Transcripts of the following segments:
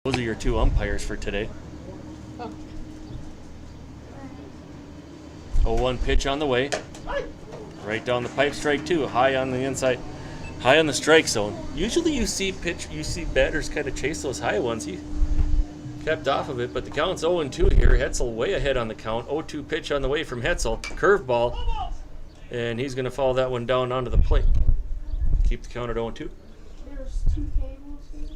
Those are your two umpires for today. 0-1 pitch on the way. Right down the pipe, strike two. High on the inside, high on the strike zone. Usually you see batters kind of chase those high ones. He kept off of it, but the count's 0-2 here. Hetzel way ahead on the count. 0-2 pitch on the way from Hetzel. Curveball, and he's going to follow that one down onto the plate. Keep the count at 0-2. There's two cables here.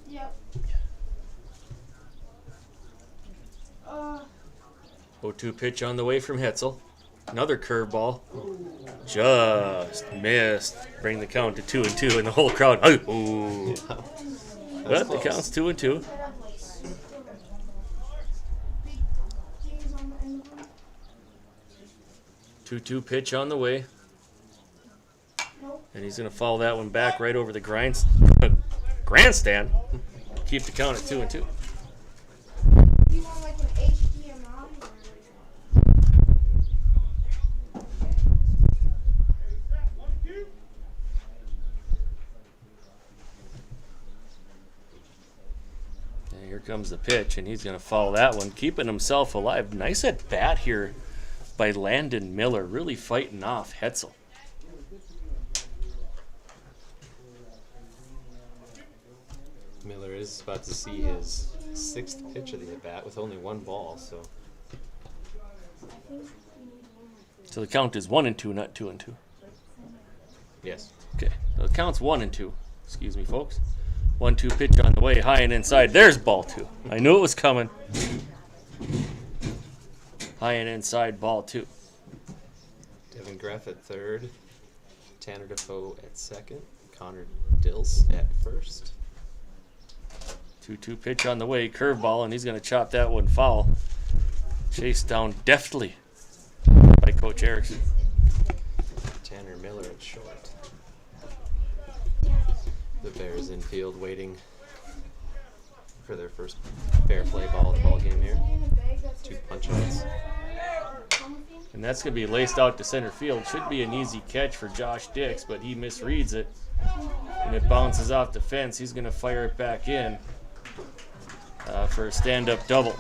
Yep. 0-2 pitch on the way from Hetzel. Another curveball. Just missed. Bring the count to 2-2, and the whole crowd. Ooh. But the count's 2-2. 2-2 pitch on the way. And he's going to follow that one back right over the grandstand. Keep the count at 2-2. Do you want like an HDMI or? And here comes the pitch, and he's going to follow that one, keeping himself alive. Nice at bat here by Landon Miller, really fighting off Hetzel. Miller is about to see his sixth pitch of the at-bat with only one ball, so. So the count is 1-2, not 2-2. Yes. Okay, so the count's 1-2. Excuse me, folks. 1-2 pitch on the way, high and inside. There's ball two. I knew it was coming. High and inside, ball two. Devin Greff at third, Tanner Defoe at second, Connor Dills at first. 2-2 pitch on the way, curveball, and he's going to chop that one foul. Chased down deftly by Coach Erickson. Tanner Miller at short. The Bears infield waiting for their first fair play ball of the ball game here. Two punch-outs. And that's going to be laced out to center field. Should be an easy catch for Josh Dix, but he misreads it. And it bounces off the fence. He's going to fire it back in for a stand-up double.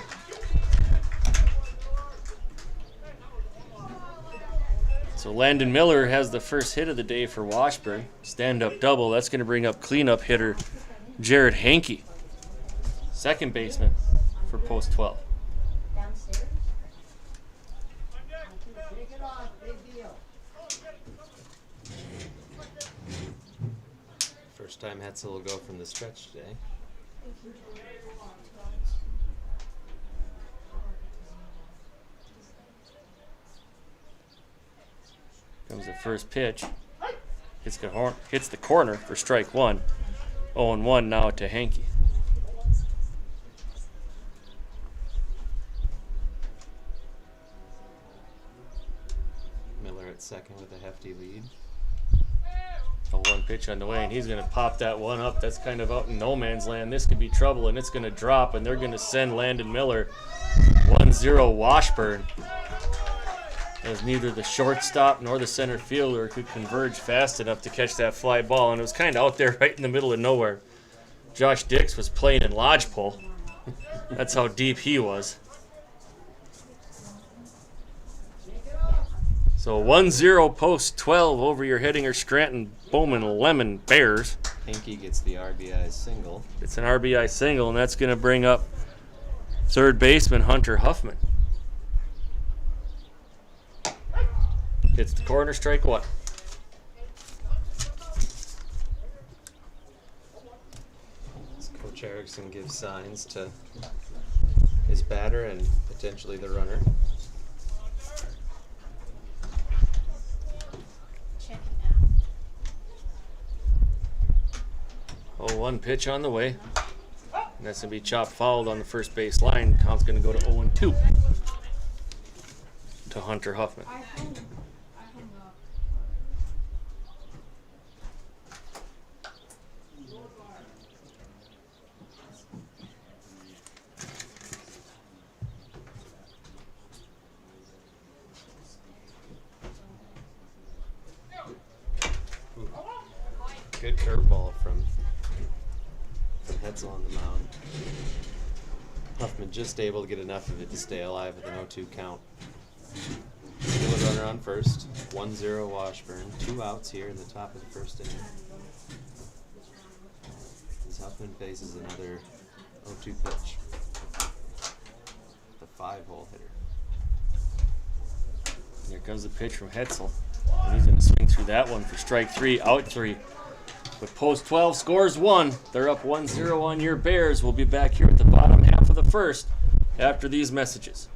So Landon Miller has the first hit of the day for Washburn. Stand-up double. That's going to bring up cleanup hitter Jared Hankey, second baseman for post 12. First time Hetzel will go from the stretch today. Comes the first pitch. Hits the corner for strike one. 0-1 now to Hankey. Miller at second with a hefty lead. A one pitch on the way, and he's going to pop that one up. That's kind of out in no man's land. This could be trouble, and it's going to drop, and they're going to send Landon Miller 1-0 Washburn, as neither the shortstop nor the center fielder could converge fast enough to catch that fly ball, and it was kind of out there right in the middle of nowhere. Josh Dix was playing in lodgepole. That's how deep he was. So 1-0 post 12 over your Hettinger Scranton Bowman Lemon Bears. Hankey gets the RBI single. It's an RBI single, and that's going to bring up third baseman Hunter Huffman. Hits the corner, strike one. Coach Erickson gives signs to his batter and potentially the runner. Oh, one pitch on the way. And that's going to be chopped fouled on the first base line. Count's going to go to 0-2 to Hunter Huffman. Good curveball from Hetzel on the mound. Huffman just able to get enough of it to stay alive with an 0-2 count. Still a runner on first. 1-0 Washburn. 2 outs here in the top of the first inning. As Huffman faces another 0-2 pitch. The 5-hole hitter. Here comes the pitch from Hetzel. And he's going to swing through that one for strike 3, out 3. But post 12 scores 1. They're up 1-0 on your Bears. We'll be back here at the bottom half of the first after these messages.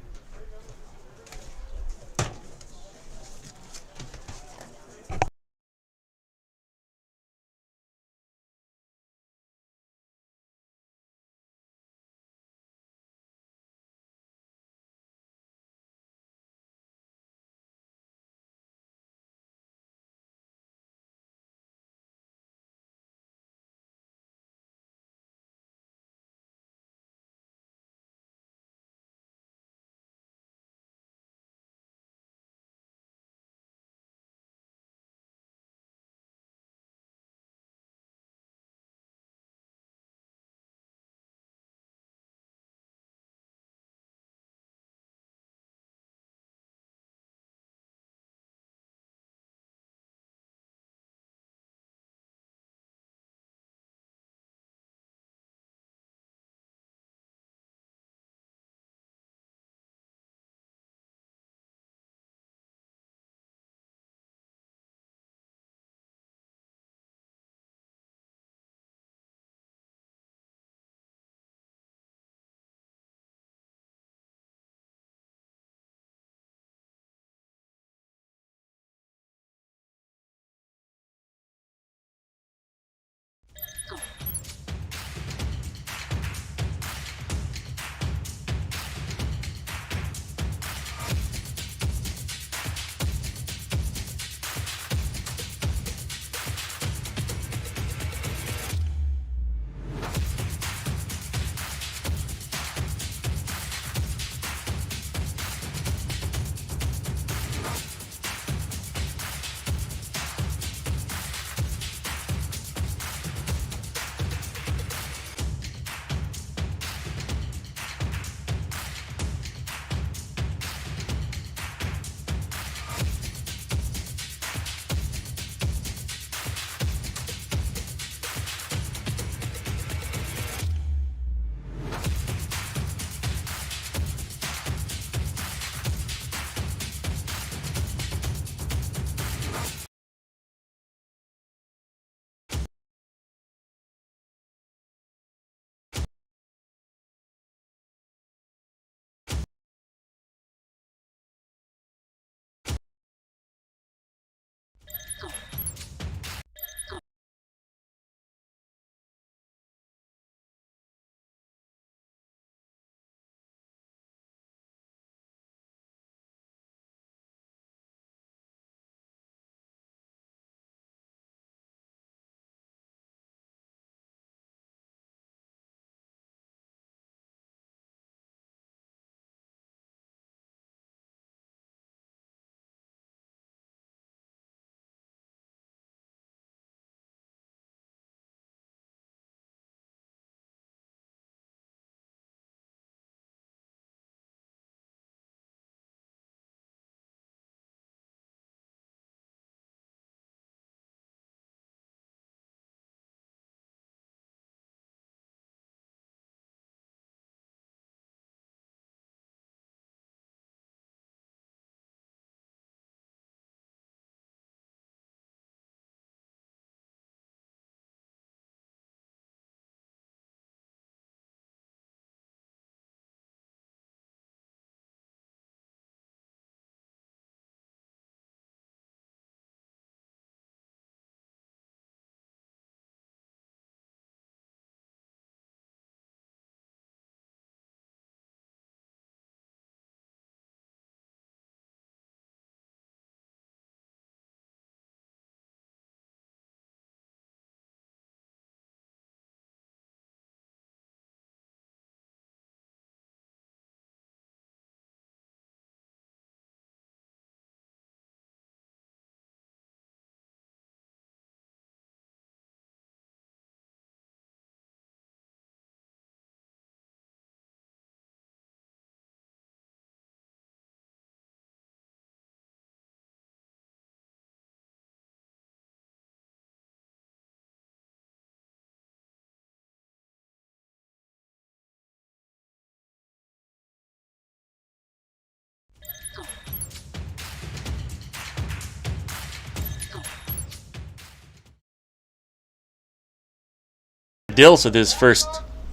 Dills with his first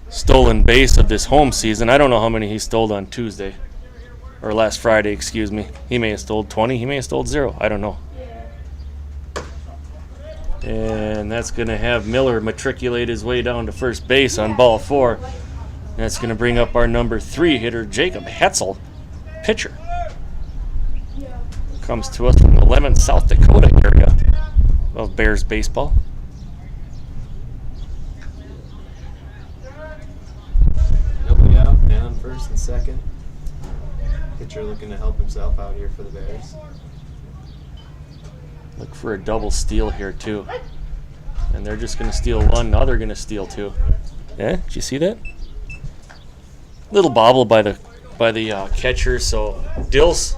stolen base of this home season. I don't know how many he stole on Tuesday. Or last Friday, excuse me. He may have stole 20. He may have stole 0. I don't know. And that's going to have Miller matriculate his way down to first base on ball 4. That's going to bring up our number 3 hitter, Jacob Hetzel, pitcher. Comes to us from the Lemon, South Dakota area of Bears baseball. Nobody out, man on first and second. Pitcher looking to help himself out here for the Bears. Look for a double steal here too. And they're just going to steal 1. Now they're going to steal 2. Yeah, did you see that? Little bobble by the catcher. So Dills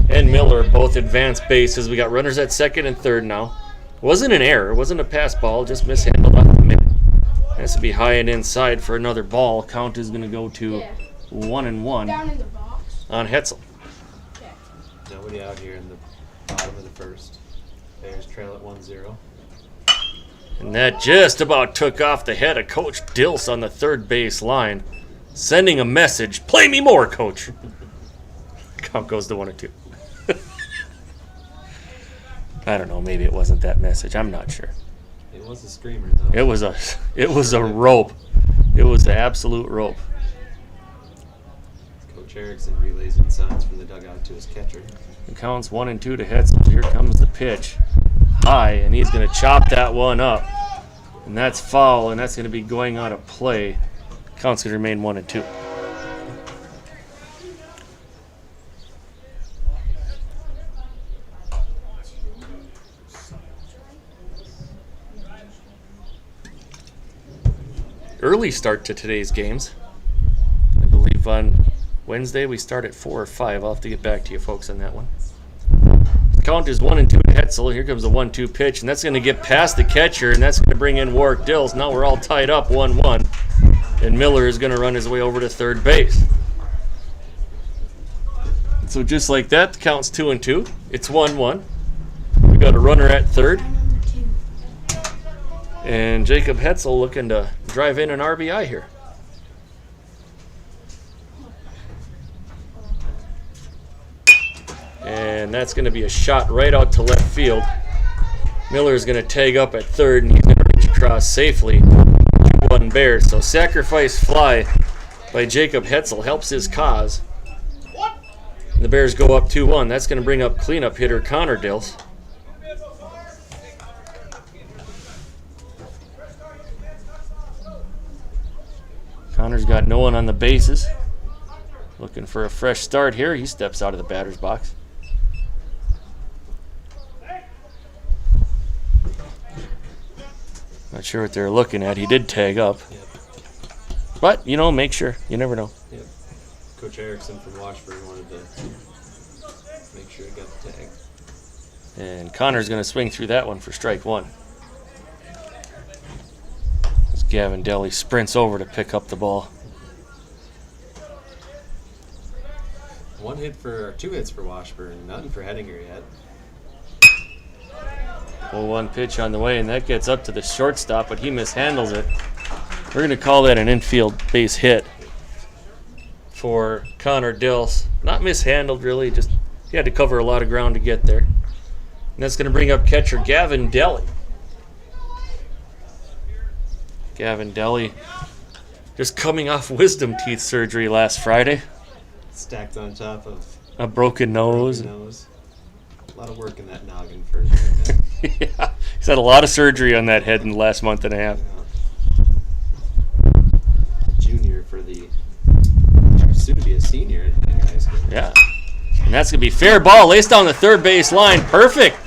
and Miller both advance bases. We got runners at second and third now. Wasn't an error. Wasn't a pass ball. Just mishandled off the mid. Has to be high and inside for another ball. Count is going to go to 1-1 Down in the box. on Hetzel. Nobody out here in the bottom of the first. Bears trail at 1-0. And that just about took off the head of Coach Dills on the third base line, sending a message, "Play me more, Coach." Count goes to 1-2. I don't know, maybe it wasn't that message. I'm not sure. It was a screamer, though. It was a rope. It was the absolute rope. Coach Erickson relays in signs from the dugout to his catcher. It counts 1-2 to Hetzel. Here comes the pitch. High, and he's going to chop that one up. And that's foul, and that's going to be going out of play. Count's going to remain 1-2. Early start to today's games. I believe on Wednesday we start at 4 or 5. I'll have to get back to you folks on that one. The count is 1-2 to Hetzel. Here comes a 1-2 pitch, and that's going to get past the catcher, and that's going to bring in Warwick Dills. Now we're all tied up 1-1, and Miller is going to run his way over to third base. So just like that, the count's 2-2. It's 1-1. We got a runner at third. And Jacob Hetzel looking to drive in an RBI here. And that's going to be a shot right out to left field. Miller is going to tag up at third, and he's going to reach across safely. 2-1 Bears. So sacrifice fly by Jacob Hetzel helps his cause. And the Bears go up 2-1. That's going to bring up cleanup hitter Connor Dills. Connor's got no one on the bases. Looking for a fresh start here. He steps out of the batter's box. Not sure what they're looking at. He did tag up. Yep. But, make sure. You never know. Yep. Coach Erickson from Washburn wanted to make sure he got the tag. And Connor's going to swing through that one for strike 1. As Gavin Deli sprints over to pick up the ball. 2 hits for Washburn, none for Hettinger yet. 0-1 pitch on the way, and that gets up to the shortstop, but he mishandles it. We're going to call that an infield base hit for Connor Dills. Not mishandled, really. Just he had to cover a lot of ground to get there. And that's going to bring up catcher Gavin Deli. Gavin Deli just coming off wisdom teeth surgery last Friday. Stacked on top of a broken nose. A lot of work in that noggin for him. Yeah, he's had a lot of surgery on that head in the last month and a half. Junior for the soon to be a senior in high school. Yeah, and that's going to be fair ball. Laced down the third base line. Perfect.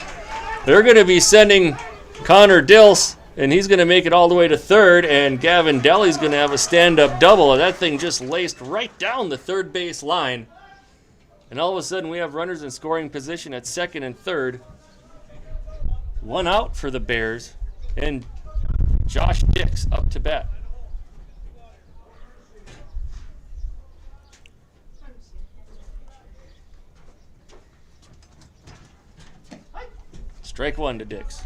They're going to be sending Connor Dills, and he's going to make it all the way to third, and Gavin Deli's going to have a stand-up double, and that thing just laced right down the third base line. And all of a sudden, we have runners in scoring position at second and third. 1 out for the Bears, and Josh Dix up to bat. Strike 1 to Dix.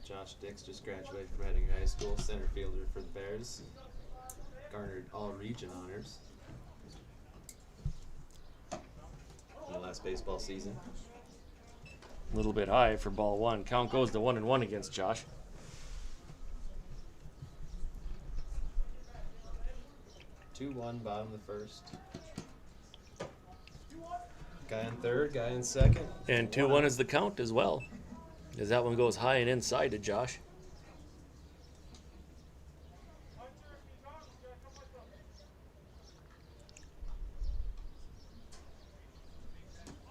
Josh Dix just graduated from Heading High School, center fielder for the Bears. Garnered all-region honors in the last baseball season. A little bit high for ball one. Count goes to 1-1 against Josh. 2-1, bottom of the first. Guy on third, guy in second. And 2-1 is the count as well, as that one goes high and inside to Josh.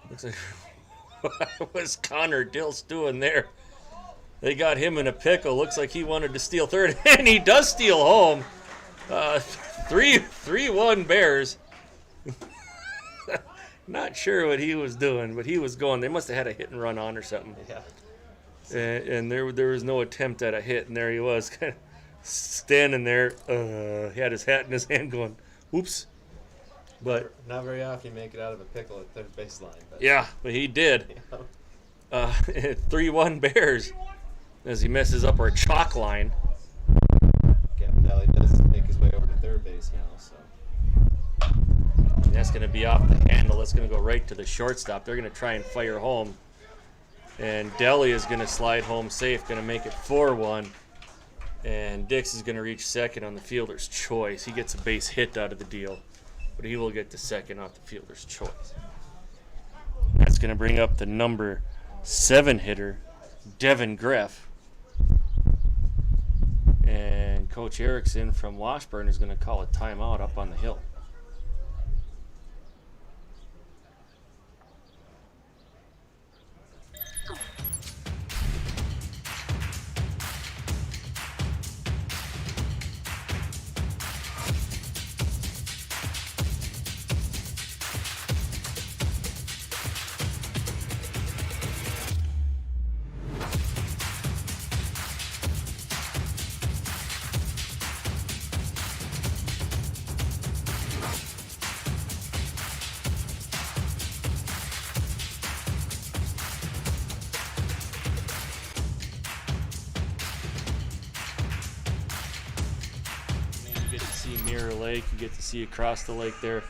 Looks like what was Connor Dills doing there? They got him in a pickle. Looks like he wanted to steal third, and he does steal home. 3-1 Bears. Not sure what he was doing, but he was going. They must have had a hit and run on or something. Yeah. And there was no attempt at a hit, and there he was, kind of standing there. He had his hat in his hand, going, "Oops." But not very often you make it out of a pickle at third baseline. But yeah, but he did. 3-1 Bears as he messes up our chalk line. Gavin Daly does make his way over to third base now, so. That's going to be off the handle. That's going to go right to the shortstop. They're going to try and fire home. And Deli is going to slide home safe, going to make it 4-1. And Dix is going to reach second on the fielder's choice. He gets a base hit out of the deal, but he will get to second off the fielder's choice. That's going to bring up the number 7 hitter, Devin Greff. And Coach Erickson from Washburn is going to call a timeout up on the hill. Mirror Lake, you get to see across the lake there.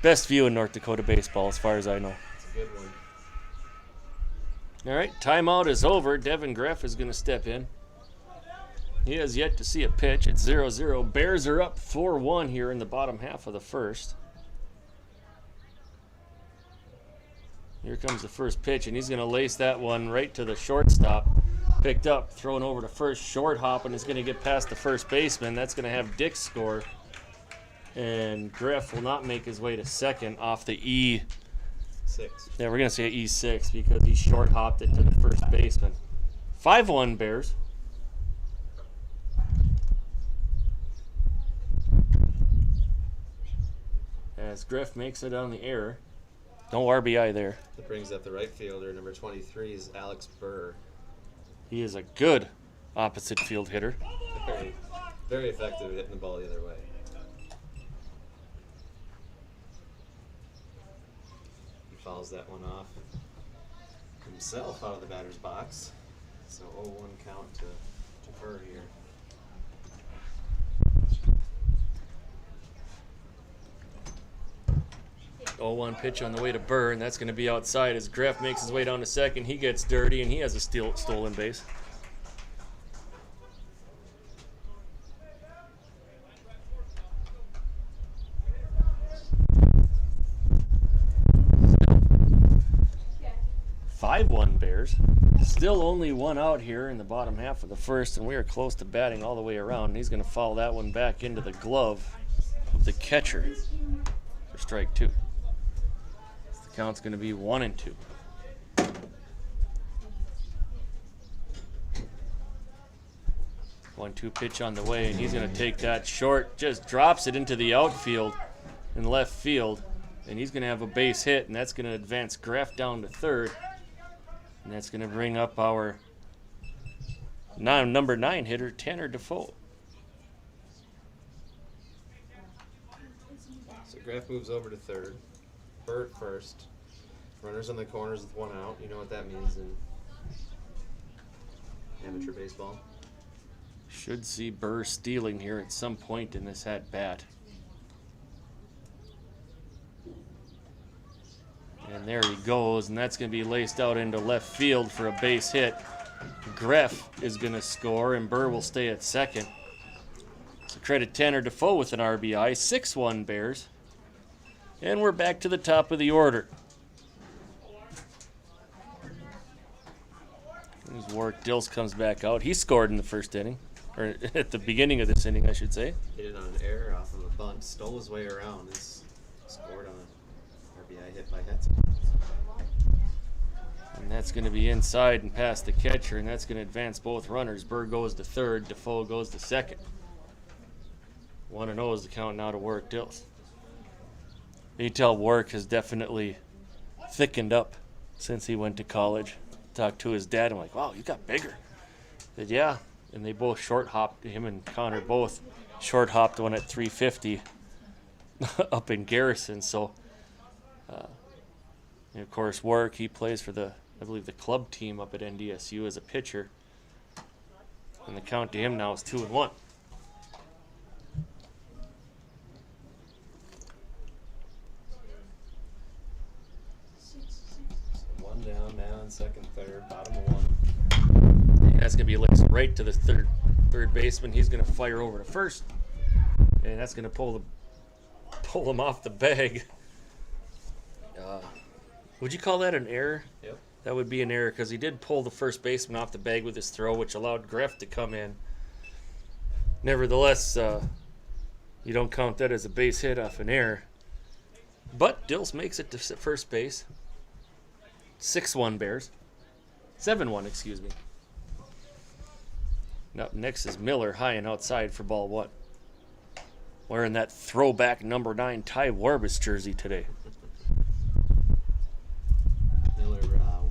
Best view in North Dakota baseball as far as I know. It's a good one. All right, timeout is over. Devin Greff is going to step in. He has yet to see a pitch. It's 0-0. Bears are up 4-1 here in the bottom half of the first. Here comes the first pitch, and he's going to lace that one right to the shortstop. Picked up, thrown over to first, short hop, and is going to get past the first baseman. That's going to have Dix score. And Greff will not make his way to second off the E6. Yeah, we're going to say E6 because he short hopped it to the first baseman. 5-1 Bears. As Greff makes it on the error. No RBI there. That brings up the right fielder. Number 23 is Alex Burr. He is a good opposite field hitter. Very, very effective at hitting the ball the other way. He fouls that one off himself out of the batter's box. So 0-1 count to Burr here. 0-1 pitch on the way to Burr, and that's going to be outside as Greff makes his way down to second. He gets dirty, and he has a stolen base. Yeah. 5-1 Bears. Still only one out here in the bottom half of the first, and we are close to batting all the way around. And he's going to foul that one back into the glove of the catcher for strike 2. Count's going to be 1-2. 1-2 pitch on the way, and he's going to take that short, just drops it into the outfield in left field, and he's going to have a base hit, and that's going to advance Greff down to third, and that's going to bring up our number 9 hitter, Tanner Defoe. So Greff moves over to third. Burr at first. Runners on the corners with one out. You know what that means amateur baseball. Should see Burr stealing here at some point in this at bat. And there he goes, and that's going to be laced out into left field for a base hit. Greff is going to score, and Burr will stay at second. So credit Tanner Defoe with an RBI. 6-1 Bears. And we're back to the top of the order. As Warwick Dills comes back out. He scored in the first inning. Or at the beginning of this inning, I should say. Hit it on an error off of a bunt, stole his way around, and scored on an RBI hit by Hetzel. And that's going to be inside and past the catcher, and that's going to advance both runners. Burr goes to third, Defoe goes to second. 1-0 is the count now to Warwick Dills. You tell Warwick has definitely thickened up since he went to college. Talked to his dad, I'm like, wow, you got bigger. He said, yeah. And they both short hopped, him and Connor both short hopped one at 350 up in Garrison. So, and of course, Warwick, he plays for I believe the club team up at NDSU as a pitcher. And the count to him now is 2-1. One down now in second, third, bottom of one. That's going to be laced right to the third baseman. He's going to fire over to first. And that's going to pull him off the bag. Would you call that an error? Yep. That would be an error because he did pull the first baseman off the bag with his throw, which allowed Greff to come in. Nevertheless, you don't count that as a base hit off an error. But Dills makes it to first base. 6-1 Bears. 7-1, excuse me. And up next is Miller, high and outside for ball one. Wearing that throwback number 9 Ty Warbus jersey today. Miller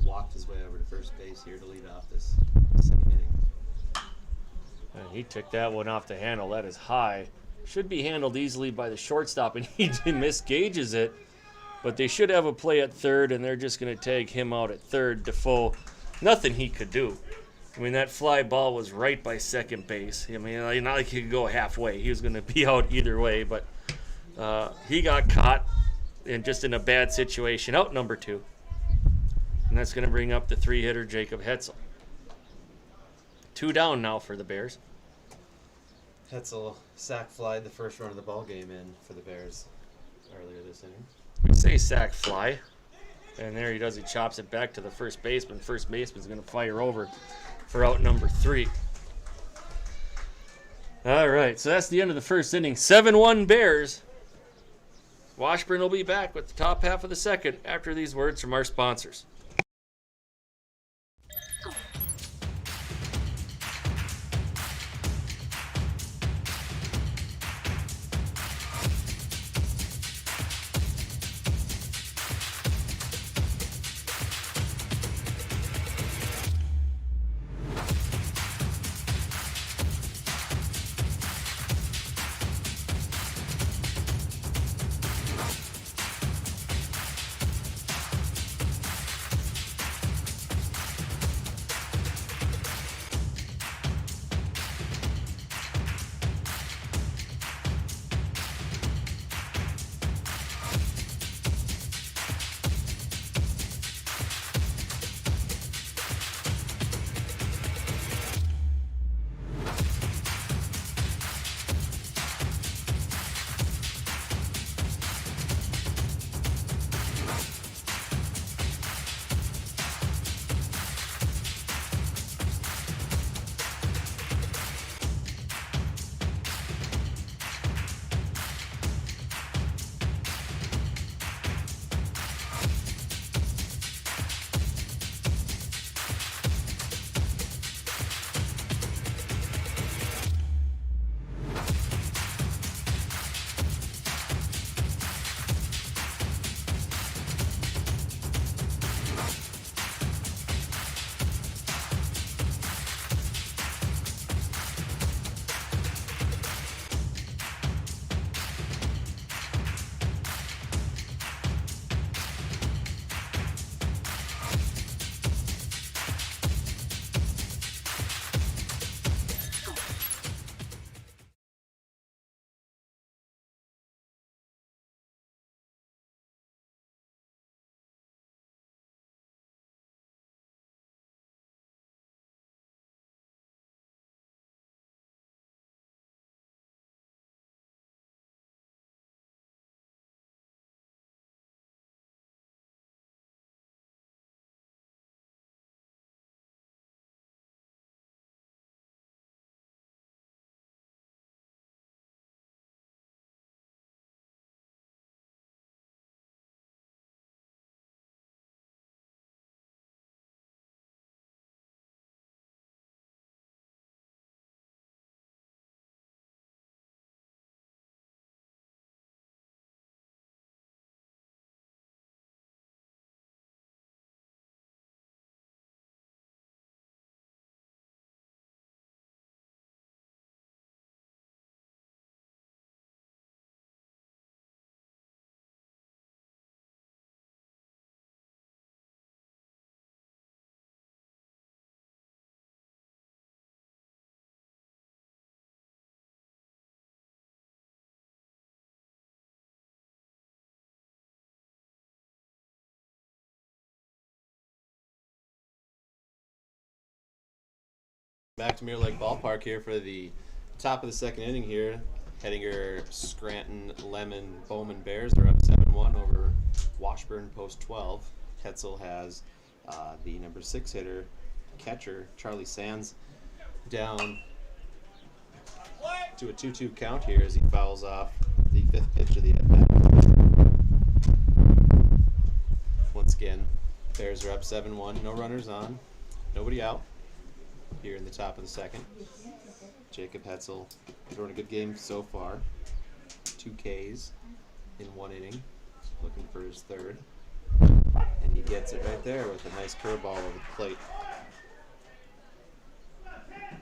walked his way over to first base here to lead off this second inning. And he took that one off the handle. That is high. Should be handled easily by the shortstop, and he misgauges it. But they should have a play at third, and they're just going to tag him out at third. Defoe, nothing he could do. I mean, that fly ball was right by second base. I mean, not like he could go halfway. He was going to be out either way, but he got caught just in a bad situation. Out number 2. And that's going to bring up the 3-hitter, Jacob Hetzel. 2 down now for the Bears. Hetzel sack flied the first run of the ball game in for the Bears earlier this inning. We say sack fly. And there he does. He chops it back to the first baseman. First baseman's going to fire over for out number 3. All right, so that's the end of the first inning. 7-1 Bears. Washburn will be back with the top half of the second after these words from our sponsors. Back to Mirror Lake Ballpark here for the top of the second inning here. Hettinger, Scranton, Lemon, Bowman Bears are up 7-1 over Washburn post 12. Hetzel has the number 6 hitter, catcher, Charlie Sands, down to a 2-2 count here as he fouls off the 5th pitch of the at-bat. Once again, Bears are up 7-1, no runners on, nobody out here in the top of the second. Jacob Hetzel throwing a good game so far. 2 Ks in 1 inning, looking for his 3rd. And he gets it right there with a nice curveball over the plate.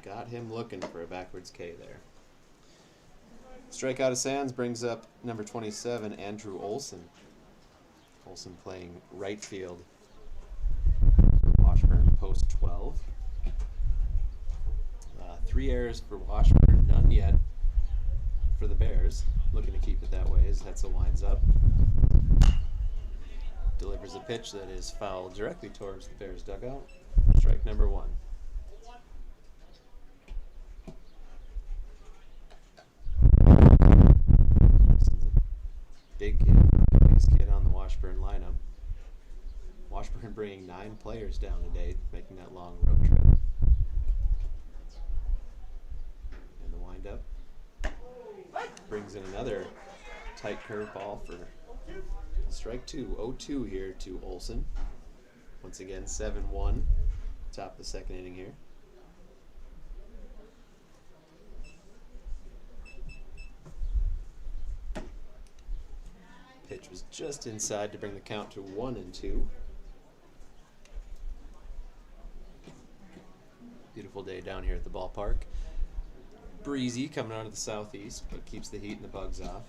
Got him looking for a backwards K there. Strikeout of Sands brings up number 27, Andrew Olson. Olson playing right field for Washburn post 12. 3 errors for Washburn, none yet for the Bears. Looking to keep it that way as Hetzel winds up. Delivers a pitch that is fouled directly towards the Bears dugout. Strike number 1. Big kid, biggest kid on the Washburn lineup. Washburn bringing 9 players down today, making that long road trip. And the windup brings in another tight curveball for strike 2. 0-2 here to Olson. Once again, 7-1, top of the second inning here. Pitch was just inside to bring the count to 1-2. Beautiful day down here at the ballpark. Breezy coming out of the southeast, but keeps the heat and the bugs off.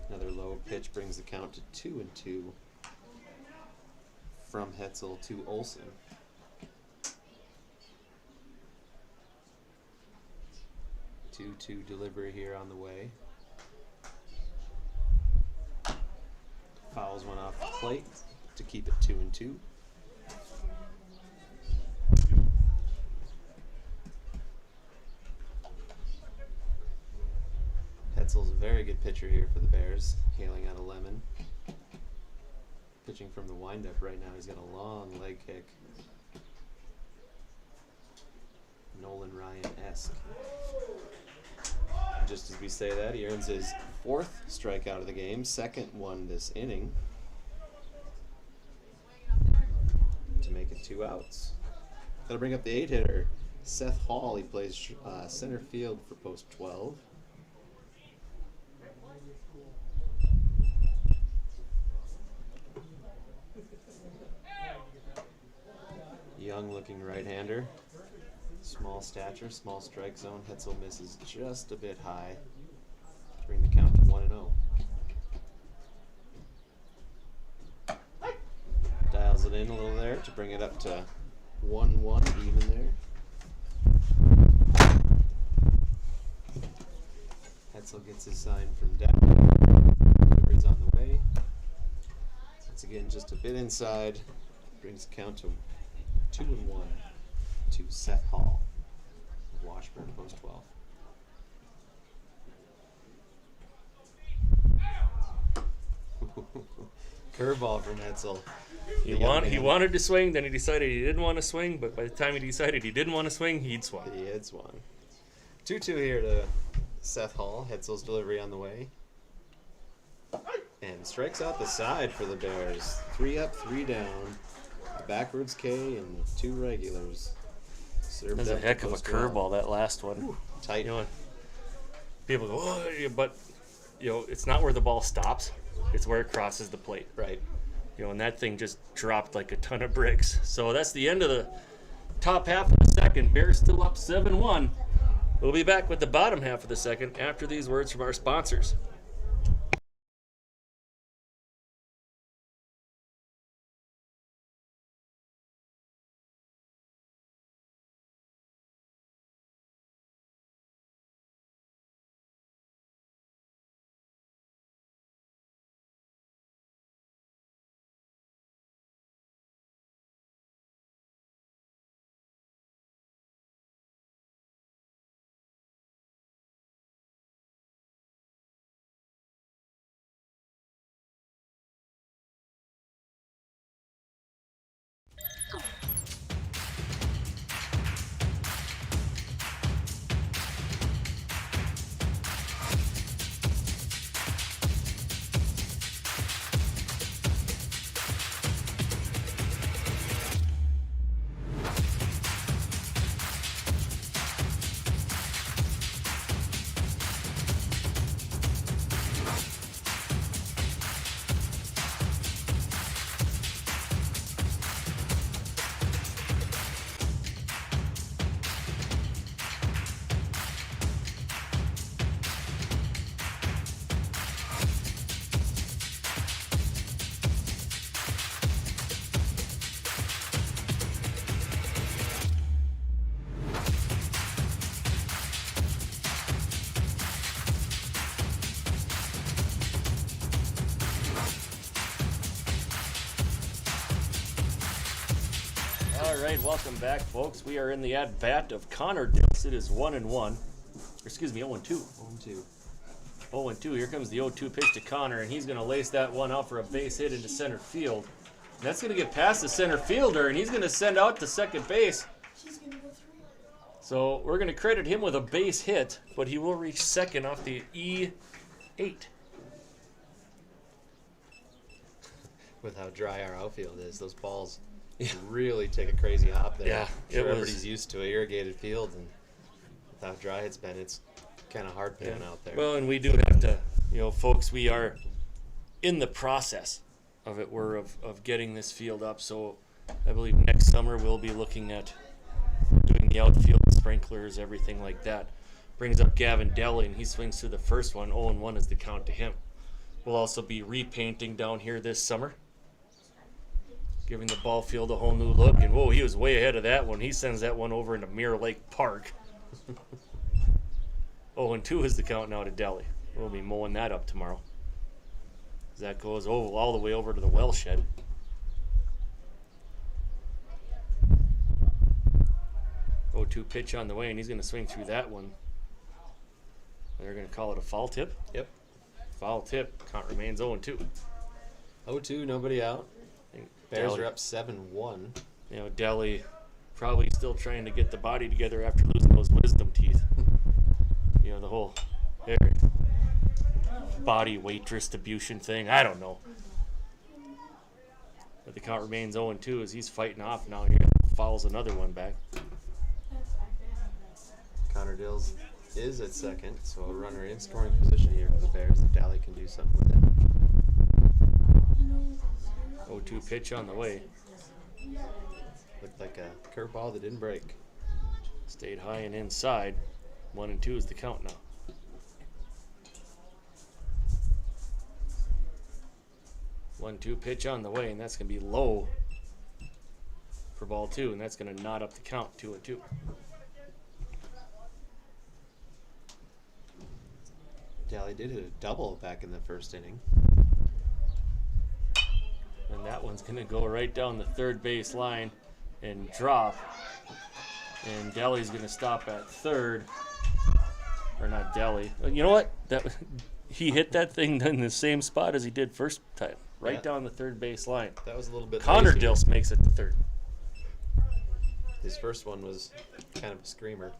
Another low pitch brings the count to 2-2 from Hetzel to Olson. 2-2 delivery here on the way. Fouls one off the plate to keep it 2-2. Hetzel's a very good pitcher here for the Bears, hailing out of Lemon. Pitching from the windup right now. He's got a long leg kick. Nolan Ryan-esque. Just as we say that, he earns his 4th strikeout of the game, 2nd one this inning, to make it 2 outs. That'll bring up the 8 hitter, Seth Hall. He plays center field for post 12. Young looking right-hander. Small stature, small strike zone. Hetzel misses just a bit high to bring the count to 1-0. Dials it in a little there to bring it up to 1-1 even there. Hetzel gets his sign from down. Delivery's on the way. Once again, just a bit inside. Brings the count to 2-1 to Seth Hall of Washburn post 12. Curveball from Hetzel. He wanted to swing, then he decided he didn't want to swing, but by the time he decided he didn't want to swing, he'd swung. He had swung. 2-2 here to Seth Hall. Hetzel's delivery on the way. And strikes out the side for the Bears. 3 up, 3 down. A backwards K and 2 regulars. That's a heck of a curveball, that last one. Tight. You know, people go, oh, yeah, but it's not where the ball stops; it's where it crosses the plate. Right. And that thing just dropped like a ton of bricks. So that's the end of the top half of the second. Bears still up 7-1. We'll be back with the bottom half of the second after these words from our sponsors. right, welcome back, folks. We are in the at-bat of Connor Dills. It is 1-1. Excuse me, 0-2. 1-2. 0-2. Here comes the 0-2 pitch to Connor, and he's going to lace that one out for a base hit into center field. And that's going to get past the center fielder, and he's going to send out to second base. She's gonna go through. So we're going to credit him with a base hit, but he will reach second off the E8. With how dry our outfield is, those balls really take a crazy hop there. Yeah, I'm sure it was- everybody's used to an irrigated field, and with how dry it's been, it's kind of hard pitching out there. Well, and we do have to, folks, we are in the process of it. We're of getting this field up. So I believe next summer we'll be looking at doing the outfield sprinklers, everything like that. Brings up Gavin Deli, and he swings through the first one. 0-1 is the count to him. We'll also be repainting down here this summer, giving the ball field a whole new look. And whoa, he was way ahead of that one. He sends that one over into Mirror Lake Park. 0-2 is the count now to Deli. We'll be mowing that up tomorrow. That goes all the way over to the well shed. Oh, 2 pitch on the way, and he's going to swing through that one. They're going to call it a foul tip. Yep. Foul tip. Count remains 0-2. 0-2, nobody out. I think Bears Deli- are up 7-1. Deli probably still trying to get the body together after losing those wisdom teeth. The whole body weight distribution thing. I don't know. But the count remains 0-2 as he's fighting off now here. Fouls another one back. Connor Dills is at second, so a runner in scoring position here for the Bears. If Dally can do something with it. 0-2 pitch on the way. Looked like a curveball that didn't break. Stayed high and inside. 1-2 is the count now. One-two pitch on the way, and that's going to be low for ball 2, and that's going to knot up the count. 2-2. Dally did hit a double back in the first inning. And that one's going to go right down the third base line and drop. And Deli's going to stop at third. Or not Deli. You know what? He hit that thing in the same spot as he did first time. Right down the third base line. That was a little bit Connor lazy. Dills makes it to third. His first one was kind of a screamer.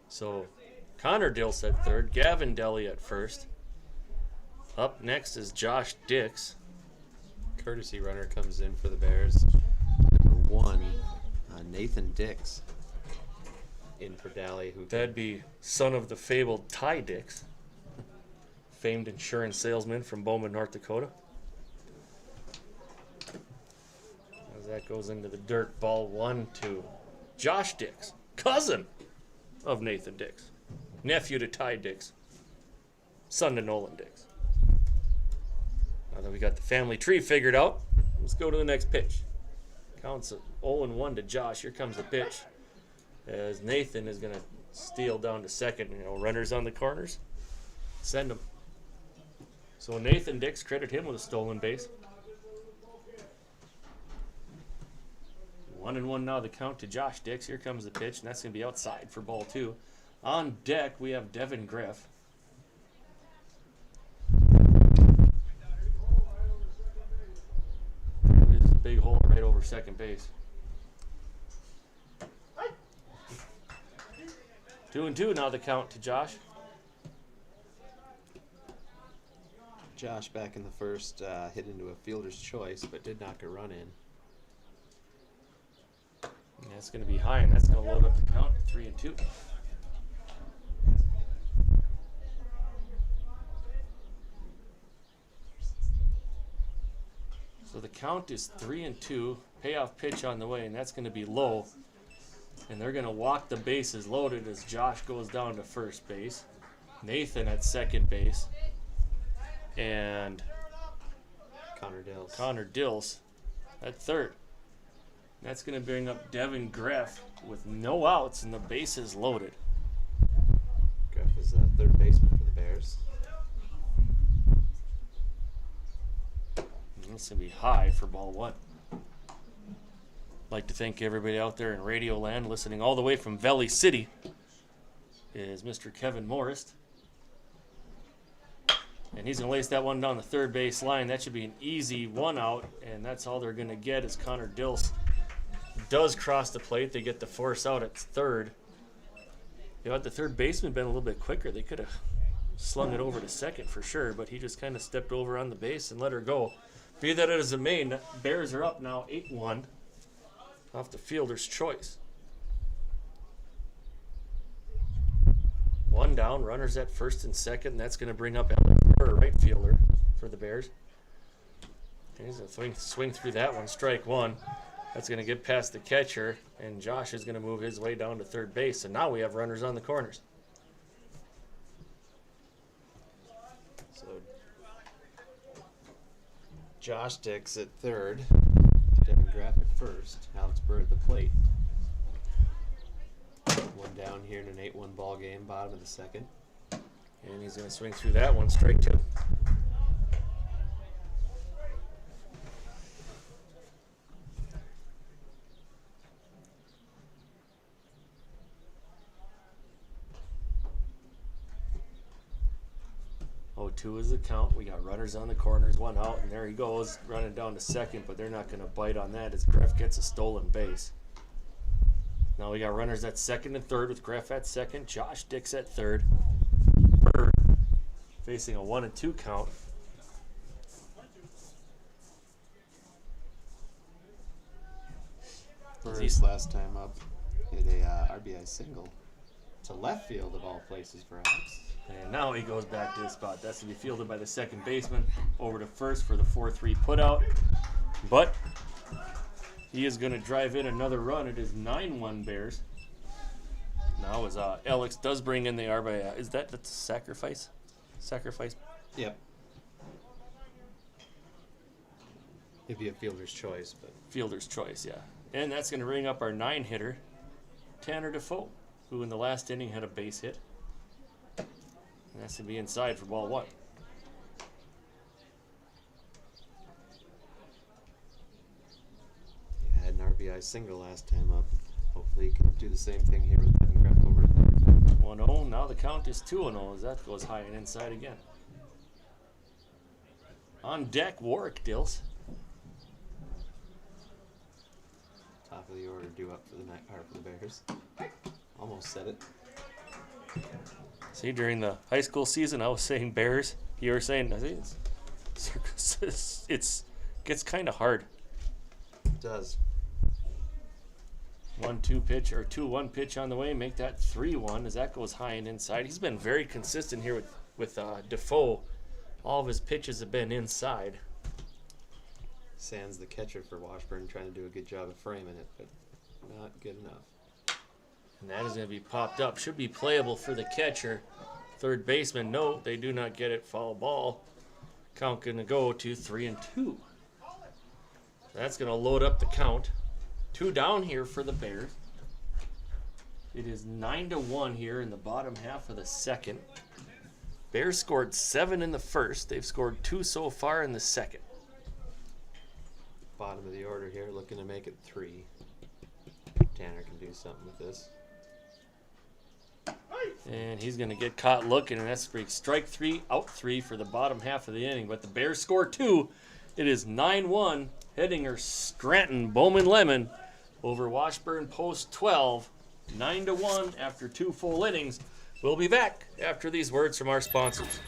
So Connor Dills at third. Gavin Deli at first. Up next is Josh Dix. Courtesy runner comes in for the Bears. Number 1, Nathan Dix. In for Dally, who That'd be son of the fabled Ty Dix, famed insurance salesman from Bowman, North Dakota. As that goes into the dirt, ball 1-2. Josh Dix, cousin of Nathan Dix, nephew to Ty Dix, son to Nolan Dix. Now that we got the family tree figured out, let's go to the next pitch. Counts 0-1 to Josh. Here comes the pitch. As Nathan is going to steal down to second. Runners on the corners. Send them. So Nathan Dix, credit him with a stolen base. 1-1 now the count to Josh Dix. Here comes the pitch, and that's going to be outside for ball 2. On deck, we have Devin Griff. This is a big hole right over second base. 2-2 now the count to Josh. Josh back in the first hit into a fielder's choice, but did knock a run in. And that's going to be high, and that's going to load up the count to 3-2. So the count is 3-2. Payoff pitch on the way, and that's going to be low. And they're going to walk the bases loaded as Josh goes down to first base. Nathan at second base. And Connor Dills at third. That's going to bring up Devin Griff with no outs and the bases loaded. Griff is the third baseman for the Bears. And this is going to be high for ball 1. Like to thank everybody out there in Radio Land listening all the way from Valley City. Is Mr. Kevin Morris. And he's going to lace that one down the third base line. That should be an easy one out, and that's all they're going to get as Connor Dills does cross the plate. They get the force out at third. You know, had the third baseman been a little bit quicker, they could have slung it over to second for sure, but he just kind of stepped over on the base and let her go. Be that as it may, Bears are up now 8-1 off the fielder's choice. One down, runners at first and second, and that's going to bring up Ellen, right fielder for the Bears. And he's going to swing through that one, strike one. That's going to get past the catcher, and Josh is going to move his way down to third base. And now we have runners on the corners. So Josh Dix at third, Devin Graff at first, Alex Bird at the plate. One down here in an 8-1 ball game, bottom of the second. And he's going to swing through that one, strike two. Oh, 2 is the count. We got runners on the corners, one out, and there he goes, running down to second, but they're not going to bite on that as Greff gets a stolen base. Now we got runners at second and third with Greff at second, Josh Dix at third. Bird facing a 1-2 count. Bird's last time up hit a RBI single to left field of all places for Alex. And now he goes back to his spot. That's to be fielded by the second baseman. Over to first for the 4-3 putout. But he is going to drive in another run. It is 9-1 Bears. Now as Alex does bring in the RBI. Is that's a sacrifice? Sacrifice? Yep. It'd be a fielder's choice, but Fielder's choice, yeah. And that's going to bring up our 9-hitter, Tanner Defoe, who in the last inning had a base hit. And that's going to be inside for ball one. he had an RBI single last time up. Hopefully he can do the same thing here with Devin Graff over at third. 1-0. Now the count is 2-0 as that goes high and inside again. On deck, Warwick Dills. Top of the order due up for the night, or for the Bears. Almost said it. See, during the high school season, I was saying Bears. You were saying, I think it's gets kind of hard. It does. 1-2 pitch or 2-1 pitch on the way. Make that 3-1 as that goes high and inside. He's been very consistent here with Defoe. All of his pitches have been inside. Sands, the catcher for Washburn, trying to do a good job of framing it, but not good enough. And that is going to be popped up. Should be playable for the catcher. Third baseman, no, they do not get it. Foul ball. Count going to go to 3-2. That's going to load up the count. 2 down here for the Bears. It is 9-1 here in the bottom half of the second. Bears scored 7 in the first. They've scored 2 so far in the second. Bottom of the order here, looking to make it 3. Tanner can do something with this. And he's going to get caught looking, and that's strike 3, out 3 for the bottom half of the inning. But the Bears score 2. It is 9-1. Hettinger, Scranton, Bowman Lemon over Washburn Post 12. 9-1 after 2 full innings. We'll be back after these words from our sponsors.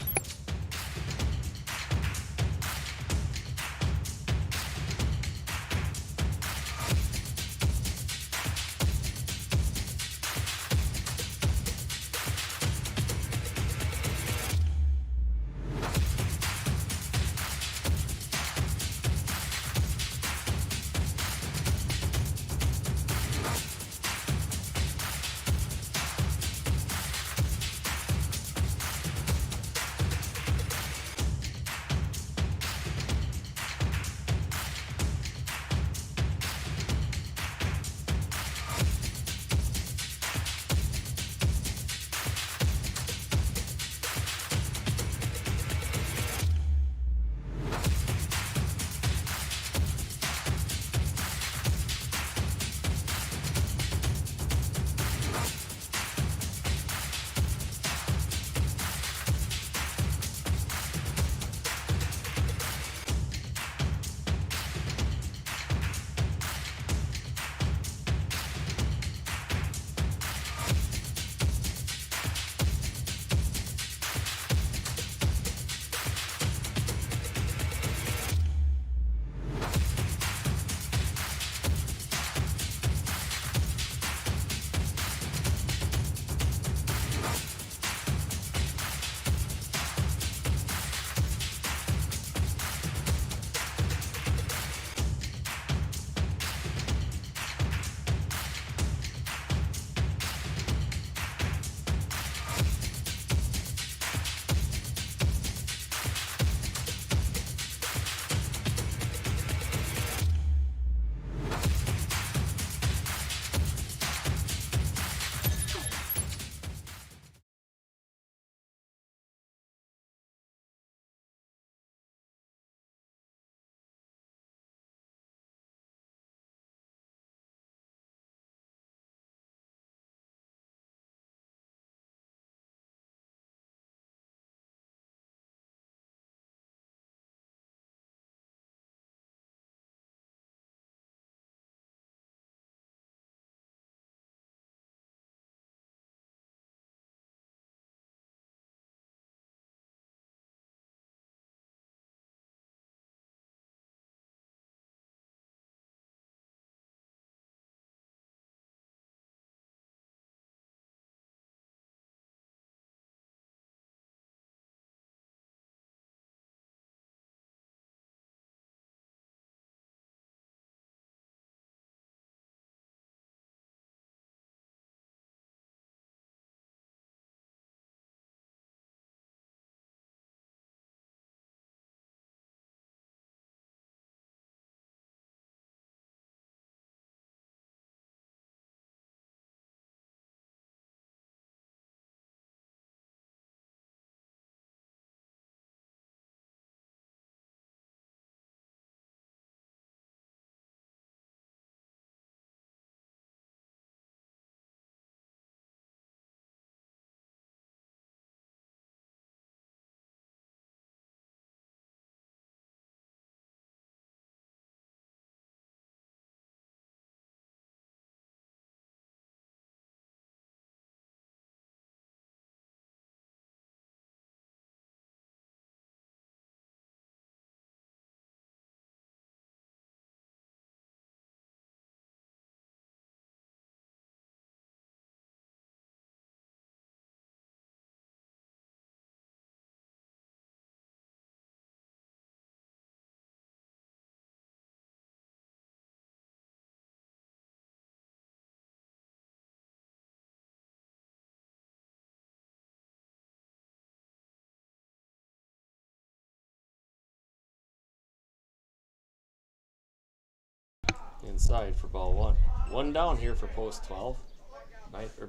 inside for ball one. One down here for post 12.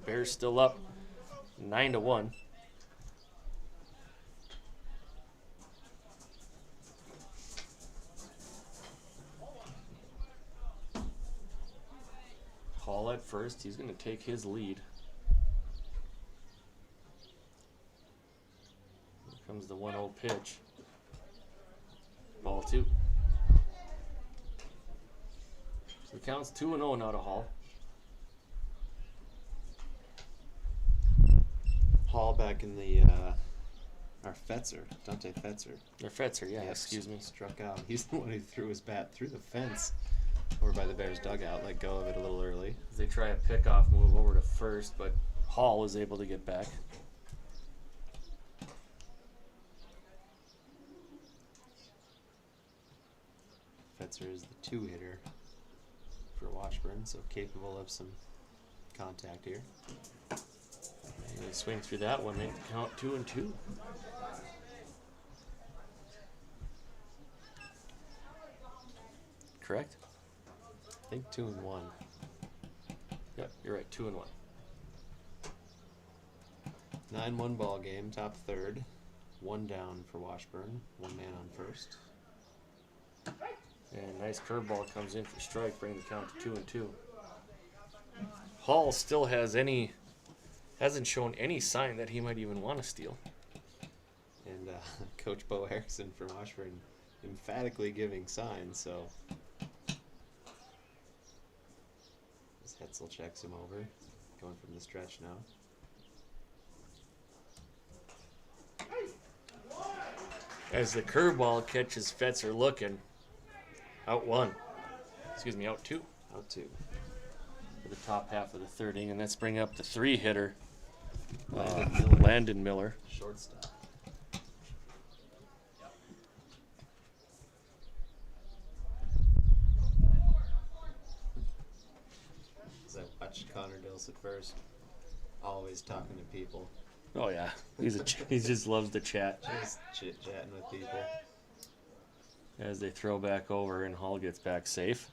Bears still up 9-1. Hall at first. He's going to take his lead. Here comes the 1-0 pitch. Ball two. So the count's 2-0 now to Hall. Hall back in the our Fetzer, Dante Fetzer. Or Fetzer, yeah, Yep, excuse me. Struck out. He's the one who threw his bat through the fence over by the Bears dugout. Let go of it a little early. They try a pickoff move over to first, but Hall was able to get back. Fetzer is the 2-hitter for Washburn, so capable of some contact here. And they swing through that one, make the count 2-2. Correct? I think 2-1. Yep, you're right, 2-1. 9-1 ball game, top third. One down for Washburn. One man on first. And nice curveball comes in for strike, bring the count to 2-2. Hall still hasn't shown any sign that he might even want to steal. And Coach Bo Erickson from Washburn emphatically giving signs, so as Hetzel checks him over, going from the stretch now. As the curveball catches Fetzer looking, out two. Out two. For the top half of the third inning, and let's bring up the 3-hitter, Landon Miller. Landon Miller. Shortstop. As I watched Connor Dills at first, always talking to people, Oh yeah, he just loves to chat. just chit-chatting with people. As they throw back over and Hall gets back safe.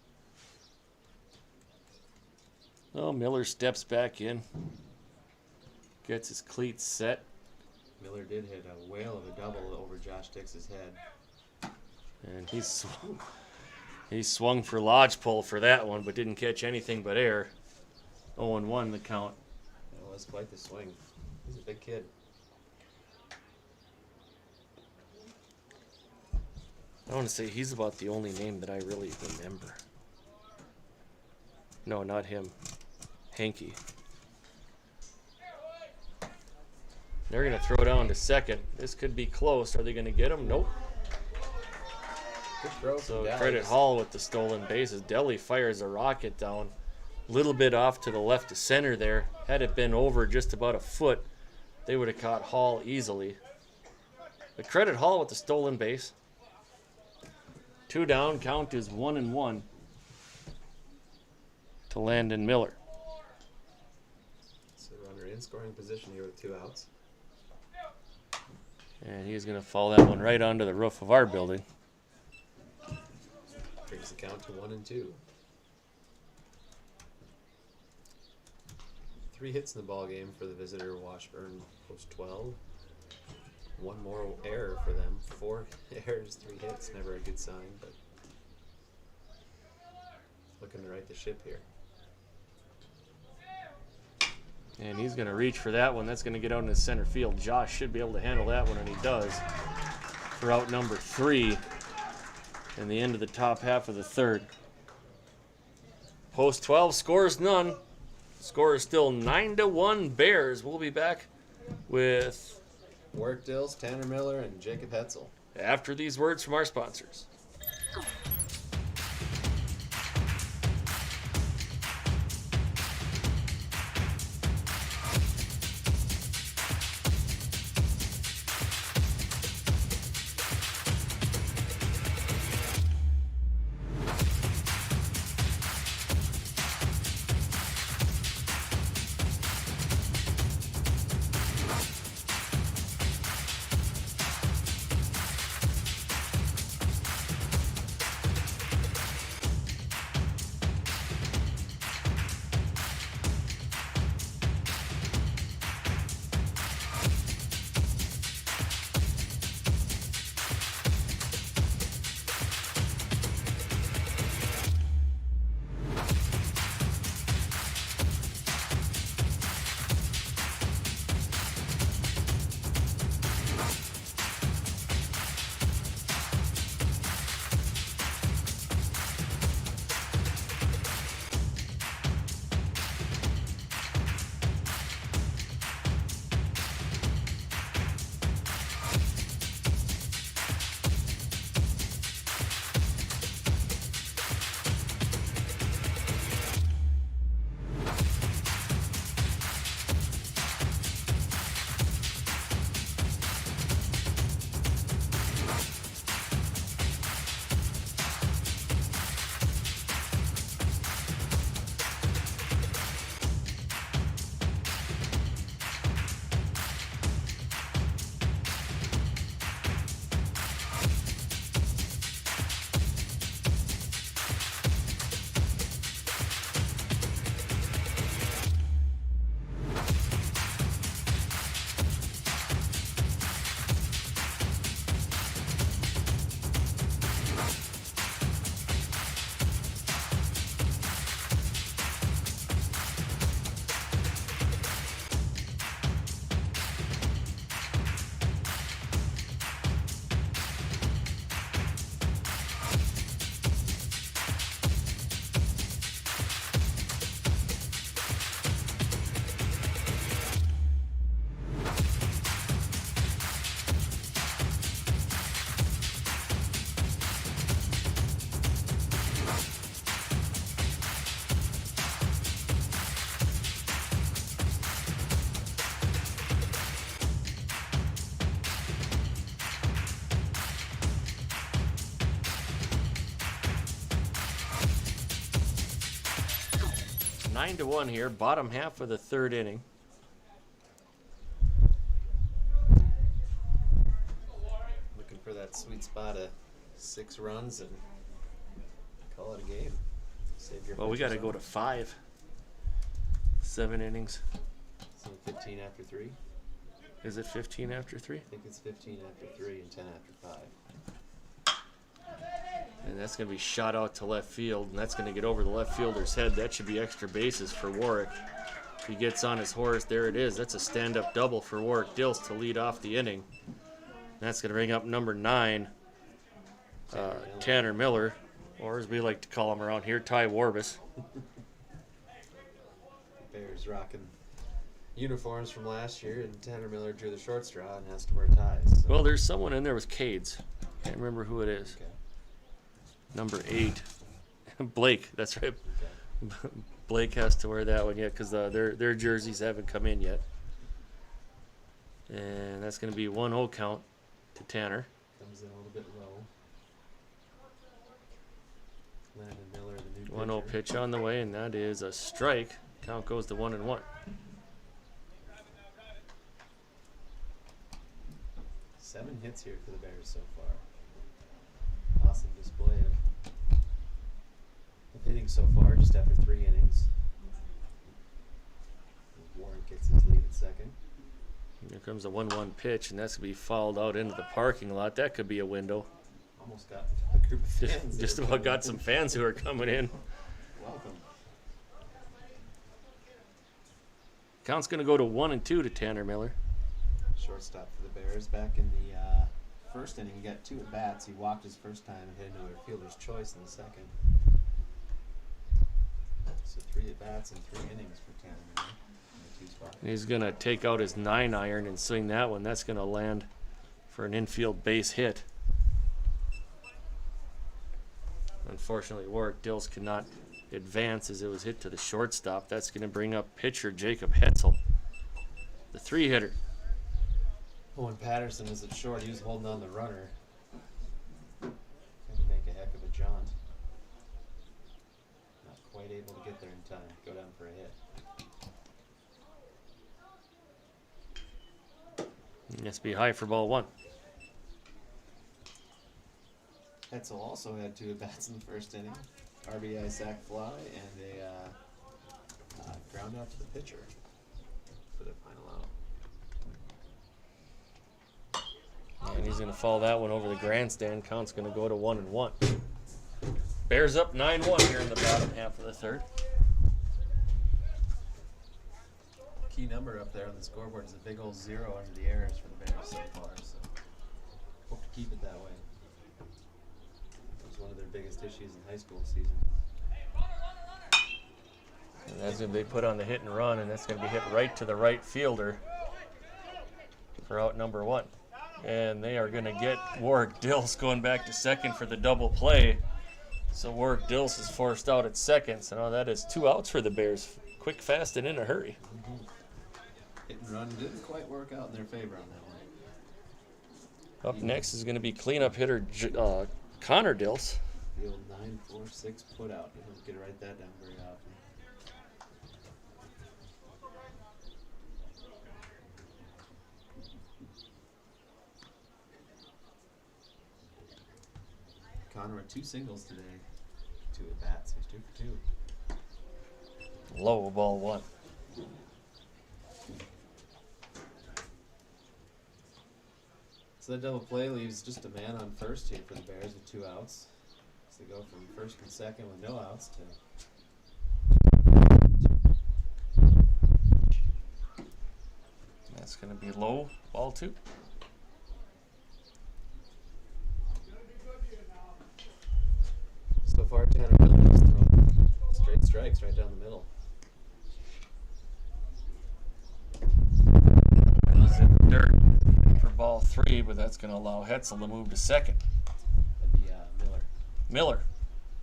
Oh, Miller steps back in, gets his cleats set, Miller did hit a whale of a double over Josh Dix's head. and he swung for lodgepole for that one, but didn't catch anything but air. 0-1 the count. That was quite the swing. He's a big kid. I want to say he's about the only name that I really remember. No, not him. Hanky. They're going to throw down to second. This could be close. Are they going to get him? Nope. Good throw So from Dallas. credit Hall with the stolen bases. Deli fires a rocket down. A little bit off to the left of center there. Had it been over just about a foot, they would have caught Hall easily. But credit Hall with the stolen base. 2 down, count is 1-1 to Landon Miller. So runner in scoring position here with 2 outs. And he's going to fall that one right onto the roof of our building. Brings the count to 1-2. 3 hits in the ball game for the visitor Washburn post 12. 1 more error for them. 4 errors, 3 hits. Never a good sign, but looking to right the ship here. And he's going to reach for that one. That's going to get out into center field. Josh should be able to handle that one, and he does. For out number 3 in the end of the top half of the third. Post 12 scores none. Score is still 9-1 Bears. We'll be back with Warwick Dills, Tanner Miller, and Jacob Hetzel. after these words from our sponsors. 9-1 here, bottom half of the third inning. Looking for that sweet spot of 6 runs and call it a game. Save your Well, we got to pitchers go on. to 5. 7 innings. So 15 after 3. Is it 15 after 3? I think it's 15 after 3 and 10 after 5. And that's going to be shot out to left field, and that's going to get over the left fielder's head. That should be extra bases for Warwick. If he gets on his horse, there it is. That's a stand-up double for Warwick Dills to lead off the inning. That's going to bring up number 9, Tanner Miller, or as we like to call him around here, Ty Warbus. Bears rocking uniforms from last year, and Tanner Miller drew the short straw and has to wear ties. So. Well, there's someone in there with Cades. Can't remember who it is. Okay. Number 8, Blake. That's right. Okay. Blake has to wear that one yet because their jerseys haven't come in yet. And that's going to be 1-0 count to Tanner. Comes in a little bit low. Landon Miller, the new 1-0 pitcher. pitch on the way, and that is a strike. Count goes to 1-1. 7 hits here for the Bears so far. Awesome display of hitting so far, just after 3 innings. Warren gets his lead at second. Here comes a 1-1 pitch, and that's going to be fouled out into the parking lot. That could be a window. Almost got a group of fans. Just that are about coming got in. some fans who are coming in. Welcome. Count's going to go to 1-2 to Tanner Miller. Shortstop for the Bears. Back in the first inning, he got 2 at bats. He walked his first time and hit into a fielder's choice in the second. So 3 at bats and 3 innings for Tanner Miller in the 2 spot. He's going to take out his 9-iron and swing that one. That's going to land for an infield base hit. Unfortunately, Warwick Dills cannot advance as it was hit to the shortstop. That's going to bring up pitcher Jacob Hetzel, the 3-hitter. When Patterson was at short, he was holding on the runner. Had to make a heck of a jaunt. Not quite able to get there in time. Go down for a hit. It has to be high for ball 1. Hetzel also had 2 at bats in the first inning. RBI sac fly and a ground out to the pitcher for the final out. And he's going to fall that one over the grandstand. Count's going to go to 1-1. Bears up 9-1 here in the bottom half of the third. Key number up there on the scoreboard is a big old 0 under the errors for the Bears so far. So hope to keep it that way. It was one of their biggest issues in high school season. And that's going to be put on the hit and run, and that's going to be hit right to the right fielder for out number 1. And they are going to get Warwick Dills going back to second for the double play. So Warwick Dills is forced out at second. So now that is 2 outs for the Bears. Quick, fast, and in a hurry. Mm-hmm. Hit and run didn't quite work out in their favor on that one. Up next is going to be cleanup hitter Connor Dills. The old 9-4-6 put out. You don't get to write that down very often. Connor with 2 singles today. 2 at bats. He's 2 for 2. Low, ball 1. So that double play leaves just a man on first here for the Bears with 2 outs. So they go from first and second with no outs to That's going to be low, ball 2. so far Tanner Miller has thrown straight strikes right down the middle. He's in the dirt for ball 3, but that's going to allow Hetzel to move to second. That'd be Miller. Miller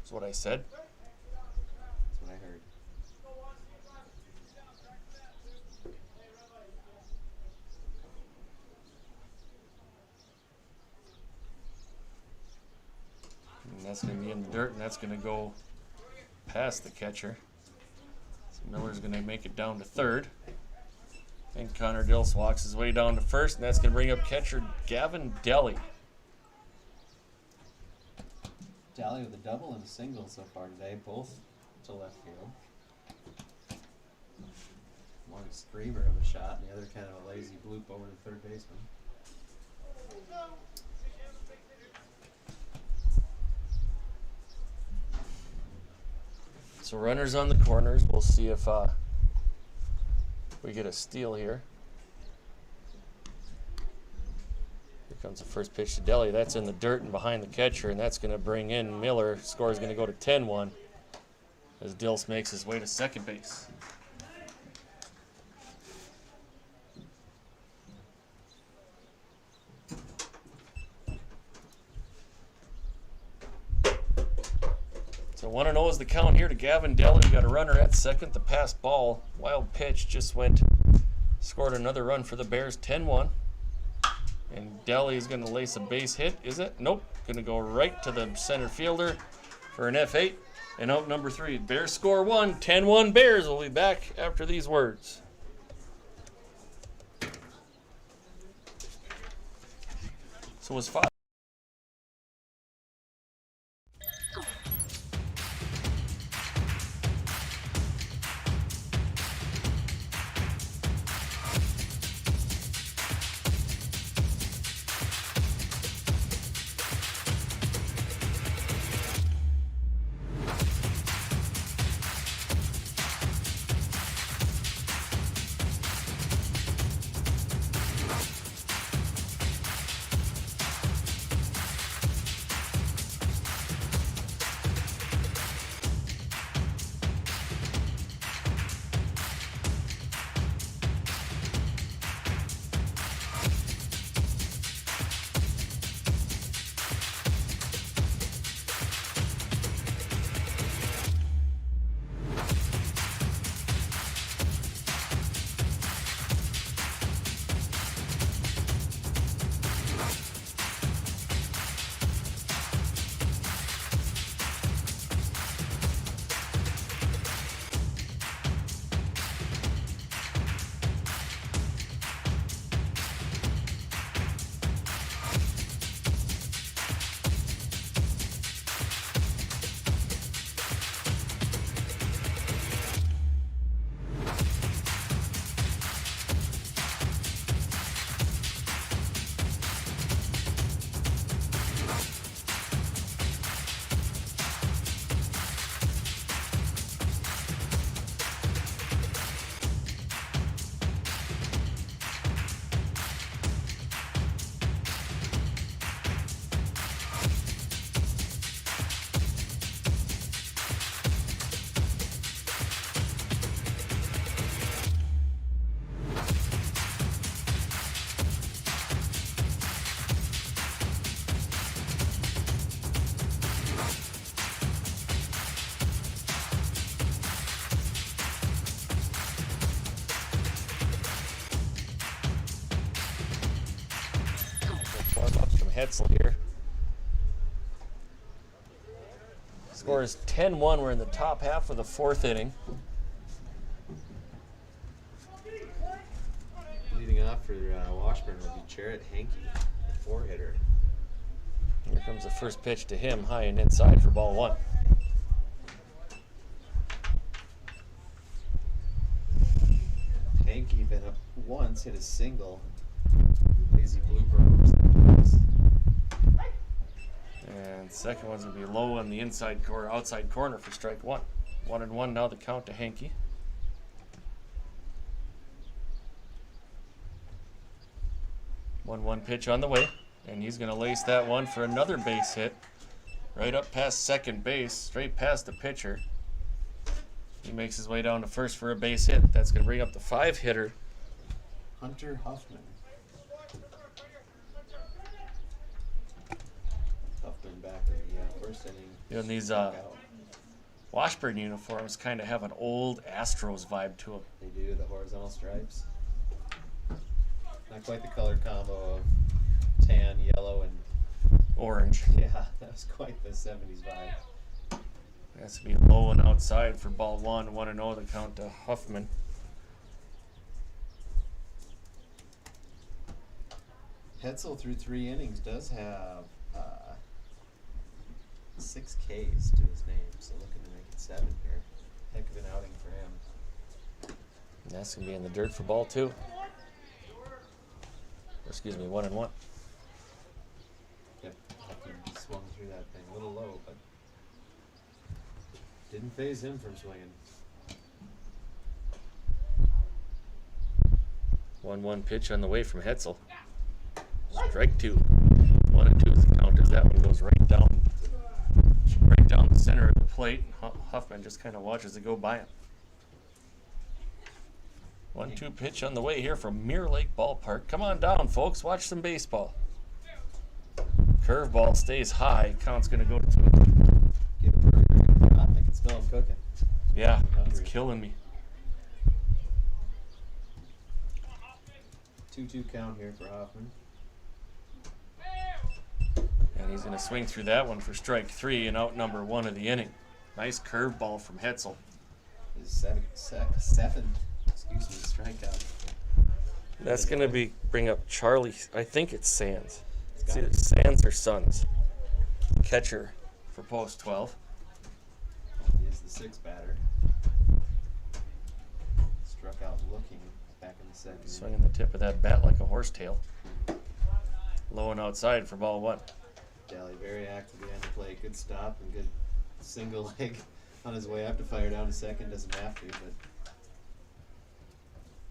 is what I said. That's what I heard. And that's going to be in the dirt, and that's going to go past the catcher. So Miller's going to make it down to third. And Connor Dills walks his way down to first, and that's going to bring up catcher Gavin Deli. Dally with a double and a single so far today, both to left field. One screamer of a shot, and the other kind of a lazy bloop over to third baseman. So runners on the corners. We'll see if we get a steal here. Here comes the first pitch to Deli. That's in the dirt and behind the catcher, and that's going to bring in Miller. Score is going to go to 10-1 as Dills makes his way to second base. So 1-0 is the count here to Gavin Deli. We got a runner at second. The pass ball, wild pitch, just scored another run for the Bears, 10-1. And Deli is going to lace a base hit, is it? Nope. Going to go right to the center fielder for an F8. And out number 3. Bears score 1, 10-1 Bears. We'll be back after these words. So it was 5. Hetzel here. Score is 10-1. We're in the top half of the 4th inning. Leading off for Washburn will be Jarrett Hankey, the 4-hitter. Here comes the first pitch to him, high and inside for ball 1. Hankey been up once, hit a single. Lazy blooper over second base. And second one's going to be low on the outside corner for strike 1. 1-1 now the count to Hankey. 1-1 pitch on the way. And he's going to lace that one for another base hit. Right up past second base, straight past the pitcher. He makes his way down to first for a base hit. That's going to bring up the 5-hitter. Hunter Huffman. Huffman back in the first inning. You know, these Washburn uniforms kind of have an old Astros vibe to them. They do, the horizontal stripes. Not quite the color combo of tan, yellow, and orange. yeah, that was quite the 70s vibe. Has to be low and outside for ball 1. 1-0 the count to Huffman. Hetzel through 3 innings does have 6 Ks to his name, so looking to make it 7 here. Heck of an outing for him. That's going to be in the dirt for ball 2. Or excuse me, 1-1. Yep, Huffman swung through that thing a little low, but didn't phase him from swinging. 1-1 pitch on the way from Hetzel. Strike 2. 1-2 is the count as that one goes right down the center of the plate. Huffman just kind of watches it go by him. 1-2 pitch on the way here from Mirror Lake Ballpark. Come on down, folks. Watch some baseball. Curveball stays high. Count's going to go to 2. Get a burger, get a hot, I can smell him cooking. Yeah, it's Hungry. killing me. 2-2 count here for Hoffman. And he's going to swing through that one for strike 3 and out number 1 of the inning. Nice curveball from Hetzel. His seventh strikeout. That's going to bring up Charlie. I think it's Sands. It's It's got either it. Sands or Sons. Catcher for post 12. He is the 6th batter. Struck out looking back in the 2nd. Swinging the tip of that bat like a horsetail. Low and outside for ball 1. Daly very active behind the plate. Good stop and good single leg on his way up to fire down to 2nd. Doesn't have to, but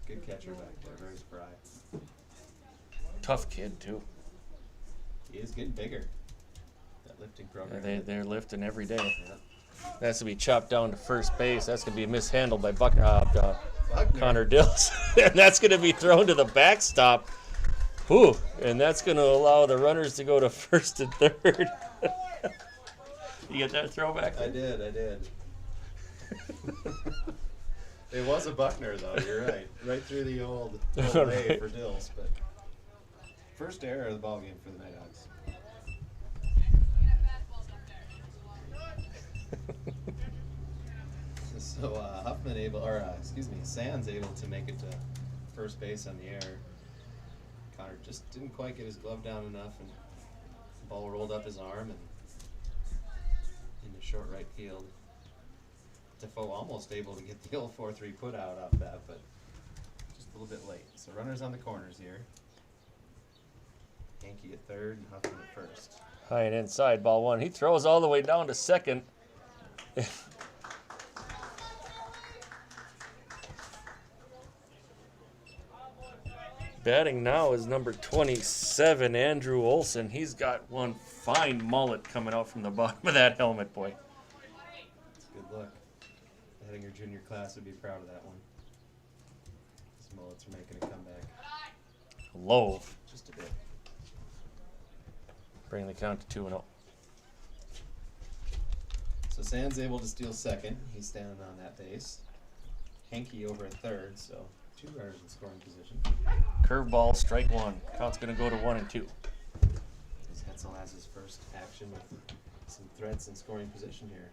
good catcher back there. Very spry. Tough kid, too. He is getting bigger. That lifting program. They're lifting every day. Yeah. That's going to be chopped down to first base. That's going to be mishandled by Buckner. Connor Dills. And that's going to be thrown to the backstop. Whew. And that's going to allow the runners to go to first and third. You get that throwback? I did. It was a Buckner, though. You're right. Right through the old way Right. for Dills. But first error of the ball game for the Nighthawks. So Sands able to make it to first base on the air. Connor just didn't quite get his glove down enough, and the ball rolled up his arm and into short right field. Defoe almost able to get the old 4-3 put out off that, but just a little bit late. So runners on the corners here. Yankee at 3rd and Huffman at 1st. High and inside, ball 1. He throws all the way down to 2nd. Batting now is number 27, Andrew Olson. He's got one fine mullet coming out from the bottom of that helmet, boy. It's a good look. I think your junior class would be proud of that one. These mullets are making a comeback. Low. Just a bit. Bring the count to 2-0. So Sands able to steal 2nd. He's standing on that base. Hankey over at 3rd, so 2 runners in scoring position. Curveball, strike 1. Count's going to go to 1 and 2. As Hetzel has his first action with some threats in scoring position here.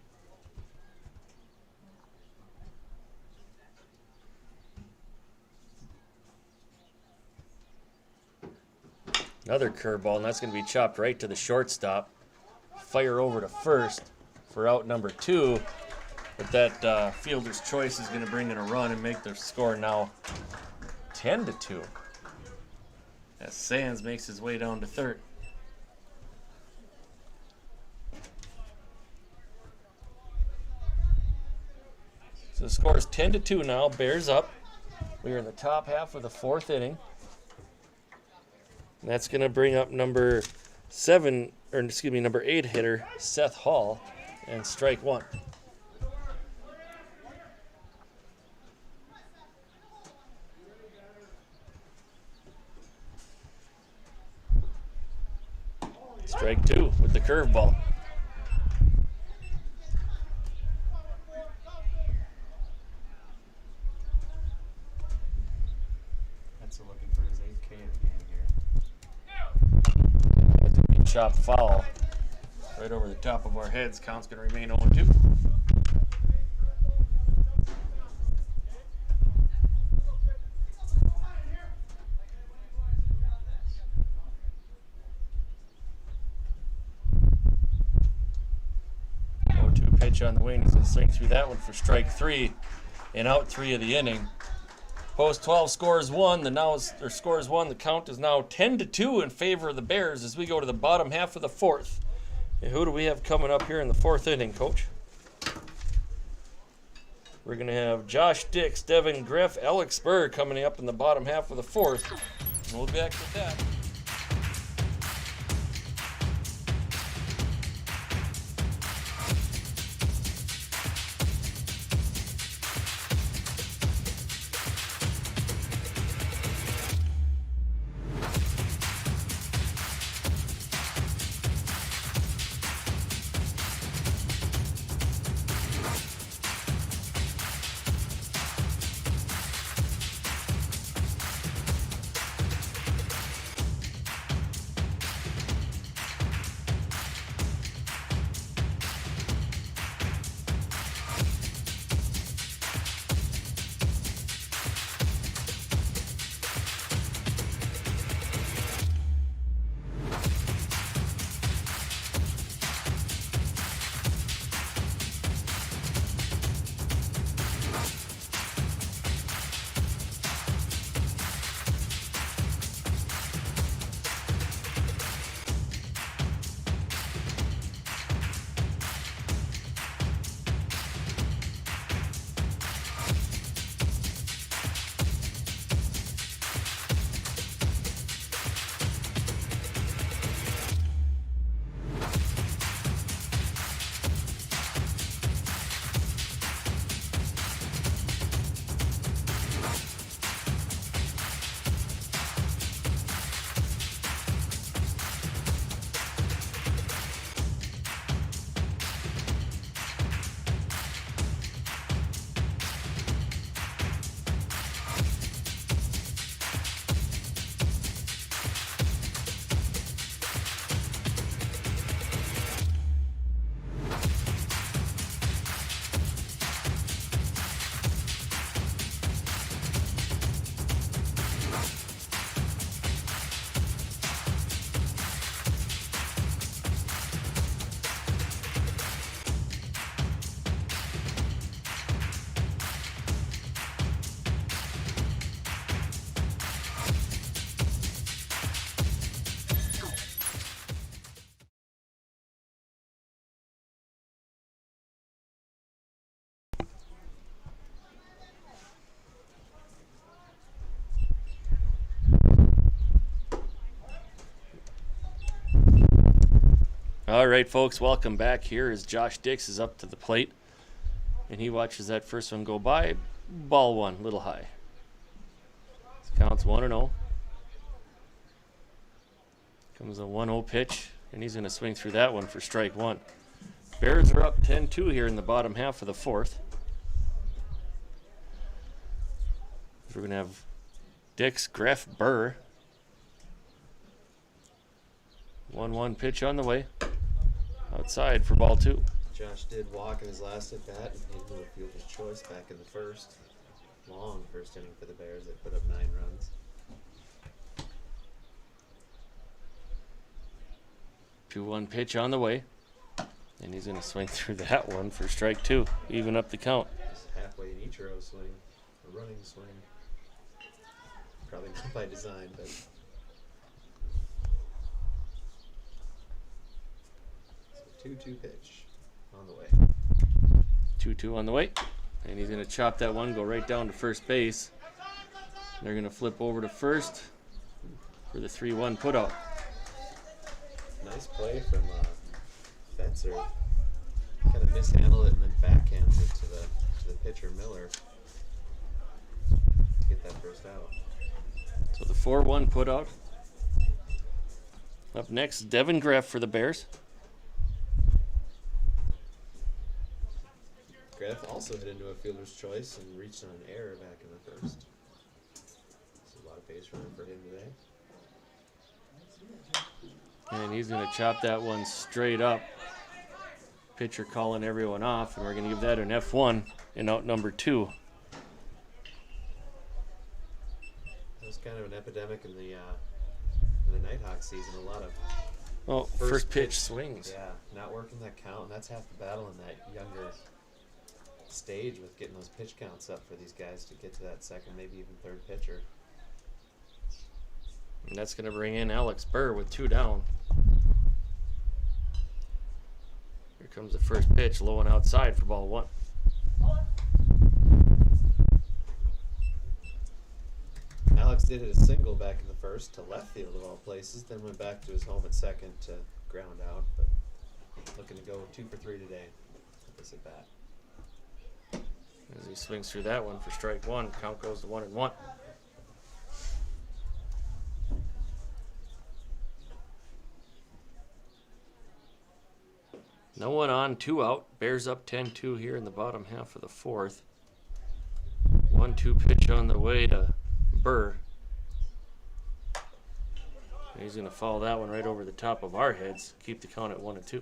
Another curveball, and that's going to be chopped right to the shortstop. Fire over to first for out number 2. But that fielder's choice is going to bring in a run and make the score now 10-2. As Sands makes his way down to 3rd. So the score is 10-2 now. Bears up. We are in the top half of the 4th inning. And that's going to bring up number 8 hitter, Seth Hall, and strike 1. Strike 2 with the curveball. Hetzel looking for his 8th K of the game here. It's going to be chopped foul right over the top of our heads. Count's going to remain 0-2. pitch on the way, and he's going to swing through that one for strike 3 and out 3 of the inning. Post 12 scores 1. The count is now 10-2 in favor of the Bears as we go to the bottom half of the 4th. And who do we have coming up here in the 4th inning, Coach? We're going to have Josh Dix, Devin Griff, Alex Burr coming up in the bottom half of the 4th. And we'll be back with that. All right, folks, welcome back. Here as Josh Dix is up to the plate, and he watches that first one go by. Ball one, little high. Counts 1-0. Comes a 1-0 pitch, and he's going to swing through that one for strike 1. Bears are up 10-2 here in the bottom half of the 4th. We're going to have Dix, Greff, Burr. 1-1 pitch on the way. Outside for ball 2. Josh did walk in his last at bat and into a fielder's choice back in the first. Long first inning for the Bears. They put up 9 runs. Two-one pitch on the way. And he's going to swing through that one for strike 2. Even up the count. Just halfway in Ichiro swing. A running swing. Probably not by design, but... 2-2 pitch on the way. 2-2 on the way. And he's going to chop that one, go right down to first base. They're going to flip over to first for the 3-1 putout. Nice play from Fetzer. Kind of mishandled it and then backhands it to the pitcher, Miller, to get that first out. So the 4-1 putout. Up next, Devin Greff for the Bears. Greff also hit into a fielder's choice and reached on an error back in the first. There's a lot of base running for him today. And he's going to chop that one straight up. Pitcher calling everyone off, and we're going to give that an F1 in out number 2. That was kind of an epidemic in the Nighthawk season. A lot of Oh, first pitch swings. Yeah, not working that count, and that's half the battle in that younger stage with getting those pitch counts up for these guys to get to that second, maybe even third pitcher. And that's going to bring in Alex Burr with 2 down. Here comes the first pitch, low and outside for ball 1. Alex did hit a single back in the first to left field of all places, then went back to his home at second to ground out, but looking to go 2 for 3 today with this at bat. As he swings through that one for strike 1, count goes to 1-1. No one on, 2 out. Bears up 10-2 here in the bottom half of the 4th. 1-2 pitch on the way to Burr. He's going to follow that one right over the top of our heads. Keep the count at 1-2. So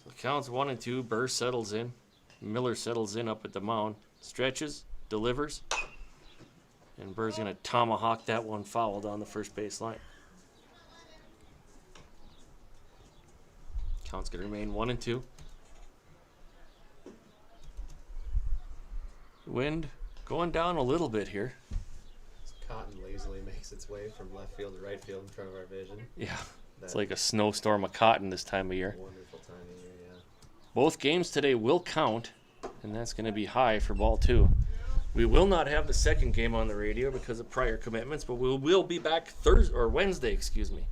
the count's 1-2. Burr settles in. Miller settles in up at the mound. Stretches, delivers. And Burr's going to tomahawk that one foul down the first base line. Count's going to remain 1-2. Wind going down a little bit here. Cotton lazily makes its way from left field to right field in front of our vision. Yeah, it's like a snowstorm of cotton this time of year. Wonderful time of year, yeah. Both games today will count, and that's going to be high for ball 2. We will not have the second game on the radio because of prior commitments, but we will be back Wednesday, excuse me.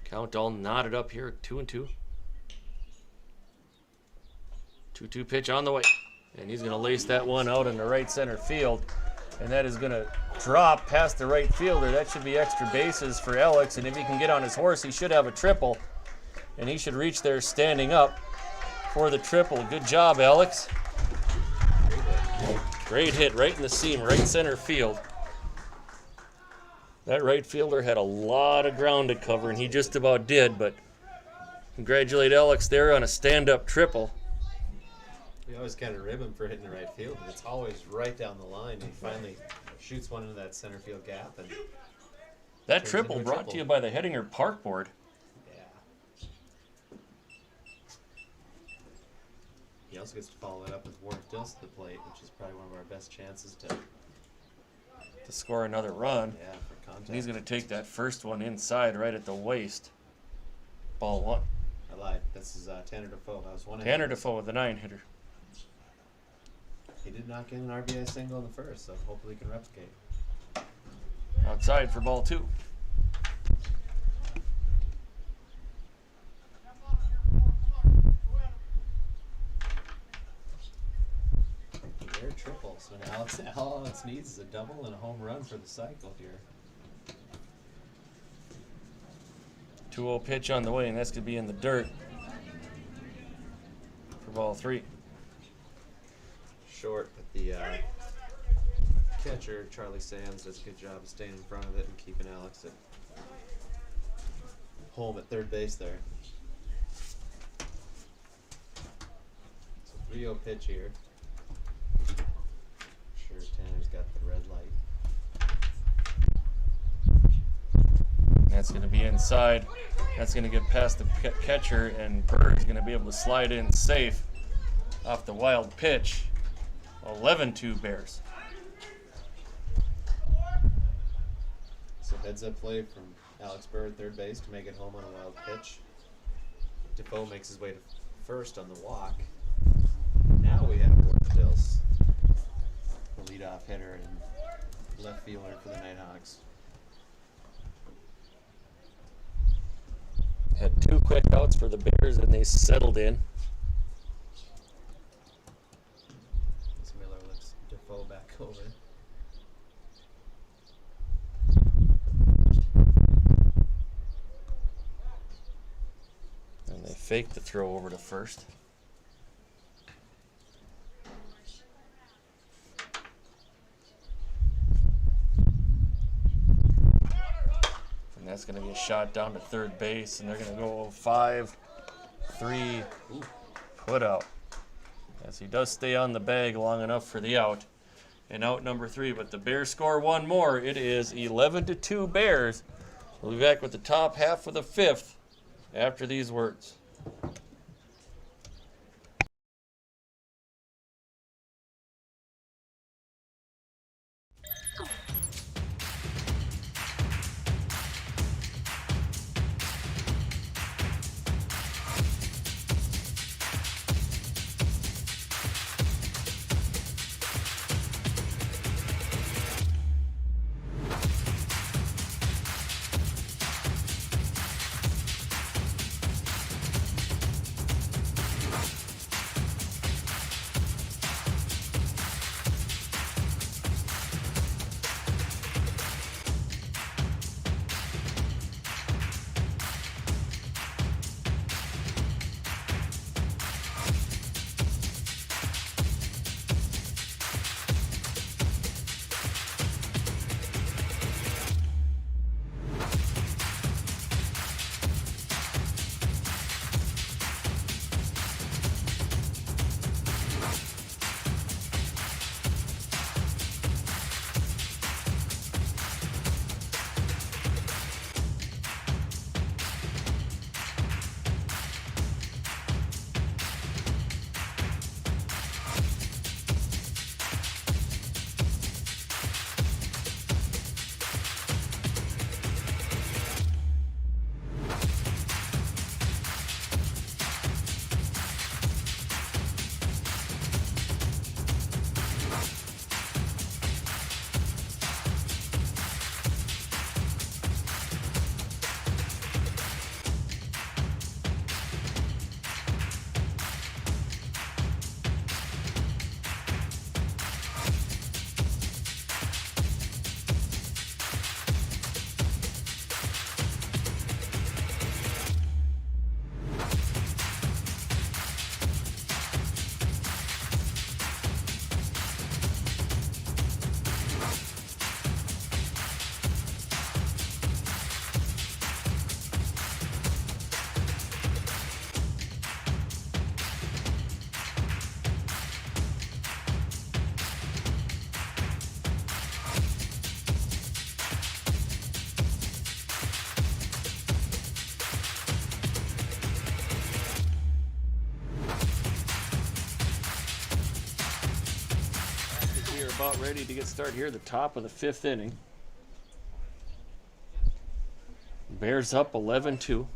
Count all knotted up here, 2-2. 2-2 pitch on the way. And he's going to lace that one out in the right center field. And that is going to drop past the right fielder. That should be extra bases for Alex. And if he can get on his horse, he should have a triple. And he should reach there standing up for the triple. Good job, Alex. Great hit right in the seam, right center field. That right fielder had a lot of ground to cover, and he just about did, but congratulate Alex there on a stand-up triple. We always kind of rib him for hitting the right field, but it's always right down the line. He finally shoots one into that center field gap. And that triple brought to you by the Hettinger Park Board. Yeah. He also gets to follow it up with Warren Dills to the plate, which is probably one of our best chances to score another run. Yeah, for contact. And he's going to take that first one inside right at the waist. Ball 1. I lied. This is Tanner Defoe. That was one. Tanner Defoe with the 9-hitter. He did not get an RBI single in the first, so hopefully he can replicate. Outside for ball 2. They're triples. And all Alex needs is a double and a home run for the cycle here. 2-0 pitch on the way, and that's going to be in the dirt for ball 3. Short, but the catcher, Charlie Sands, does a good job of staying in front of it and keeping Alex at home at third base there. So 3-0 pitch here. Sure, Tanner's got the red light. That's going to be inside. That's going to get past the catcher, and Burr is going to be able to slide in safe off the wild pitch. 11-2 Bears. So heads up play from Alex Burr at third base to make it home on a wild pitch. Defoe makes his way to first on the walk. Now we have Warren Dills, the leadoff hitter and left fielder for the Nighthawks. Had 2 quick outs for the Bears, and they settled in. As Miller lifts Defoe back over. And they fake the throw over to first. And that's going going to get shot down to third base, and they're going to go 5-3 put out. As he does stay on the bag long enough for the out. And out number 3, but the Bears score one more. It is 11-2 Bears. We'll be back with the top half of the 5th after these words. About ready to get started here, the top of the 5th inning. Bears up 11-2.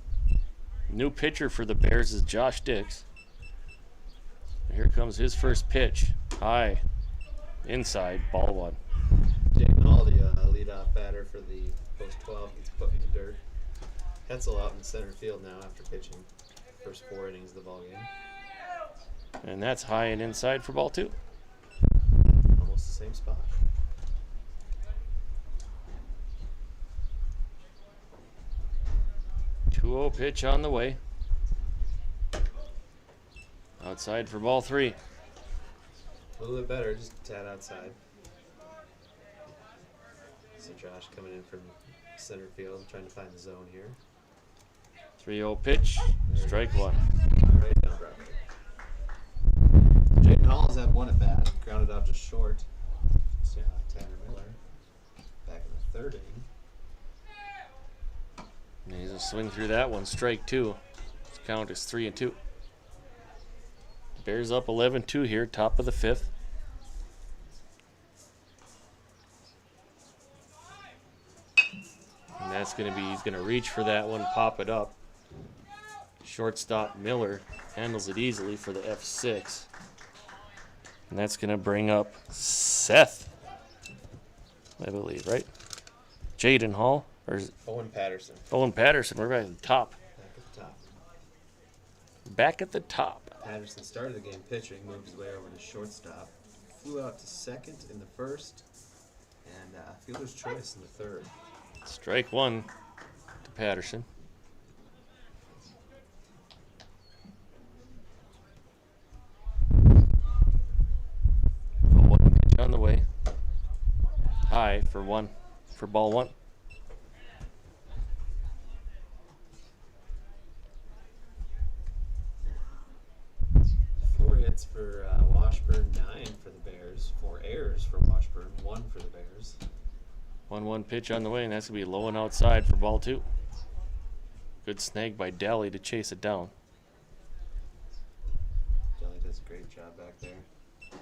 New pitcher for the Bears is Josh Dix. Here comes his first pitch. High, inside, ball 1. Jake Naldi, leadoff batter for the post 12, gets put in the dirt. Hetzel out in center field now after pitching first 4 innings of the ball game. And that's high and inside for ball 2. Almost the same spot. Two-0 pitch on the way. Outside for ball 3. A little bit better, just a tad outside. So Josh coming in from center field, trying to find the zone here. 3-0 pitch, strike 1. Right down Broadway. Jaden Hall has had 1 at bat, grounded out to short. So, Tanner Miller back in the 3rd inning. And he's going to swing through that one, strike 2. His count is 3-2. Bears up 11-2 here, top of the 5th. And that's going to be, he's going to reach for that one, pop it up. Shortstop Miller handles it easily for the F6. And that's going to bring up Seth, I believe, right? Jaden Hall, or is it Owen Patterson Owen Patterson? We're right at the top. back at the top. Back at the top. Patterson started the game pitching, moved his way over to shortstop, flew out to second in the 1st, and fielder's choice in the 3rd. Strike 1 to Patterson. One pitch on the way. High for ball 1. Washburn, 9 for the Bears. 4 errors for Washburn, 1 for the Bears. 1-1 pitch on the way, and that's going to be low and outside for ball 2. Good snag by Daly to chase it down. Daly does a great job back there. I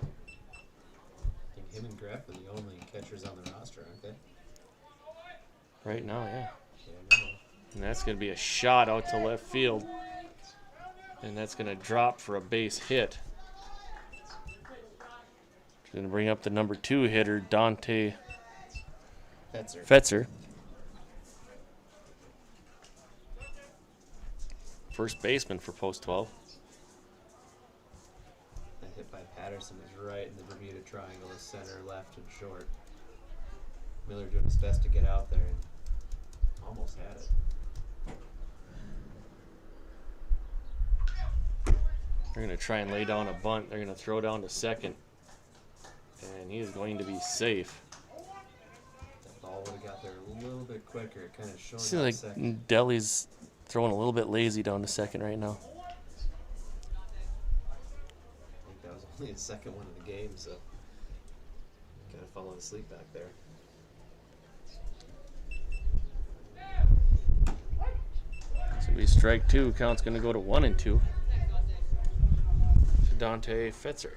think him and Greff are the only catchers on the roster, aren't they? Right now, yeah. Yeah, I know. And that's going to be a shot out to left field. And that's going to drop for a base hit. It's going to bring up the number 2 hitter, Dante Fetzer. First baseman for post 12. That hit by Patterson is right in the Bermuda Triangle, is center, left, and short. Miller doing his best to get out there and almost had it. They're going to try and lay down a bunt. They're going to throw down to second. And he is going to be safe. That ball would have got there a little bit quicker. It kind of showed Seems like second. Deli's throwing a little bit lazy down to second right now. I think that was only his second one of the game, so kind of falling asleep back there. It's going to be strike 2. Count's going to go to 1-2. To Dante Fetzer.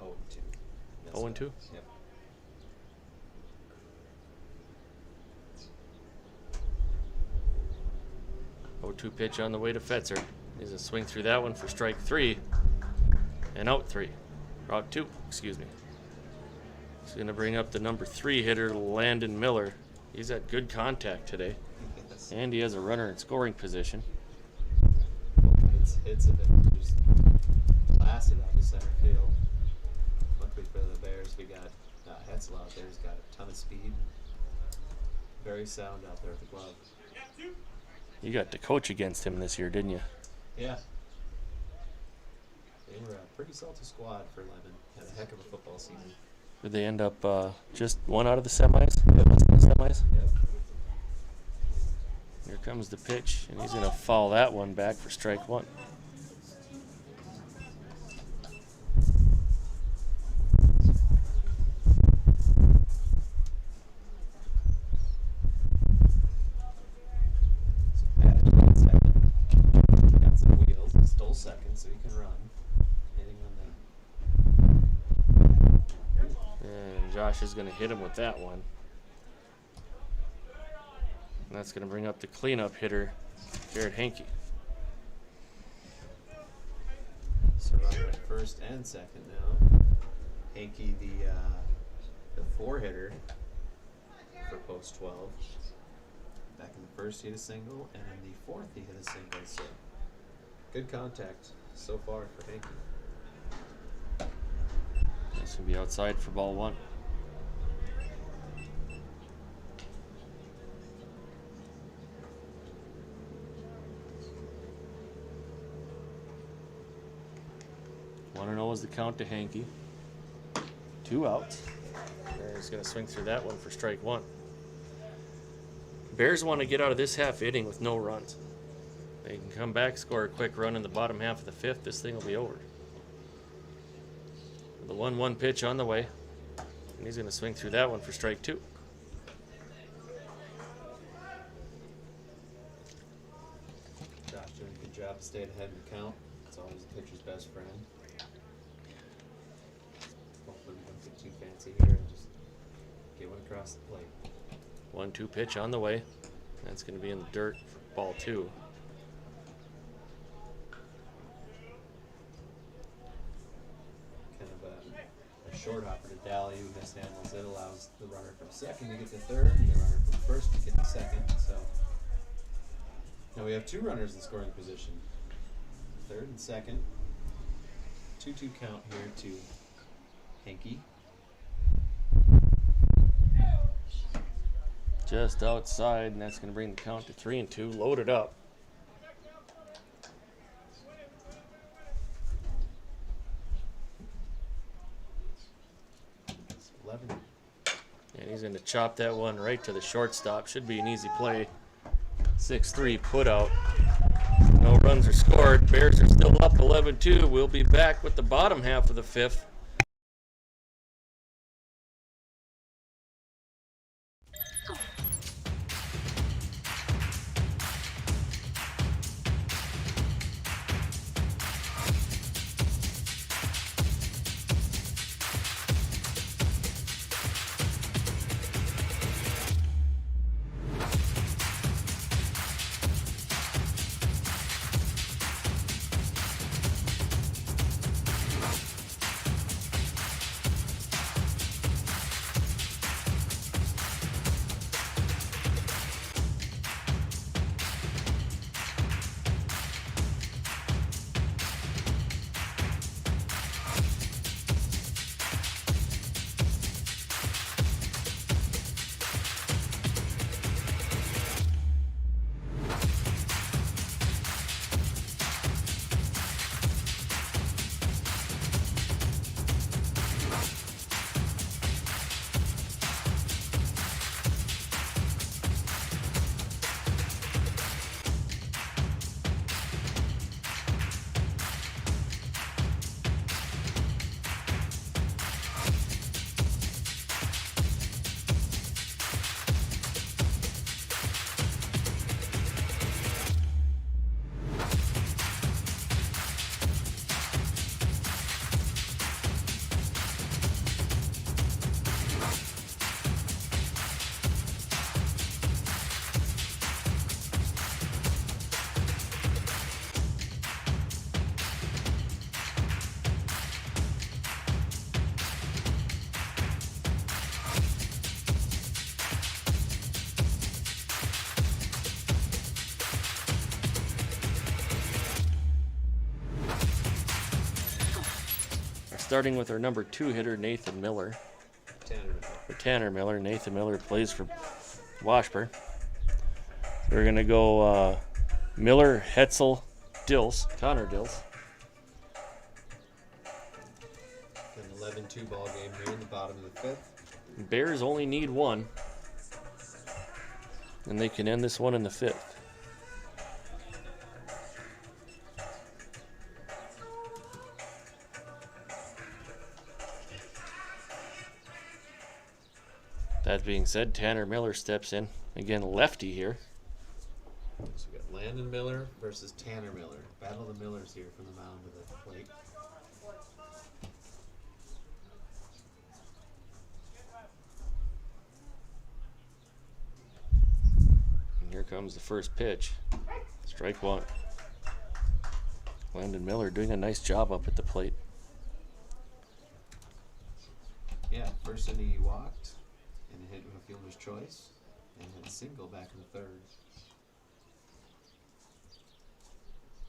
0-2. 0-2? Yep. Oh, 2 pitch on the way to Fetzer. He's a swing through that one for strike 3. And out 3. Or out 2, excuse me. He's going to bring up the number 3 hitter, Landon Miller. He's had good contact today. Yes. And he has a runner in scoring position. Hits have been just blasted out to center field. Luckily for the Bears, we got Hetzel out there. He's got a ton of speed. Very sound out there at the glove. You got to coach against him this year, didn't you? Yeah. They were a pretty salty squad for Lemon. Had a heck of a football season. Did they end up just one out of the semis? Less than the semis? Yep. Here comes the pitch, and he's going to foul that one back for strike 1. So Patterson got second. Got some wheels. Stole second so he can run. Hitting on the... And Josh is going to hit him with that one. And that's going to bring up the cleanup hitter, Jared Hankey. So runner at first and second now. Hankey, the 4 hitter for post 12. Back in the first, he hit a single, and in the fourth, he hit a single. So good contact so far for Hankey. That's going to be outside for ball 1. Was the count to Hankey. 2 outs. Bears going to swing through that one for strike 1. Bears want to get out of this half inning with no runs. They can come back, score a quick run in the bottom half of the 5th. This thing will be over. The 1-1 pitch on the way. And he's going to swing through that one for strike 2. Josh doing a good job to stay ahead of the count. It's always the pitcher's best friend. Hopefully we don't get too fancy here and just get one across the plate. 1-2 pitch on the way. That's going to be in the dirt for ball 2. Kind of a short hopper to Daly, who mishandles it, allows the runner from second to get to third and the runner from first to get to second. So now we have 2 runners in scoring position. Third and second. 2-2 count here to Hankey. Just outside, and that's going to bring the count to 3-2. Loaded up. It's 11. And he's going to chop that one right to the shortstop. Should be an easy play. 6-3 put out. No runs are scored. Bears are still up 11-2. We'll be back with the bottom half of the fifth. Starting with our number 2 hitter, Nathan Miller. Tanner Miller. Nathan Miller plays for Washburn. We're going to go Miller, Hetzel, Dills, Connor Dills. An 11-2 ball game here in the bottom of the fifth. Bears only need one, and they can end this one in the fifth. That being said, Tanner Miller steps in. Again, lefty here. So we got Landon Miller versus Tanner Miller. Battle of the Millers here from the mound to the plate. And here comes the first pitch. Strike one. Landon Miller doing a nice job up at the plate. Yeah, first inning he walked and hit with a fielder's choice and hit a single back in the third.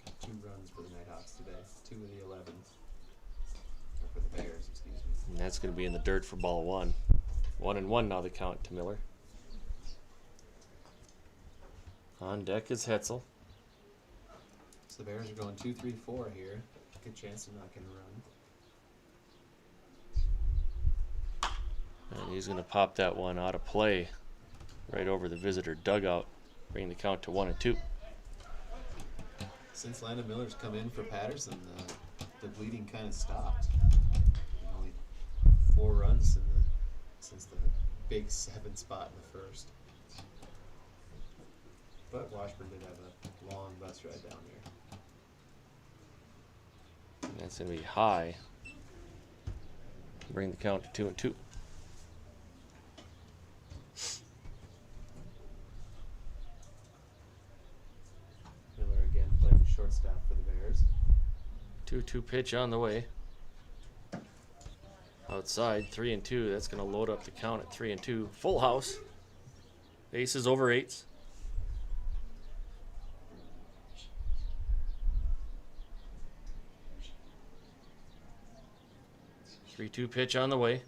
Got 2 runs for the Nighthawks today. 2 of the 11. Or for the Bears, excuse me. And that's going to be in the dirt for ball 1. 1-1 now the count to Miller. On deck is Hetzel. So the Bears are going 2-3-4 here. Good chance they're not going to run. And he's going to pop that one out of play right over the visitor dugout, bring the count to 1-2. Since Landon Miller's come in for Patterson, the bleeding kind of stopped. Only 4 runs since the big 7 spot in the first. But Washburn did have a long bus ride down here. And that's going to be high. Bring the count to 2-2. Miller again playing shortstop for the Bears. 2-2 pitch on the way. Outside, 3-2. That's going to load up the count at 3-2. Full house. Aces over 8s. 3-2 pitch on the way.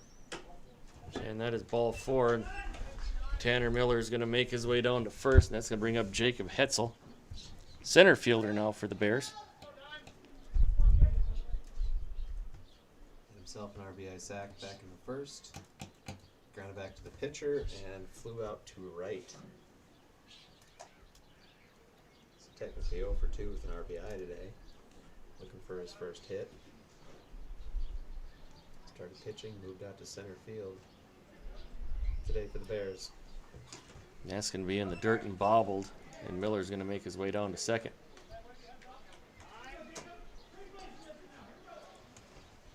And that is ball 4. Tanner Miller is going to make his way down to first, and that's going to bring up Jacob Hetzel. Center fielder now for the Bears. Himself an RBI sack back in the first. Grounded back to the pitcher and flew out to right. So technically 0 for 2 with an RBI today. Looking for his first hit. Started pitching, moved out to center field today for the Bears. That's going to be in the dirt and bobbled, and Miller's going to make his way down to second.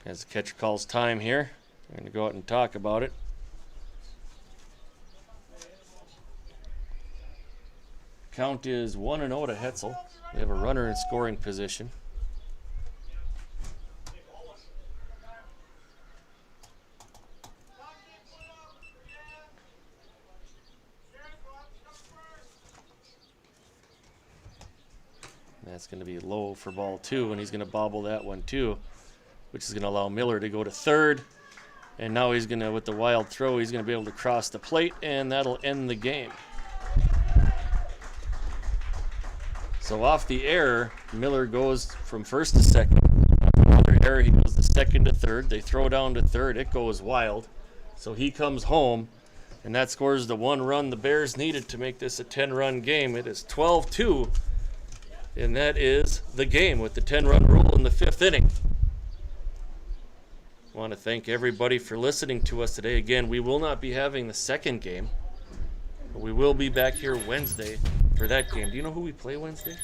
As the catcher calls time here, we're going to go out and talk about it. Count is 1-0 to Hetzel. We have a runner in scoring position. That's going to be low for ball 2, and he's going to bobble that one too, which is going to allow Miller to go to third. And now he's going to, with the wild throw, he's going to be able to cross the plate, and that'll end the game. So off the error, Miller goes from first to second. After error, he goes to second to third. They throw down to third. It goes wild. So he comes home, and that scores the 1 run the Bears needed to make this a 10-run game. It is 12-2. And that is the game with the 10-run rule in the 5th inning. I want to thank everybody for listening to us today. Again, we will not be having the second game, but we will be back here Wednesday for that game. Do you know who we play Wednesday?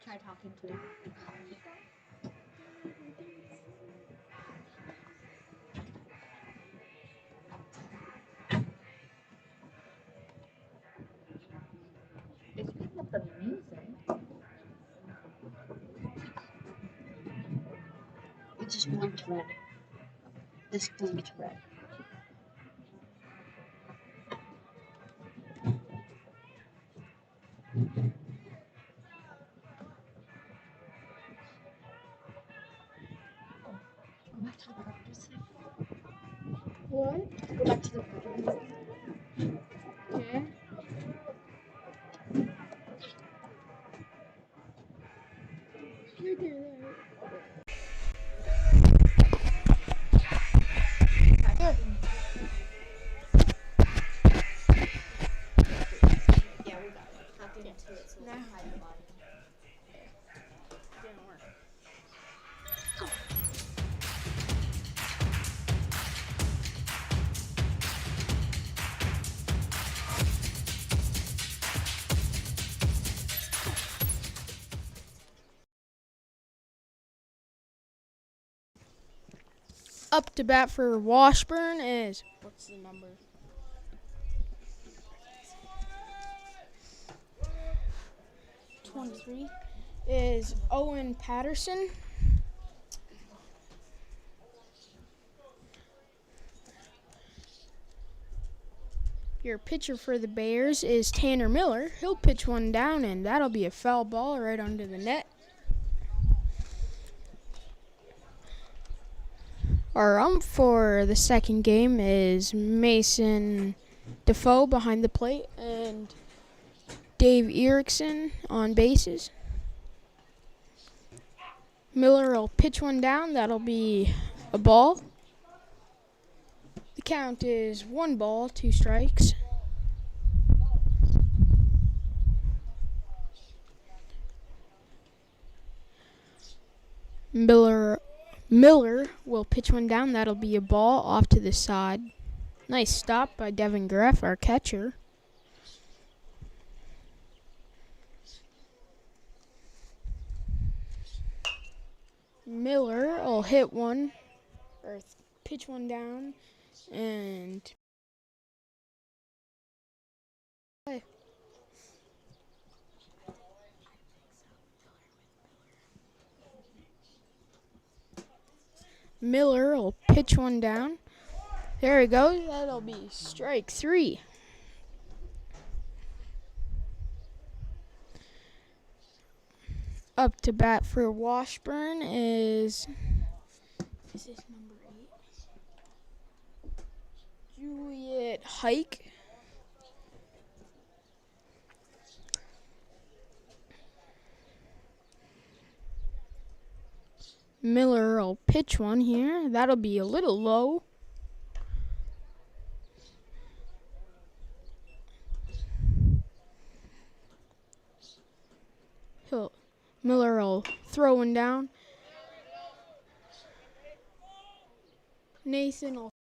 Try talking to him. It's picking up the music. It just blinked red. This blinked red. Go back to the prejudice. What? Go back to the prejudice. Okay. Right there. Yeah, we got it. Talk into it so we can hide the body. Didn't work. Up to bat for Washburn is what's the number? 23 is Owen Patterson. Your pitcher for the Bears is Tanner Miller. He'll pitch one down, and that'll be a foul ball right under the net. Our ump for the second game is Mason Defoe behind the plate and Dave Erickson on bases. Miller will pitch one down. That'll be a ball. The count is 1 ball, 2 strikes. Miller will pitch one down. That'll be a ball off to the side. Nice stop by Devin Greff, our catcher. Miller will hit one, or pitch one down, and Miller will pitch one down. There he goes. That'll be strike 3. Up to bat for Washburn is this number 8? Juliet Hike. Miller will pitch one here. That'll be a little low. Miller will throw one down. Nathan will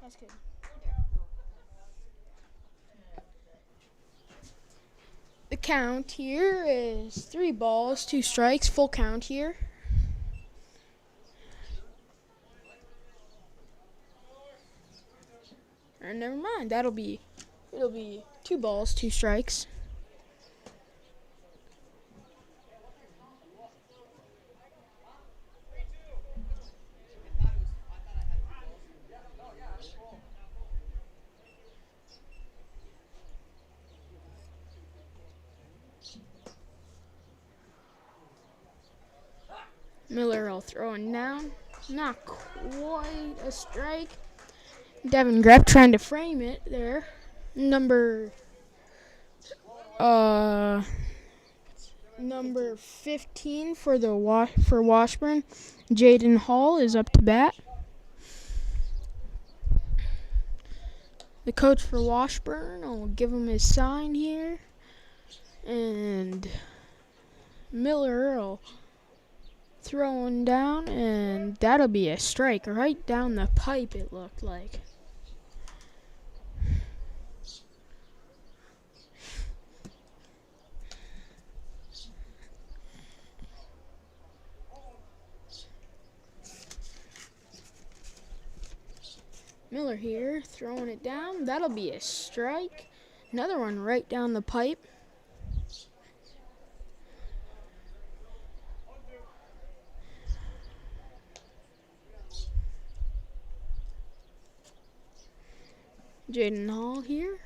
That's good. The count here is 3 balls, 2 strikes, full count here. And never mind, it'll be 2 balls, 2 strikes. Miller will throw it down. Not quite a strike. Devin Grepp trying to frame it there. Number 15 for for Washburn, Jaden Hall is up to bat. The coach for Washburn will give him his sign here, and Miller will throw one down, and that'll be a strike right down the pipe. It looked like. Miller here, throwing it down. That'll be a strike. Another one right down the pipe. Jaden Hall here.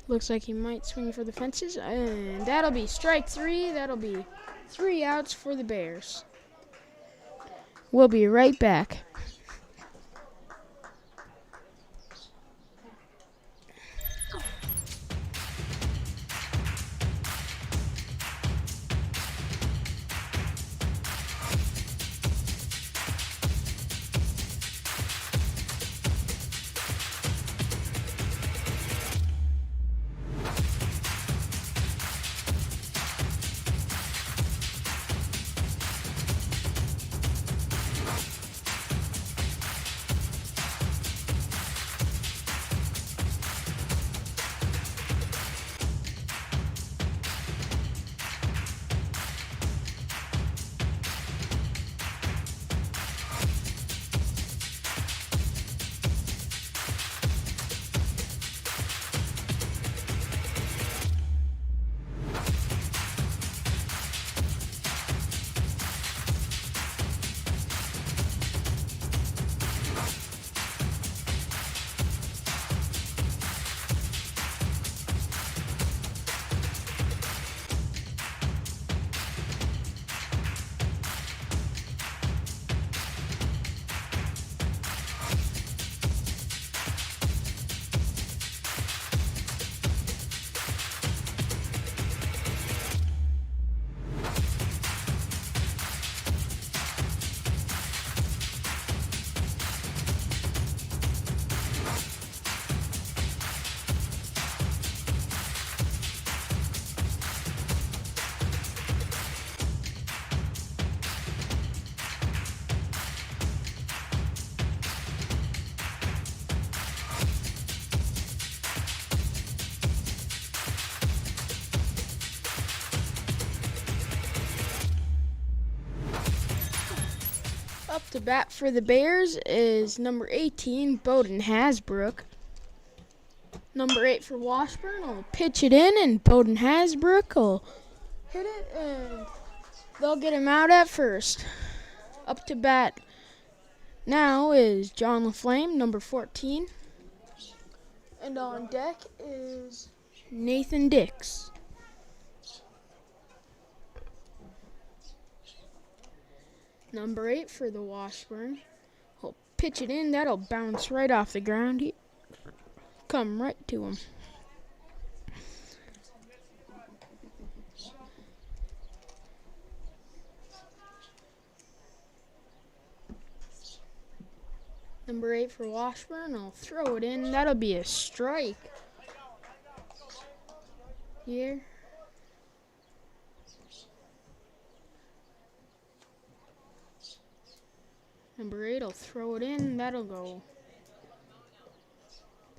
Looks like he might swing for the fences. And that'll be strike 3. That'll be 3 outs for the Bears. We'll be right back. Up to bat for the Bears is number 18, Bowden Hasbrook. Number 8 for Washburn will pitch it in, and Bowden Hasbrook will hit it, and they'll get him out at first. Up to bat now is John LaFlame, number 14. And on deck is Nathan Dix. Number 8 for the Washburn. He'll pitch it in. That'll bounce right off the ground. Come right to him. Number 8 for Washburn. I'll throw it in. That'll be a strike. Here. Number 8 will throw it in. That'll go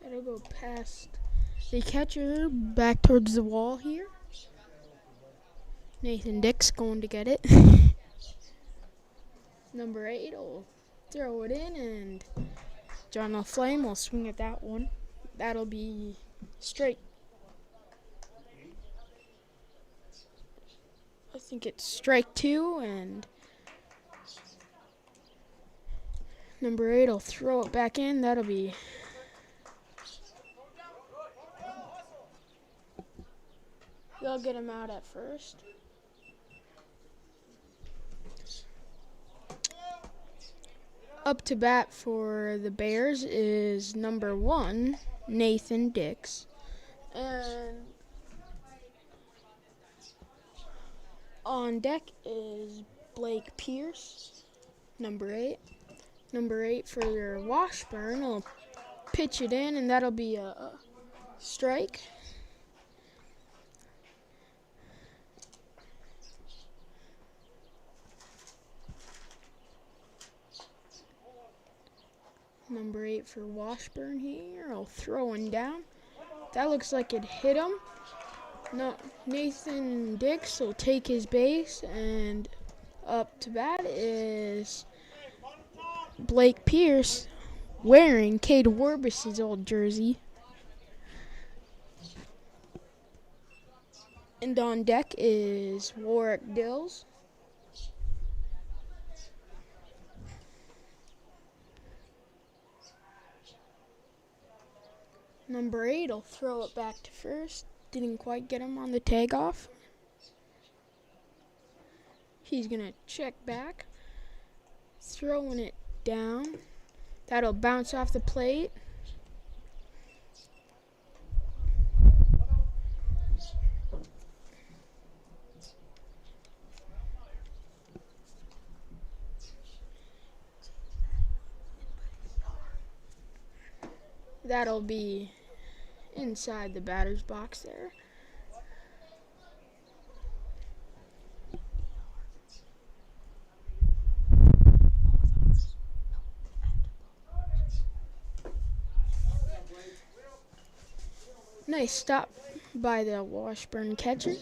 That'll go past the catcher back towards the wall here. Nathan Dix going to get it. Number 8 will throw it in, and John LaFlame will swing at that one. That'll be straight. I think it's strike 2, and number 8 will throw it back in. That'll be they'll get him out at first. Up to bat for the Bears is number 1, Nathan Dix. And on deck is Blake Pierce, number 8. Number 8 for Washburn will pitch it in, and that'll be a strike. Number 8 for Washburn here will throw him down. That looks like it hit him. No, Nathan Dix will take his base, and up to bat is Blake Pierce wearing Cade Warbus's old jersey. And on deck is Warwick Dills. Number 8 will throw it back to first. Didn't quite get him on the tag off. He's going to check back. Throwing it down. That'll bounce off the plate. That'll be inside the batter's box there. Nice stop by the Washburn catcher.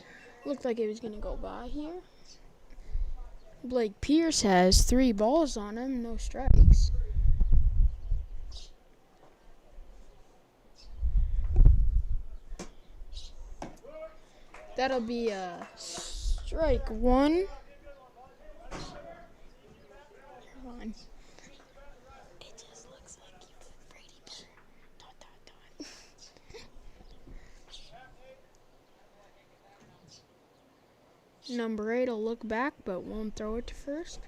Looked like it was going to go by here. Blake Pierce has 3 balls on him, no strikes. That'll be a strike 1. Come on. It just looks like you put Brady Bunch. Dot, dot, dot. Number 8 will look back, but won't throw it to first.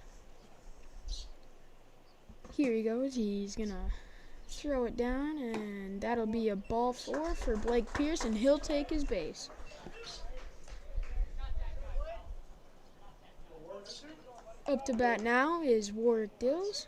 Here he goes. He's going to throw it down, and that'll be a ball 4 for Blake Pierce, and he'll take his base. Up to bat now is Warwick Dills.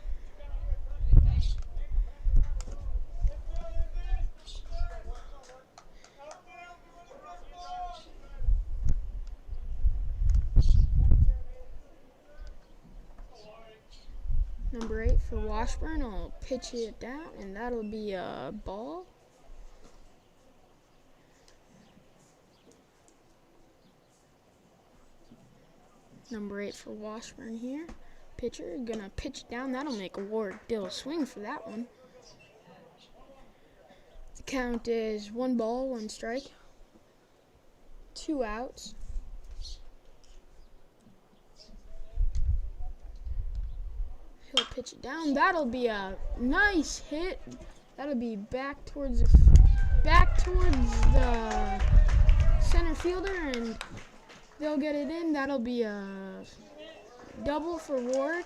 Number 8 for Washburn will pitch it down, and that'll be a ball. Number 8 for Washburn here. Pitcher gonna pitch down. That'll make a Warwick Dill swing for that one. The count is 1 ball, 1 strike. 2 outs. He'll pitch it down. That'll be a nice hit. That'll be back towards the center fielder, and they'll get it in. That'll be a double for Warwick.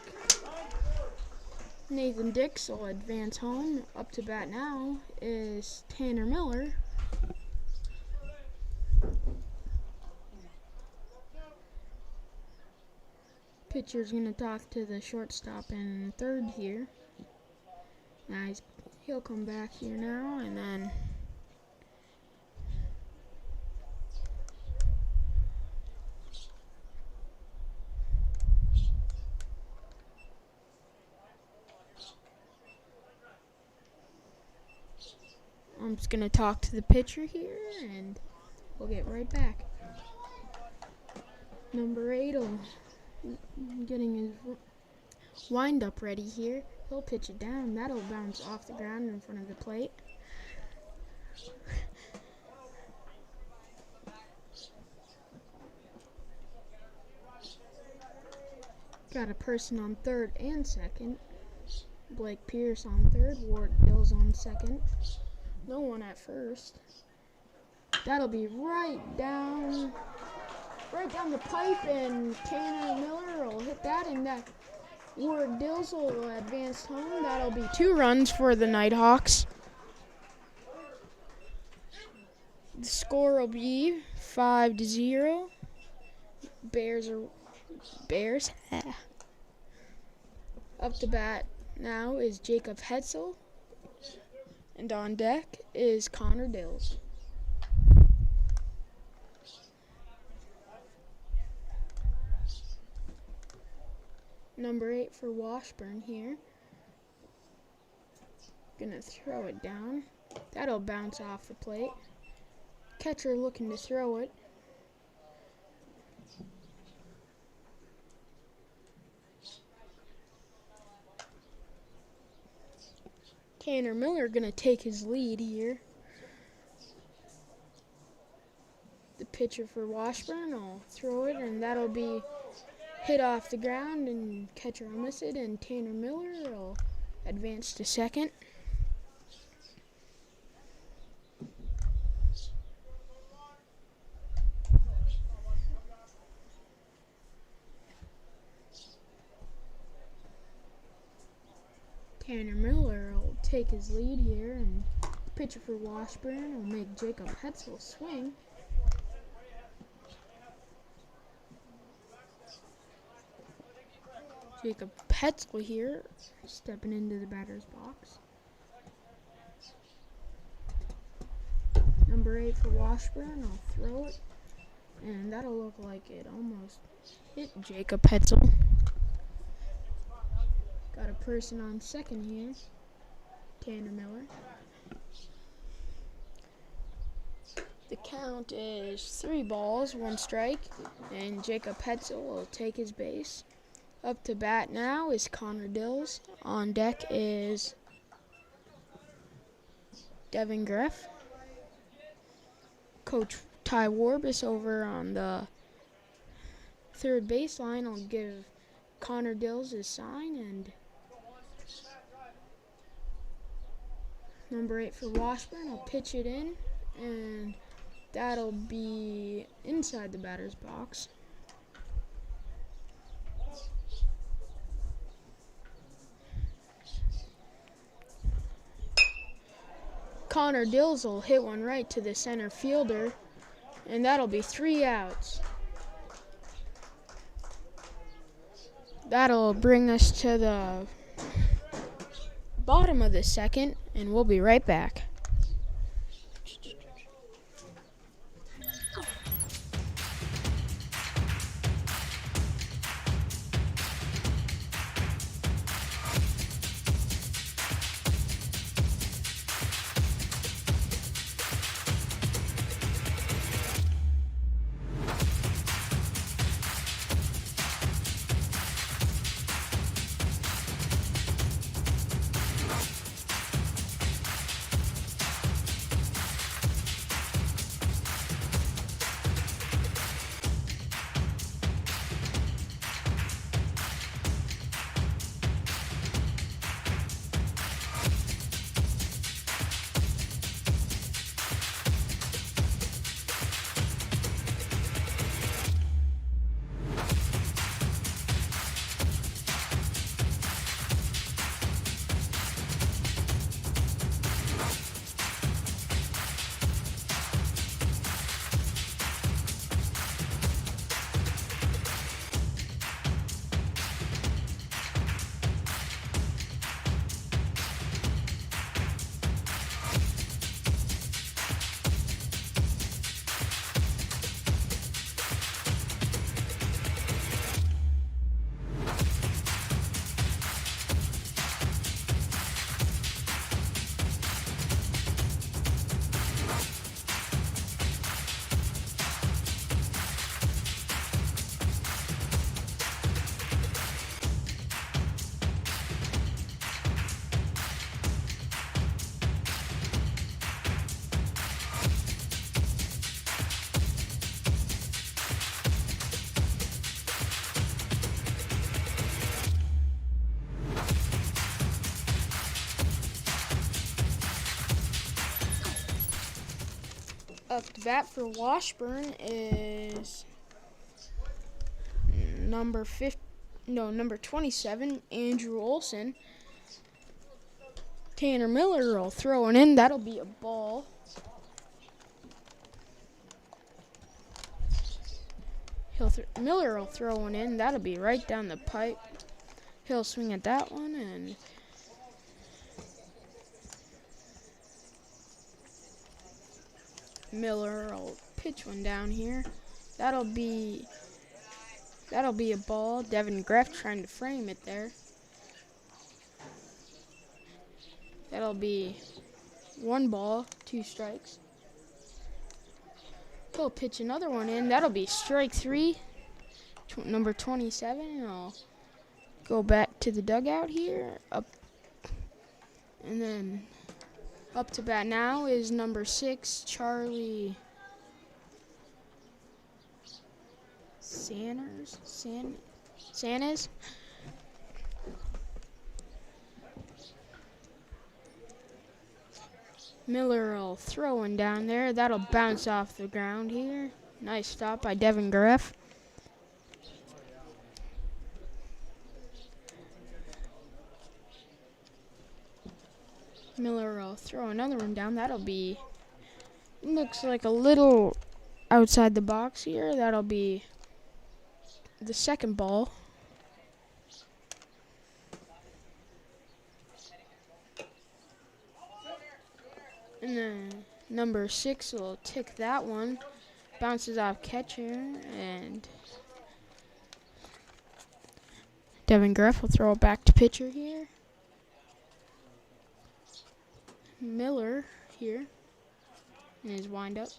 Nathan Dix will advance home. Up to bat now is Tanner Miller. Pitcher's going to talk to the shortstop in third here. Now he'll come back here now, and then I'm just going to talk to the pitcher here, and we'll get right back. Number 8 getting his wind up ready here. He'll pitch it down. That'll bounce off the ground in front of the plate. Got a person on third and second. Blake Pierce on third. Ward Dills on second. No one at first. That'll be right down the pipe, and Tanner Miller will hit that, and that Ward Dills will advance home. That'll be 2 runs for the Nighthawks. The score will be 5-0. Bears. Up to bat now is Jacob Hetzel, and on deck is Connor Dills. Number 8 for Washburn here. Gonna throw it down. That'll bounce off the plate. Catcher looking to throw it. Tanner Miller gonna take his lead here. The pitcher for Washburn will throw it, and that'll be hit off the ground, and catcher will miss it, and Tanner Miller will advance to second. Tanner Miller will take his lead here, and the pitcher for Washburn will make Jacob Hetzel swing. Jacob Hetzel here, stepping into the batter's box. Number 8 for Washburn, I'll throw it, and that'll look like it almost hit Jacob Hetzel. Got a person on second here, Tanner Miller. The count is 3 balls, 1 strike, and Jacob Hetzel will take his base. Up to bat now is Connor Dills. On deck is Devin Greff. Coach Ty Warbus over on the third baseline will give Connor Dills his sign, and number 8 for Washburn will pitch it in, and that'll be inside the batter's box. Connor Dills will hit one right to the center fielder, and that'll be 3 outs. That'll bring us to the bottom of the second, and we'll be right back. Up to bat for Washburn is number 27, Andrew Olson. Tanner Miller will throw it in. That'll be a ball. Miller will throw one in. That'll be right down the pipe. He'll swing at that one, and Miller will pitch one down here. That'll be a ball. Devin Greff trying to frame it there. That'll be 1 ball, 2 strikes. He'll pitch another one in. That'll be strike 3. Number 27. I'll go back to the dugout here. And then up to bat now is number 6, Charlie Sanders. Miller will throw one down there. That'll bounce off the ground here. Nice stop by Devin Greff. Miller will throw another one down. That'll be, looks like a little outside the box here. That'll be the 2nd ball. And then number 6 will tick that one. Bounces off catcher, and Devin Greff will throw it back to pitcher here. Miller here in his windup.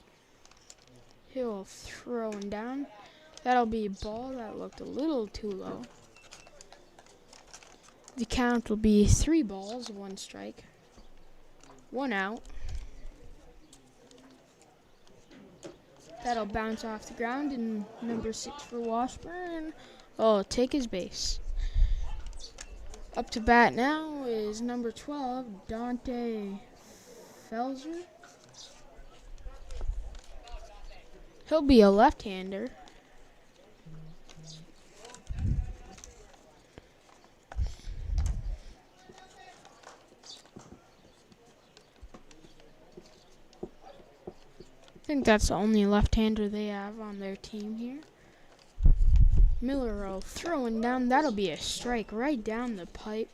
He'll throw him down. That'll be a ball. That looked a little too low. The count will be 3 balls, 1 strike, 1 out. That'll bounce off the ground, and number 6 for Washburn will take his base. Up to bat now is number 12, Dante Felser. He'll be a left-hander. I think that's the only left-hander they have on their team here. Miller will throw one down. That'll be a strike right down the pipe.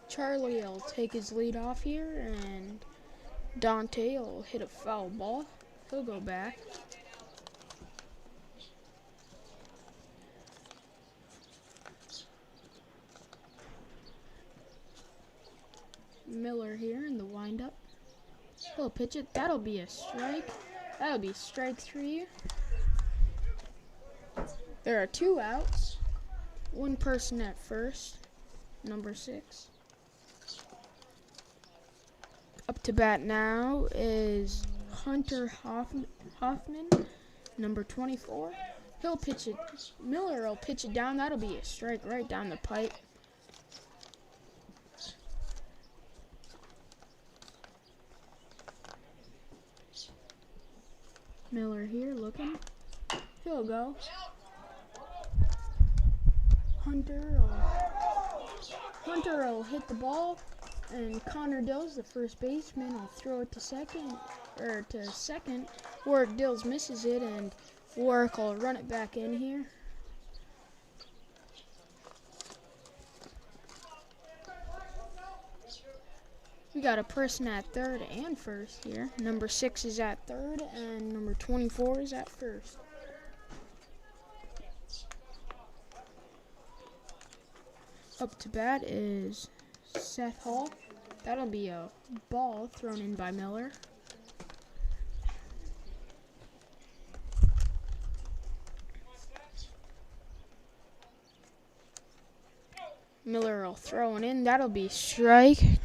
Charlie will take his lead off here, and Dante will hit a foul ball. He'll go back. Miller here in the windup. He'll pitch it. That'll be a strike. That'll be strike 3. There are 2 outs. 1 person at first. Number 6. Up to bat now is Hunter Hoffman, number 24. He'll pitch it. Miller will pitch it down. That'll be a strike right down the pipe. Miller here looking. He'll go. Hunter will hit the ball, and Connor Dills, the first baseman, will throw it to second. Warwick Dills misses it, and Warwick will run it back in here. We got a person at third and first here. Number 6 is at third, and number 24 is at first. Up to bat is Seth Hall. That'll be a ball thrown in by Miller. Miller will throw it in. That'll be strike.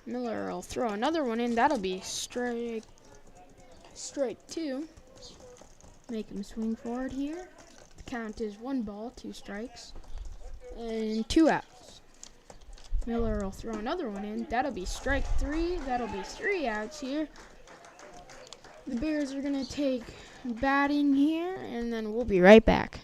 Miller will throw another one in. That'll be strike two. Make him swing forward here. The count is 1 ball, 2 strikes, and 2 outs. Miller will throw another one in. That'll be strike 3. That'll be 3 outs here. The Bears are going to take batting here, and then we'll be right back.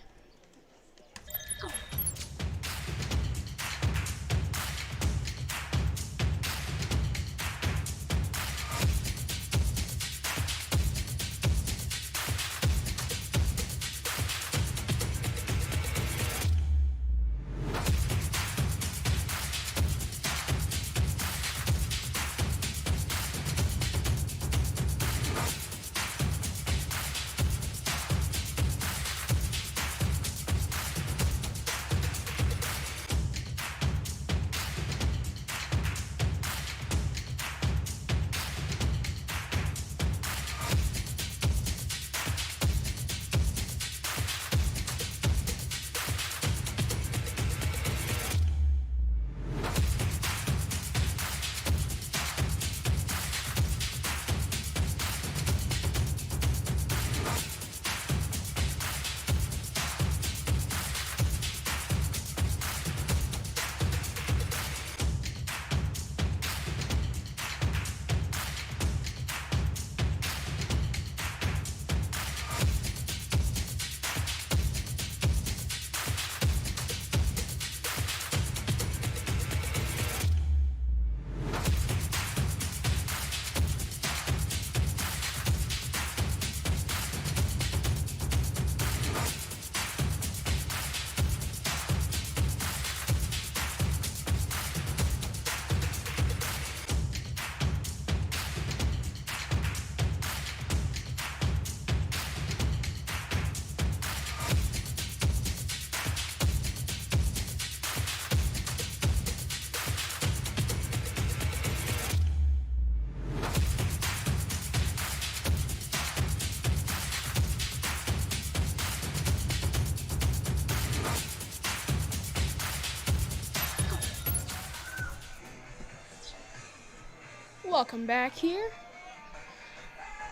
Welcome back here.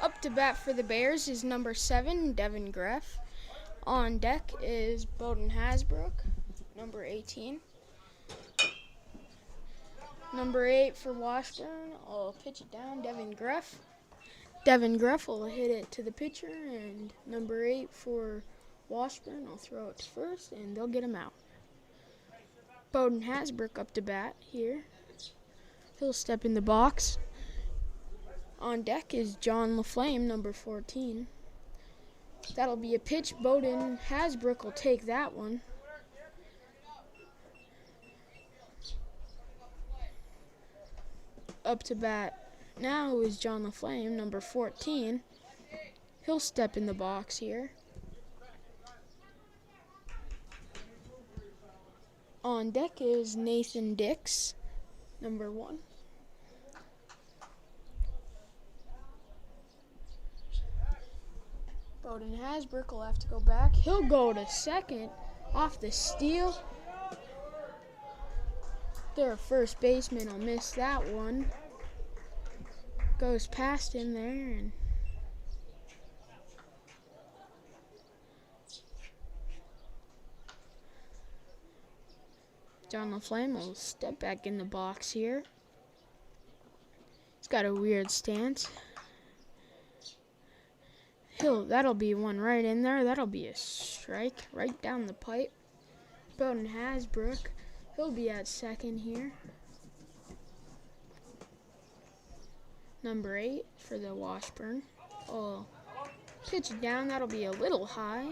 Up to bat for the Bears is number 7, Devin Greff. On deck is Bowden Hasbrook, number 18. Number 8 for Washburn, I'll pitch it down, Devin Greff. Devin Greff will hit it to the pitcher, and number 8 for Washburn, I'll throw it to first, and they'll get him out. Bowden Hasbrook up to bat here. He'll step in the box. On deck is John LaFlame, number 14. That'll be a pitch. Bowden Hasbrook will take that one. Up to bat now is John LaFlame, number 14. He'll step in the box here. On deck is Nathan Dix, number 1. Bowden Hasbrook will have to go back. He'll go to second off the steal. Their first baseman will miss that one. Goes past him there, and John LaFlame will step back in the box here. He's got a weird stance. That'll be one right in there. That'll be a strike right down the pipe. Bowden Hasbrook, he'll be at second here. Number 8 for the Washburn. Oh, pitch it down. That'll be a little high.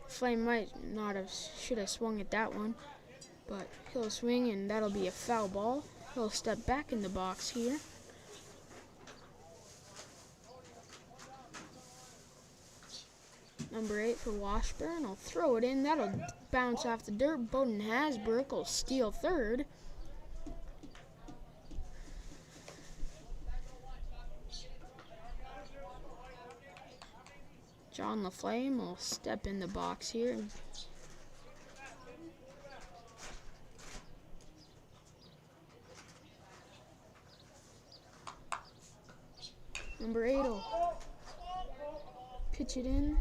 Flame might not have, should have swung at that one, but he'll swing, and that'll be a foul ball. He'll step back in the box here. Number 8 for Washburn. I'll throw it in. That'll bounce off the dirt. Bowden Hasbrook will steal third. John LaFlame will step in the box here. Number 8 will pitch it in.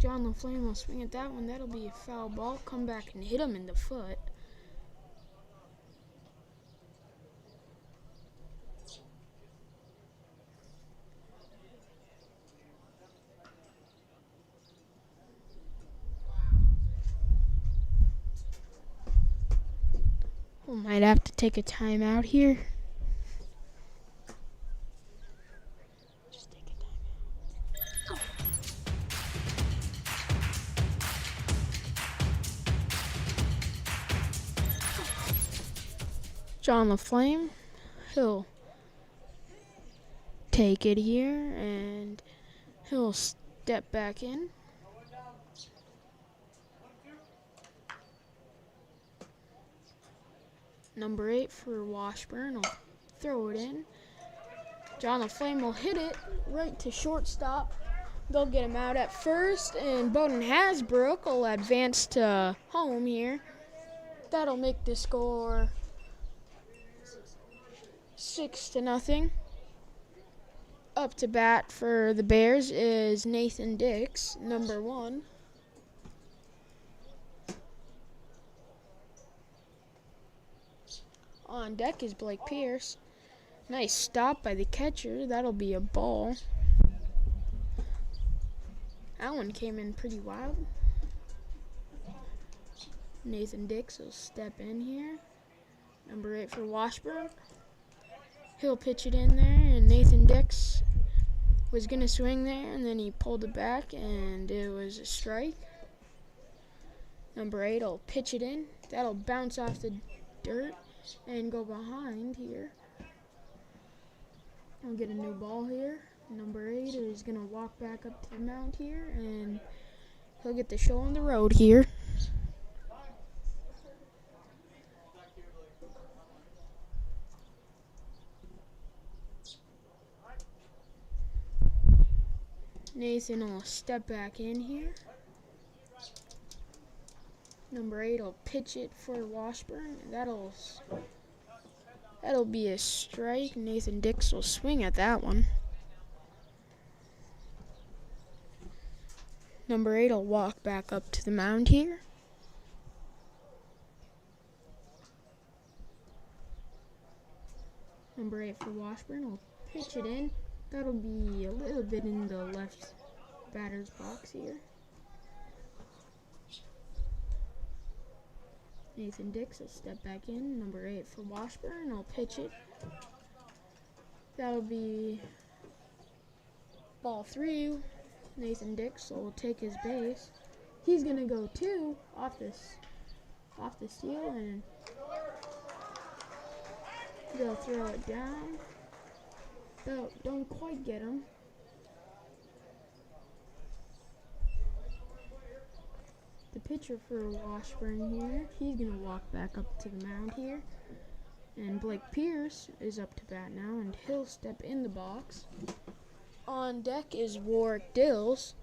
John LaFlame will swing at that one. That'll be a foul ball. Come back and hit him in the foot. We might have to take a timeout here. Just take a timeout. John LaFlame, he'll take it here and he'll step back in. Number 8 for Washburn will throw it in. John LaFlame will hit it right to shortstop. They'll get him out at first, and Bowden Hasbrook will advance to home here. That'll make the score 6-0. Up to bat for the Bears is Nathan Dix, number 1. On deck is Blake Pierce. Nice stop by the catcher. That'll be a ball. That one came in pretty wild. Nathan Dix will step in here. Number 8 for Washburn. He'll pitch it in there, and Nathan Dix was going to swing there, and then he pulled it back, and it was a strike. Number 8 will pitch it in. That'll bounce off the dirt and go behind here. I'll get a new ball here. Number 8 is going to walk back up to the mound here, and he'll get the show on the road here. Nathan will step back in here. Number 8 will pitch it for Washburn. That'll be a strike. Nathan Dix will swing at that one. Number 8 will walk back up to the mound here. Number 8 for Washburn will pitch it in. That'll be a little bit in the left batter's box here. Nathan Dix will step back in. Number 8 for Washburn will pitch it. That'll be ball 3. Nathan Dix will take his base. He's gonna go 2 off the steal, and they'll throw it down. Don't quite get him. The pitcher for Washburn here, he's going to walk back up to the mound here. And Blake Pierce is up to bat now, and he'll step in the box. On deck is Warwick Dills.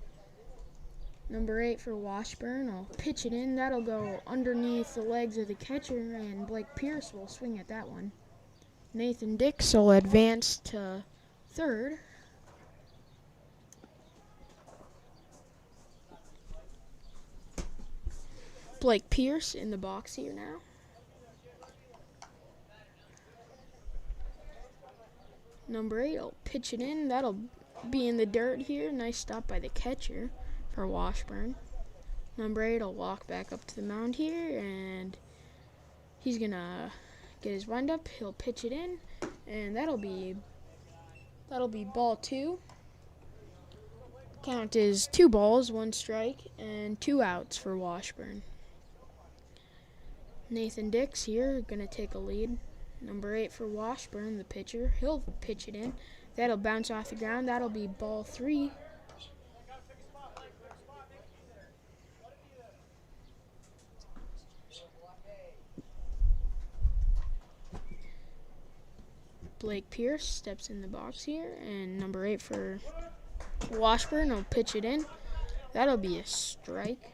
Number 8 for Washburn will pitch it in. That'll go underneath the legs of the catcher, and Blake Pierce will swing at that one. Nathan Dix will advance to third. Blake Pierce in the box here now. Number 8 will pitch it in. That'll be in the dirt here. Nice stop by the catcher for Washburn. Number 8 will walk back up to the mound here, and he's going to get his windup. He'll pitch it in, and that'll be ball 2. Count is 2 balls, 1 strike, and 2 outs for Washburn. Nathan Dix here going to take a lead. Number 8 for Washburn, the pitcher. He'll pitch it in. That'll bounce off the ground. That'll be ball 3. Blake Pierce steps in the box here, and number 8 for Washburn will pitch it in. That'll be a strike.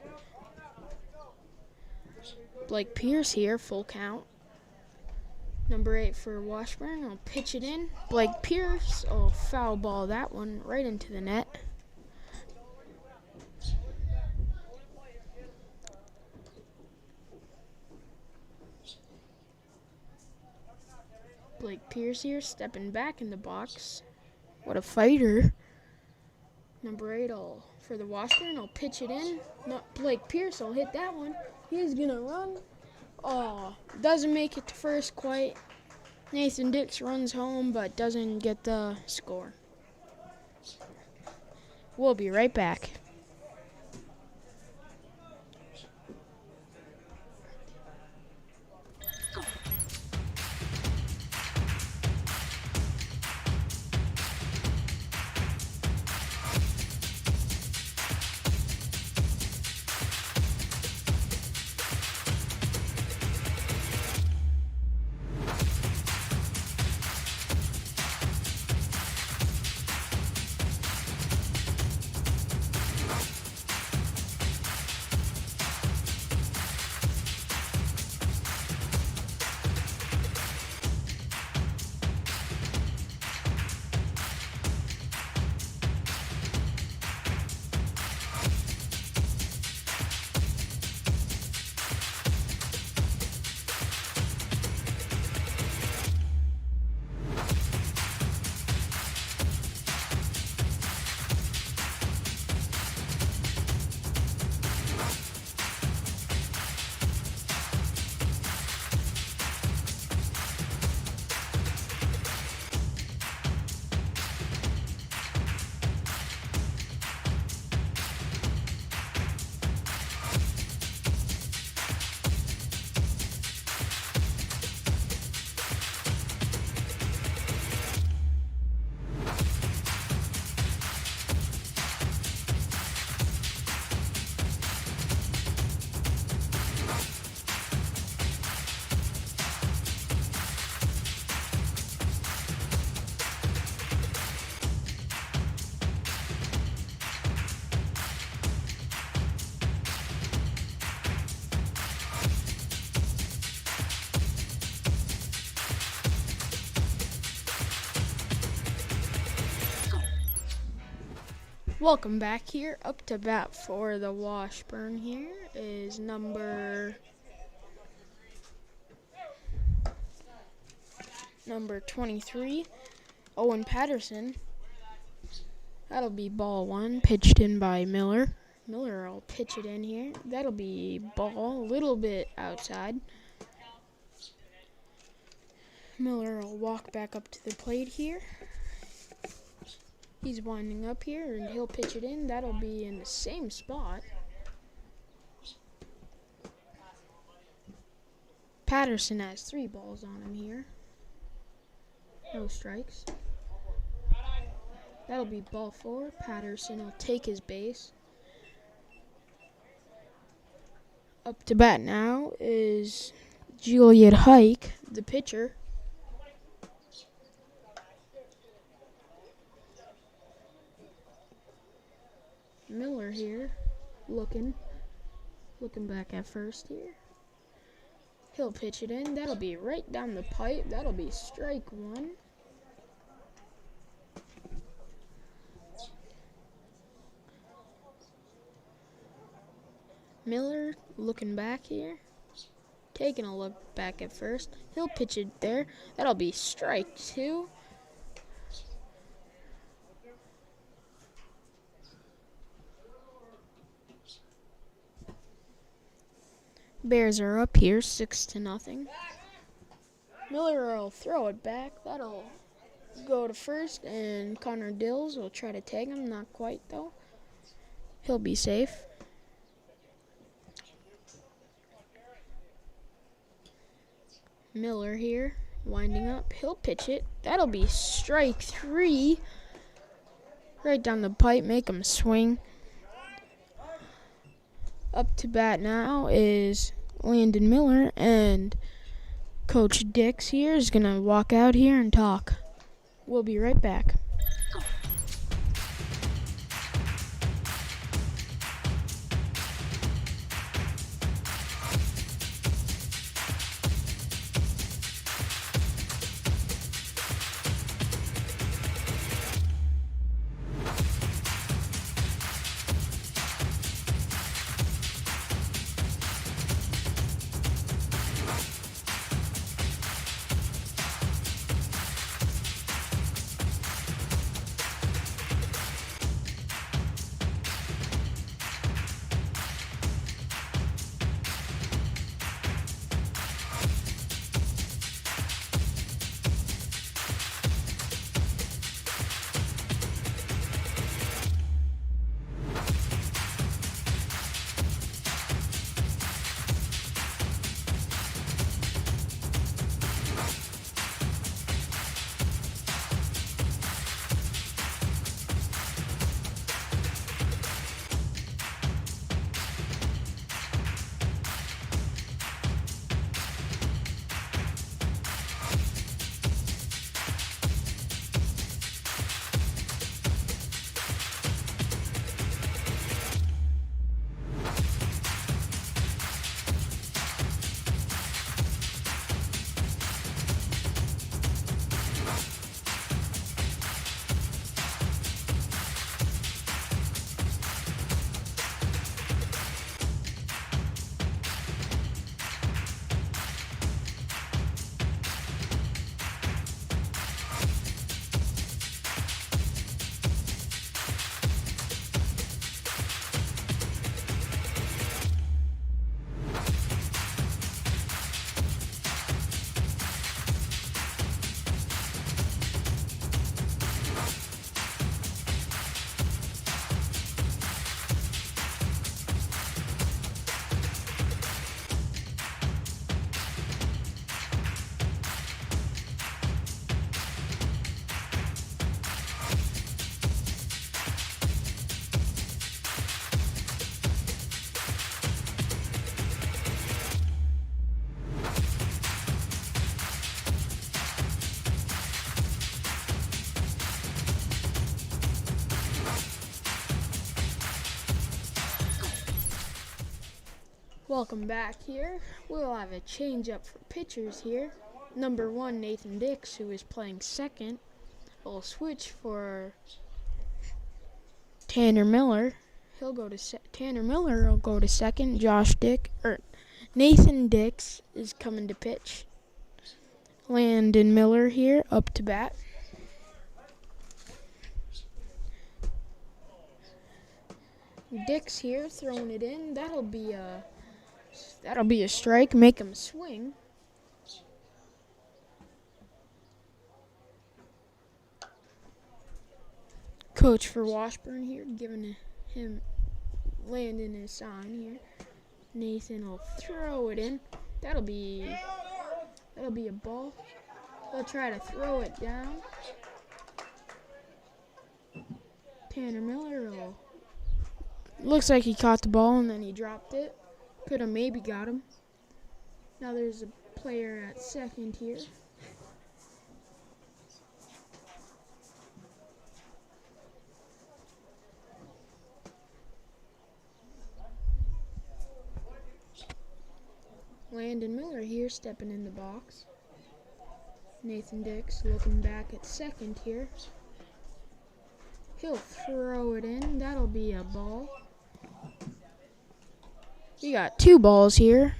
Blake Pierce here, full count. Number 8 for Washburn will pitch it in. Blake Pierce will foul ball that one right into the net. Blake Pierce here stepping back in the box. What a fighter. Number 8 for the Washburn will pitch it in. Blake Pierce will hit that one. He's going to run. Oh, doesn't make it to first quite. Nathan Dix runs home but doesn't get the score. We'll be right back. Welcome back here. Up to bat for the Washburn here is number 23, Owen Patterson. That'll be ball one, pitched in by Miller. Miller will pitch it in here. That'll be ball, a little bit outside. Miller will walk back up to the plate here. He's winding up here, and he'll pitch it in. That'll be in the same spot. Patterson has 3 balls on him here. No strikes. That'll be ball 4. Patterson will take his base. Up to bat now is Juliet Hike, the pitcher. Miller here, looking back at first here. He'll pitch it in. That'll be right down the pipe. That'll be strike 1. Miller looking back here, taking a look back at first. He'll pitch it there. That'll be strike 2. Bears are up here 6-0. Miller will throw it back. That'll go to first, and Connor Dills will try to tag him. Not quite, though. He'll be safe. Miller here, winding up. He'll pitch it. That'll be strike 3. Right down the pipe, make him swing. Up to bat now is Landon Miller, and Coach Dix here is going to walk out here and talk. We'll be right back. Welcome back here. We'll have a change up for pitchers here. Number 1, Nathan Dix, who is playing second, will switch for Tanner Miller. He'll go to Tanner Miller will go to second. Nathan Dix is coming to pitch. Landon Miller here up to bat. Dix here throwing it in. That'll be a strike. Make him swing. Coach for Washburn here, giving him Landon his sign here. Nathan will throw it in. That'll be a ball. He'll try to throw it down. Tanner Miller looks like he caught the ball and then he dropped it. Could have maybe got him. Now there's a player at second here. Landon Miller here stepping in the box. Nathan Dix looking back at second here. He'll throw it in. That'll be a ball. We got 2 balls here.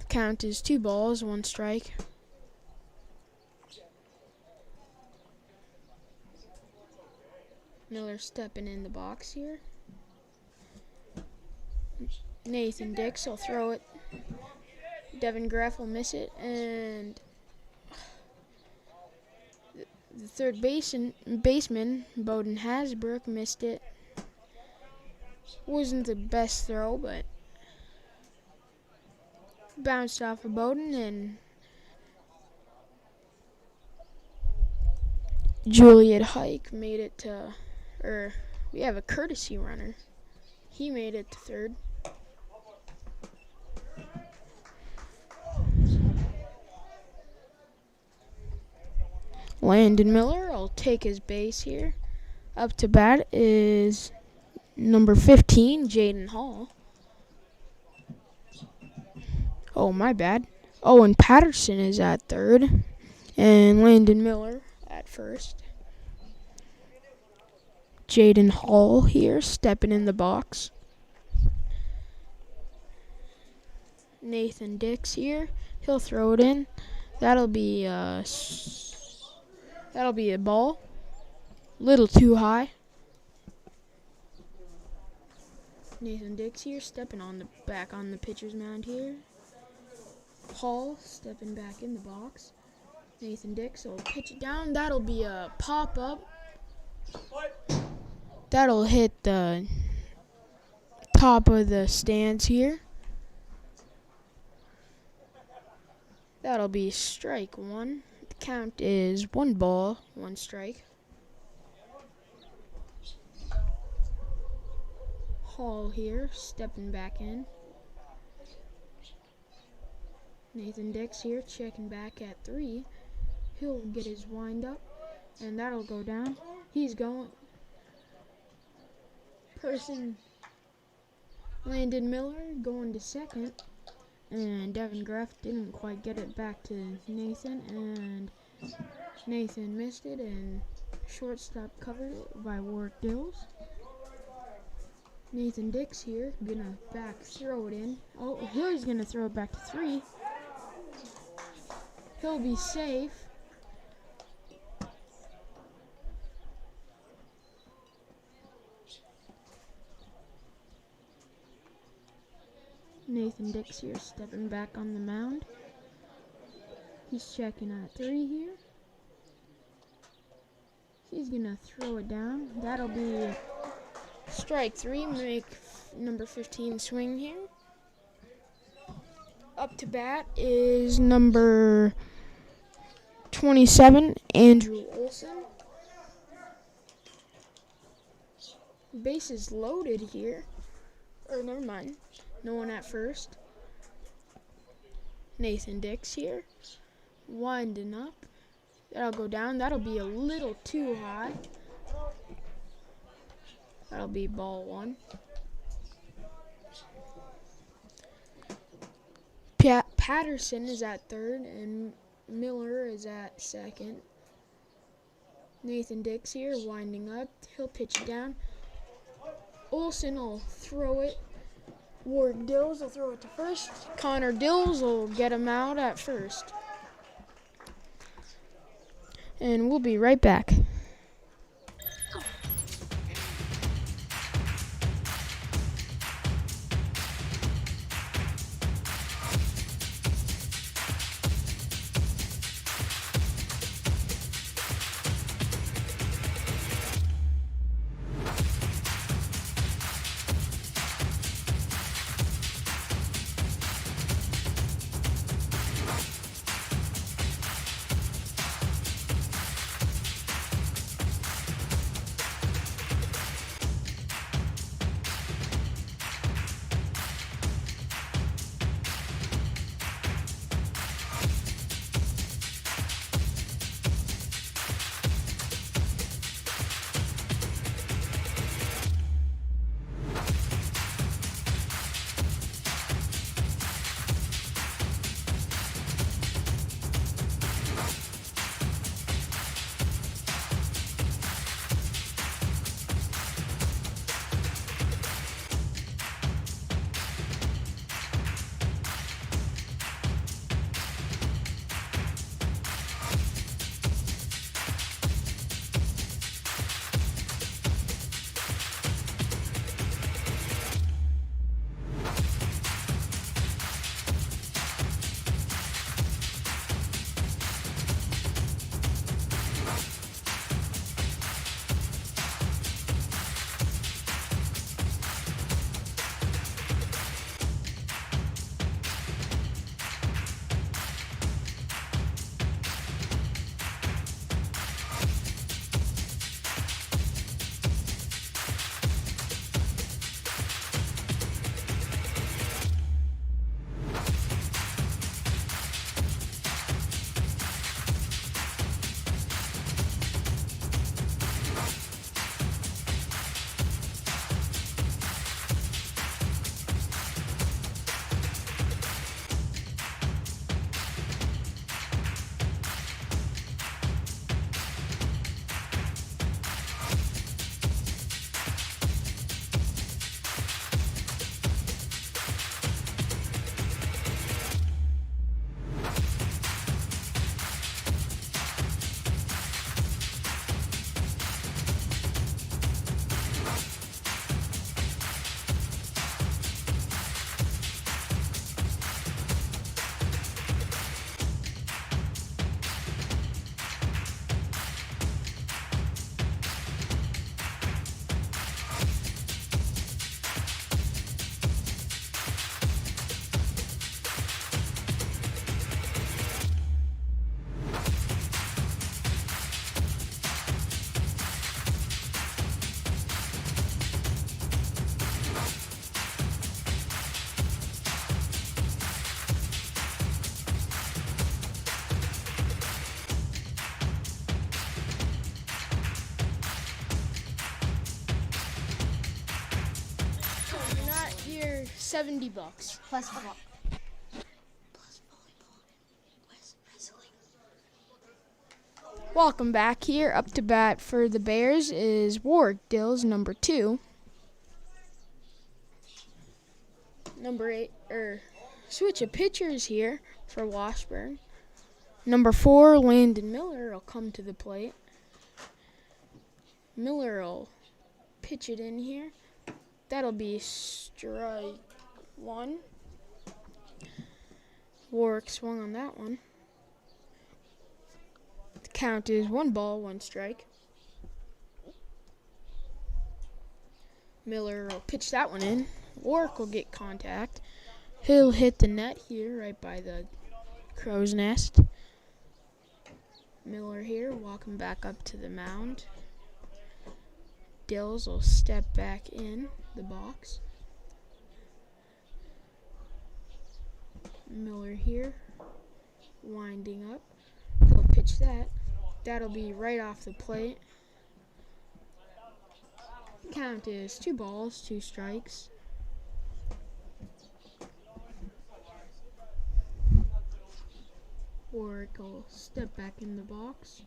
Count is 2 balls, 1 strike. Miller stepping in the box here. Nathan Dix will throw it. Devin Graff will miss it, and the third baseman, Bowden Hasbrook, missed it. Wasn't the best throw, but bounced off of Bowden, and Juliet Hike made it to, we have a courtesy runner. He made it to third. Landon Miller will take his base here. Up to bat is number 15, Jaden Hall. Oh, my bad. Owen Patterson is at third, and Landon Miller at first. Jaden Hall here stepping in the box. Nathan Dix here. He'll throw it in. That'll be a ball. Little too high. Nathan Dix here stepping back on the pitcher's mound here. Hall stepping back in the box. Nathan Dix will pitch it down. That'll be a pop-up. That'll hit the top of the stands here. That'll be strike 1. The count is 1 ball, 1 strike. Hall here, stepping back in. Nathan Dix here, checking back at 3. He'll get his wind up, and that'll go down. He's going. Landon Miller going to second, and Devin Graff didn't quite get it back to Nathan, and Nathan missed it, and shortstop covered it by Ward Dills. Nathan Dix here, gonna throw it in. Oh, he's gonna throw it back to 3. He'll be safe. Nathan Dix here stepping back on the mound. He's checking at 3 here. He's gonna throw it down. That'll be strike 3. Make number 15 swing here. Up to bat is number 27, Andrew Olson. Base is loaded here. Or never mind. No one at first. Nathan Dix here. Winding up. That'll go down. That'll be a little too high. That'll be ball 1. Patterson is at third, and Miller is at second. Nathan Dix here, winding up. He'll pitch it down. Olson will throw it. Ward Dills will throw it to first. Connor Dills will get him out at first. And we'll be right back. You're $70. Plus volleyball. Welcome back here. Up to bat for the Bears is Ward Dills, number 2. Number 8, switch of pitchers here for Washburn. Number 4, Landon Miller will come to the plate. Miller will pitch it in here. That'll be strike 1. Warwick swung on that one. The count is 1 ball, 1 strike. Miller will pitch that one in. Warwick will get contact. He'll hit the net here right by the crow's nest. Miller here walking back up to the mound. Dills will step back in the box. Miller here, winding up. He'll pitch that. That'll be right off the plate. Count is 2 balls, 2 strikes. Warwick will step back in the box.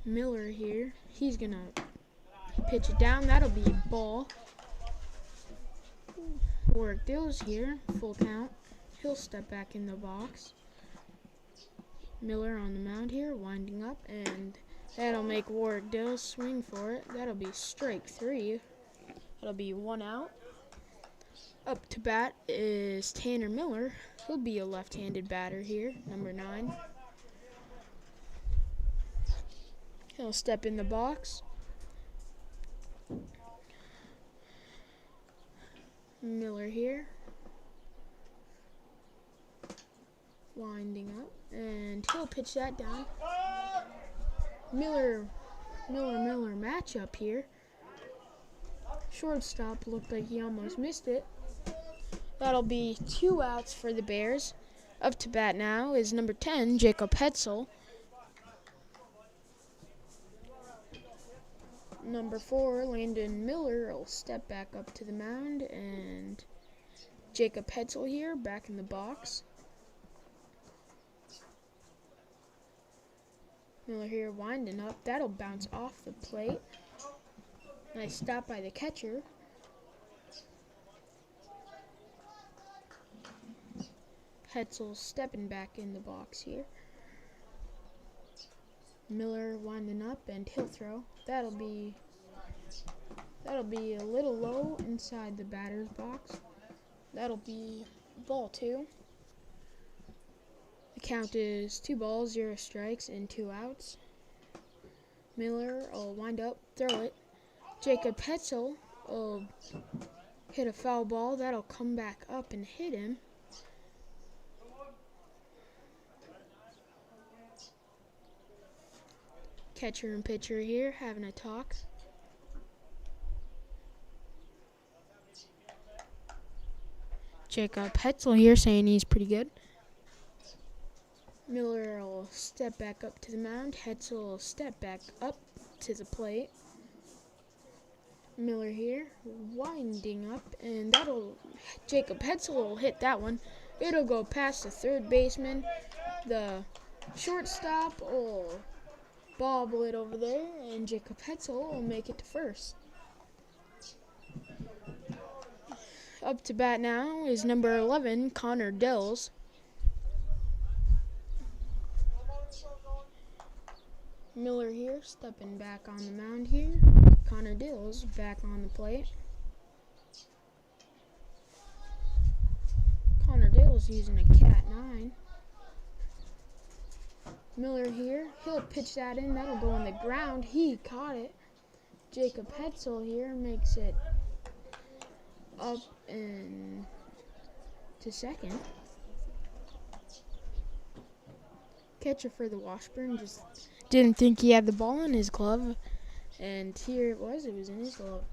Miller here, he's gonna pitch it down. That'll be a ball. Warwick Dills here, full count. He'll step back in the box. Miller on the mound here, winding up, and that'll make Warwick Dills swing for it. That'll be strike 3. That'll be 1 out. Up to bat is Tanner Miller. He'll be a left-handed batter here, number 9. He'll step in the box. Miller here. Winding up, and he'll pitch that down. Miller matchup here. Shortstop looked like he almost missed it. That'll be 2 outs for the Bears. Up to bat now is number 10, Jacob Hetzel. Number 4, Landon Miller will step back up to the mound, and Jacob Hetzel here back in the box. Miller here winding up. That'll bounce off the plate. Nice stop by the catcher. Hetzel stepping back in the box here. Miller winding up, and he'll throw. That'll be a little low inside the batter's box. That'll be ball 2. The count is 2 balls, 0 strikes, and 2 outs. Miller will wind up, throw it. Jacob Hetzel will hit a foul ball. That'll come back up and hit him. Catcher and pitcher here having a talk. Jacob Hetzel here saying he's pretty good. Miller will step back up to the mound. Hetzel will step back up to the plate. Miller here winding up, and Jacob Hetzel will hit that one. It'll go past the third baseman. The shortstop will bobble it over there, and Jacob Hetzel will make it to first. Up to bat now is number 11, Connor Dills. Miller here, stepping back on the mound here. Connor Dills back on the plate. Connor Dills using a cat 9. Miller here, he'll pitch that in. That'll go on the ground. He caught it. Jacob Hetzel here makes it up and to second. Catcher for the Washburn just didn't think he had the ball in his glove, and here it was in his glove.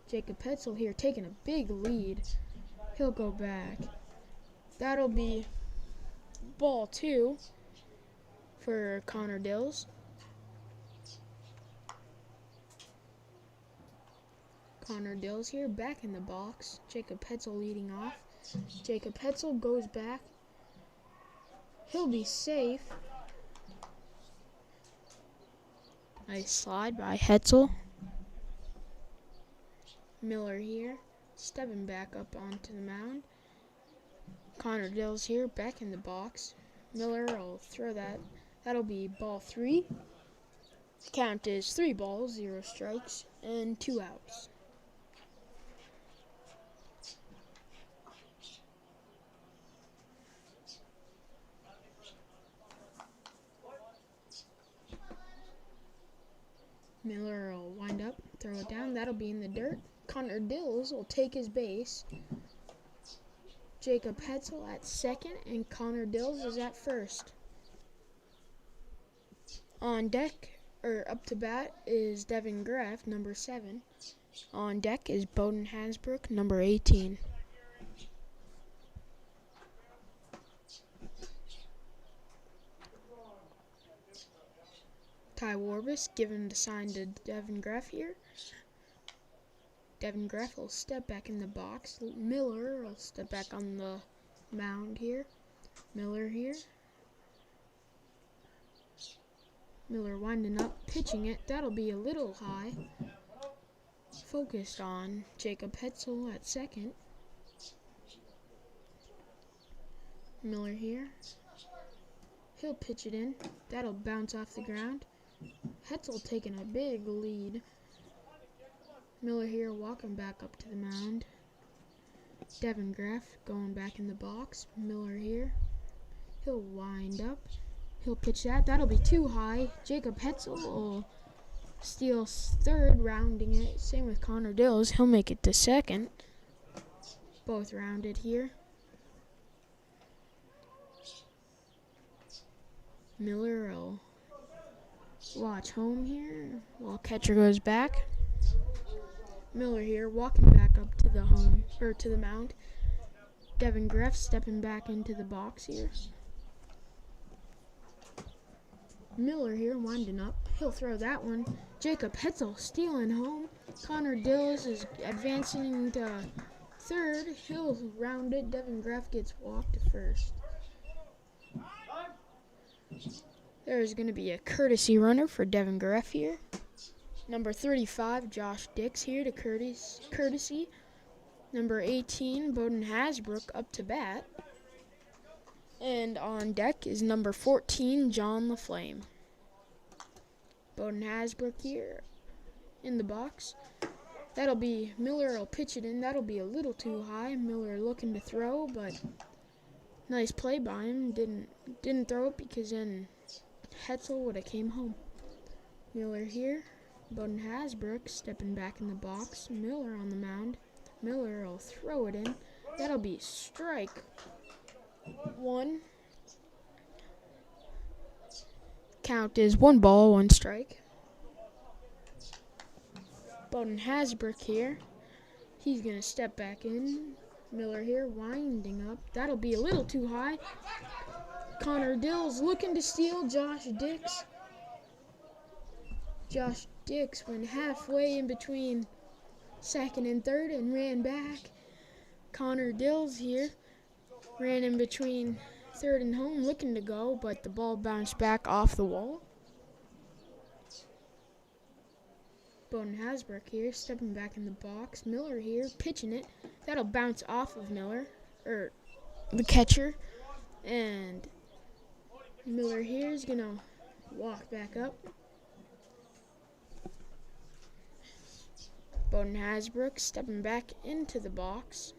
Jacob Hetzel here taking a big lead. He'll go back. That'll be ball 2 for Connor Dills. Connor Dills here back in the box. Jacob Hetzel leading off. Jacob Hetzel goes back. He'll be safe. Nice slide by Hetzel. Miller here, stepping back up onto the mound. Connor Dills here, back in the box. Miller will throw that. That'll be ball 3. The count is 3 balls, 0 strikes, and 2 outs. Miller will wind up, throw it down. That'll be in the dirt. Connor Dills will take his base. Jacob Hetzel at second, and Connor Dills is at first. On deck, or up to bat, is Devin Graff, number 7. On deck is Bowden Hasbrook, number 18. Ty Warbus giving the sign to Devin Graff here. Devin Graff will step back in the box. Miller will step back on the mound here. Miller here. Miller winding up, pitching it. That'll be a little high. Focused on Jacob Hetzel at second. Miller here. He'll pitch it in. That'll bounce off the ground. Hetzel taking a big lead. Miller here walking back up to the mound. Devin Graff going back in the box. Miller here. He'll wind up. He'll pitch that. That'll be too high. Jacob Hetzel will steal third, rounding it. Same with Connor Dills. He'll make it to second. Both rounded here. Miller will watch home here while catcher goes back. Miller here walking back up to the home or to the mound. Devin Graff stepping back into the box here. Miller here winding up. He'll throw that one. Jacob Hetzel stealing home. Connor Dills is advancing to third. He'll round it. Devin Graff gets walked to first. There's going to be a courtesy runner for Devin Graff here. Number 35, Josh Dix here to courtesy. Number 18, Bowden Hasbrook up to bat. And on deck is number 14, John LaFlame. Bowden Hasbrook here in the box. That'll be, Miller will pitch it in. That'll be a little too high. Miller looking to throw, but nice play by him. Didn't throw it because then Hetzel would have came home. Miller here. Bowden Hasbrook stepping back in the box. Miller on the mound. Miller will throw it in. That'll be strike one. Count is 1 ball, 1 strike. Bowden Hasbrook here. He's going to step back in. Miller here winding up. That'll be a little too high. Connor Dills looking to steal Josh Dix. Josh Dix went halfway in between second and third and ran back. Connor Dills here ran in between third and home looking to go, but the ball bounced back off the wall. Bowden Hasbrook here stepping back in the box. Miller here pitching it. That'll bounce off of Miller, or the catcher. And Miller here is going to walk back up. Bowden Hasbrook stepping back into the box.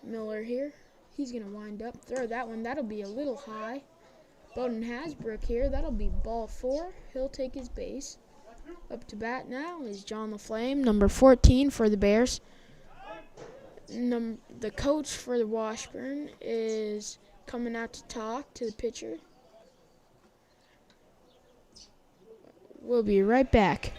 Miller here. He's going to wind up, throw that one. That'll be a little high. Bowden Hasbrook here. That'll be ball 4. He'll take his base. Up to bat now is John LaFlame, number 14 for the Bears. The coach for the Washburn is coming out to talk to the pitcher. We'll be right back.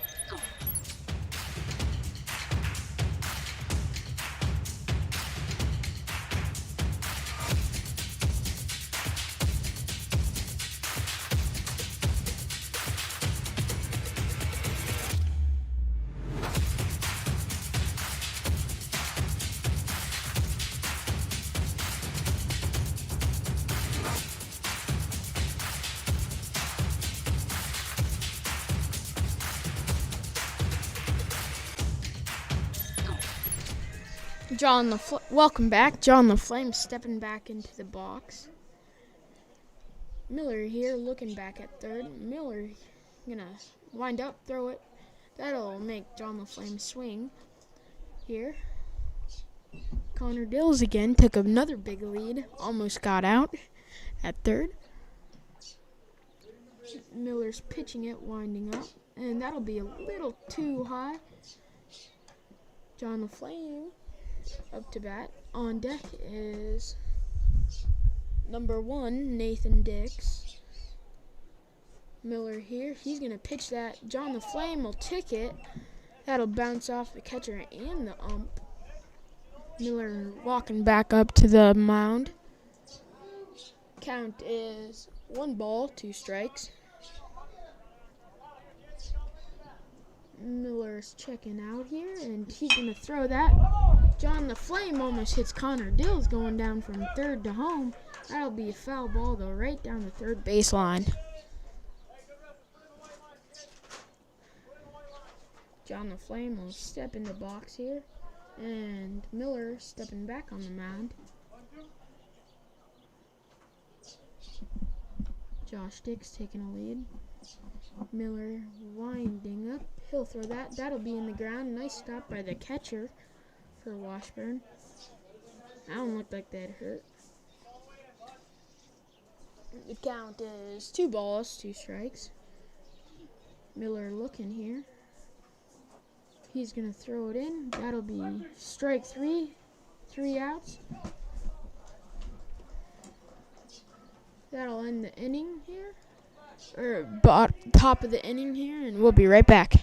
Welcome back. John LaFlame stepping back into the box. Miller here looking back at third. Miller gonna wind up, throw it. That'll make John LaFlame swing here. Connor Dills again took another big lead. Almost got out at third. Miller's pitching it, winding up. And that'll be a little too high. John LaFlame up to bat. On deck is number 1, Nathan Dix. Miller here. He's going to pitch that. John LaFlame will tick it. That'll bounce off the catcher and the ump. Miller walking back up to the mound. Count is 1 ball, 2 strikes. Miller's checking out here, and he's going to throw that. John LaFlame almost hits Connor Dills going down from third to home. That'll be a foul ball, though, right down the third baseline. John the Flame will step in the box here. And Miller stepping back on the mound. Josh Dix taking a lead. Miller winding up. He'll throw that. That'll be in the ground. Nice stop by the catcher for Washburn. That don't look like that hurt. The count is 2 balls, 2 strikes. Miller looking here. He's going to throw it in. That'll be strike 3. 3 outs. That'll end the inning here. Or top of the inning here, and we'll be right back.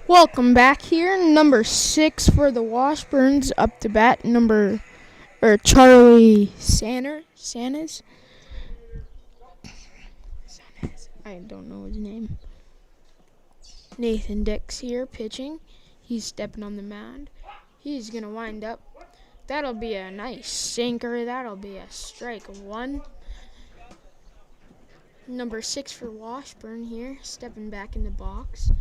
Welcome back here. Number 6 for the Washburns up to bat. Charlie Sanders. I don't know his name. Nathan Dix here pitching. He's stepping on the mound. He's going to wind up. That'll be a nice sinker. That'll be a strike 1. Number 6 for Washburn here, stepping back in the box.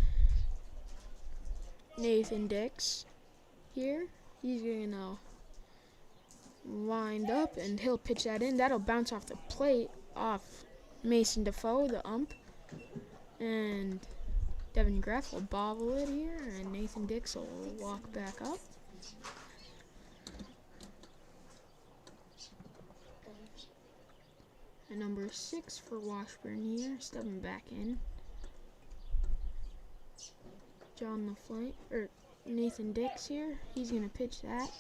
Nathan Dix here. He's going to wind up, and he'll pitch that in. That'll bounce off the plate, off Mason Defoe, the ump. And Devin Greff will bobble it here, and Nathan Dix will walk back up. And number 6 for Washburn here, stepping back in. Nathan Dix here. He's going to pitch that.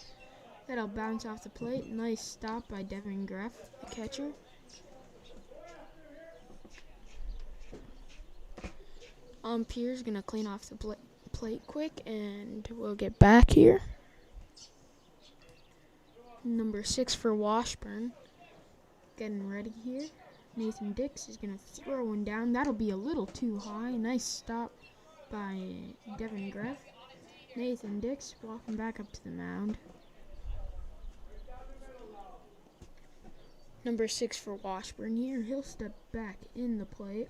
That'll bounce off the plate. Nice stop by Devin Greff, the catcher. Umpire's going to clean off the plate quick, and we'll get back here. Number 6 for Washburn. Getting ready here. Nathan Dix is going to throw one down. That'll be a little too high. Nice stop by Devin Greff. Nathan Dix walking back up to the mound. Number 6 for Washburn here. He'll step back in the plate.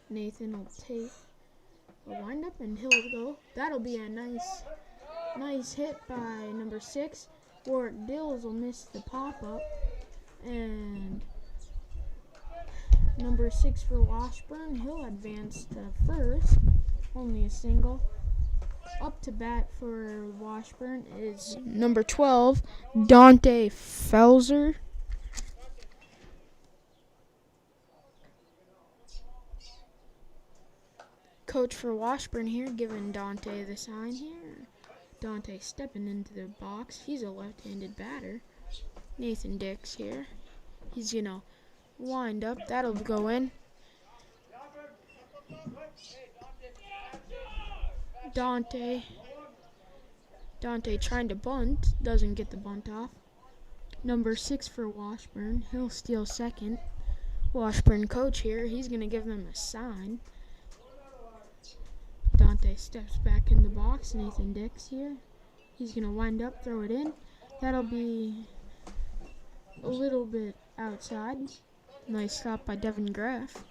Nathan will take a wind up, and he'll go. That'll be a nice hit by number 6. Warwick Dills will miss the pop-up. And number 6 for Washburn, he'll advance to first. Only a single. Up to bat for Washburn is number 12, Dante Felser. Coach for Washburn here giving Dante the sign here. Dante stepping into the box. He's a left-handed batter. Nathan Dix here. He's going to wind up. That'll go in. Dante trying to bunt. Doesn't get the bunt off. Number 6 for Washburn. He'll steal second. Washburn coach here. He's going to give them a sign. Dante steps back in the box. Nathan Dix here. He's going to wind up, throw it in. That'll be a little bit outside. Nice stop by Devin Graff.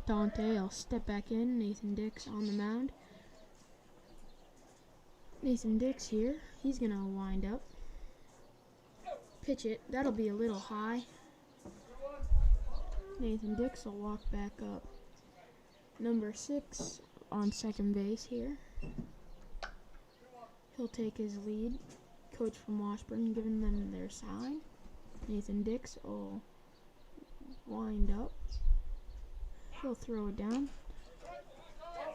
Dante will step back in. Nathan Dix on the mound. Nathan Dix here. He's going to wind up. Pitch it. That'll be a little high. Nathan Dix will walk back up. Number 6 on second base here. He'll take his lead. Coach from Washburn giving them their sign. Nathan Dix will wind up. He'll throw it down.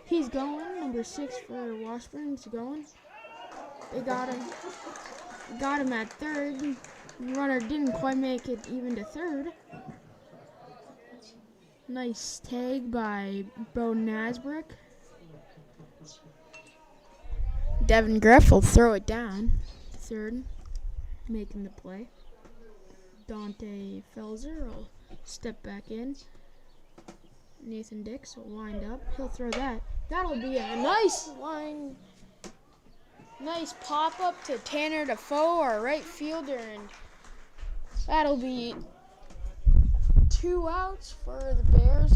He's going. Number 6 for Washburn's going. They got him. Got him at third. Runner didn't quite make it even to third. Nice tag by Bowden Hasbrook. Devin Greff will throw it down. Third, making the play. Dante Felser will step back in. Nathan Dix will wind up. He'll throw that. That'll be a nice line. Nice pop-up to Tanner Defoe, our right fielder, and that'll be 2 outs for the Bears.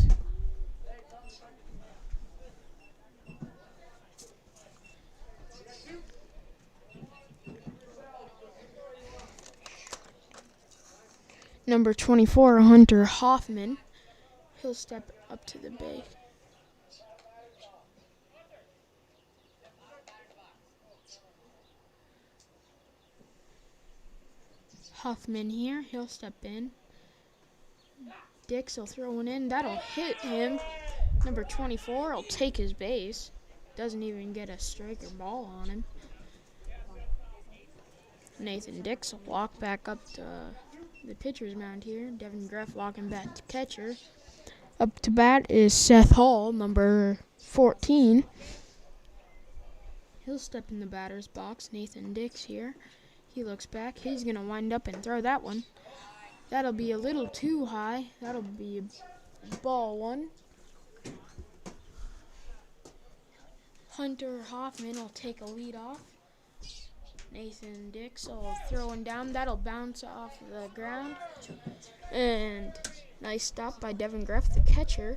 Number 24, Hunter Hoffman. He'll step up to the base. Huffman here. He'll step in. Dix will throw one in. That'll hit him. Number 24 will take his base. Doesn't even get a strike or ball on him. Nathan Dix will walk back up to the pitcher's mound here. Devin Greff walking back to catcher. Up to bat is Seth Hall, number 14. He'll step in the batter's box. Nathan Dix here. He looks back. He's going to wind up and throw that one. That'll be a little too high. That'll be ball 1. Hunter Hoffman will take a lead off. Nathan Dix will throw one down. That'll bounce off the ground. And nice stop by Devin Greff, the catcher.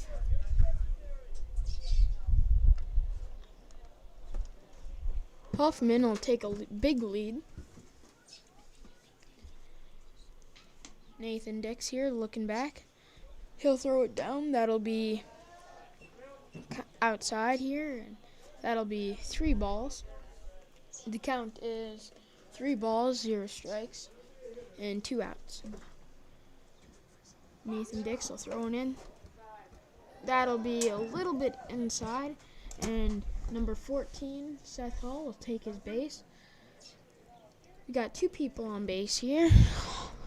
Hoffman will take a big lead. Nathan Dix here looking back. He'll throw it down. That'll be outside here. And that'll be 3 balls. The count is 3 balls, 0 strikes, and 2 outs. Nathan Dix will throw it in. That'll be a little bit inside. And number 14, Seth Hall, will take his base. We got 2 people on base here.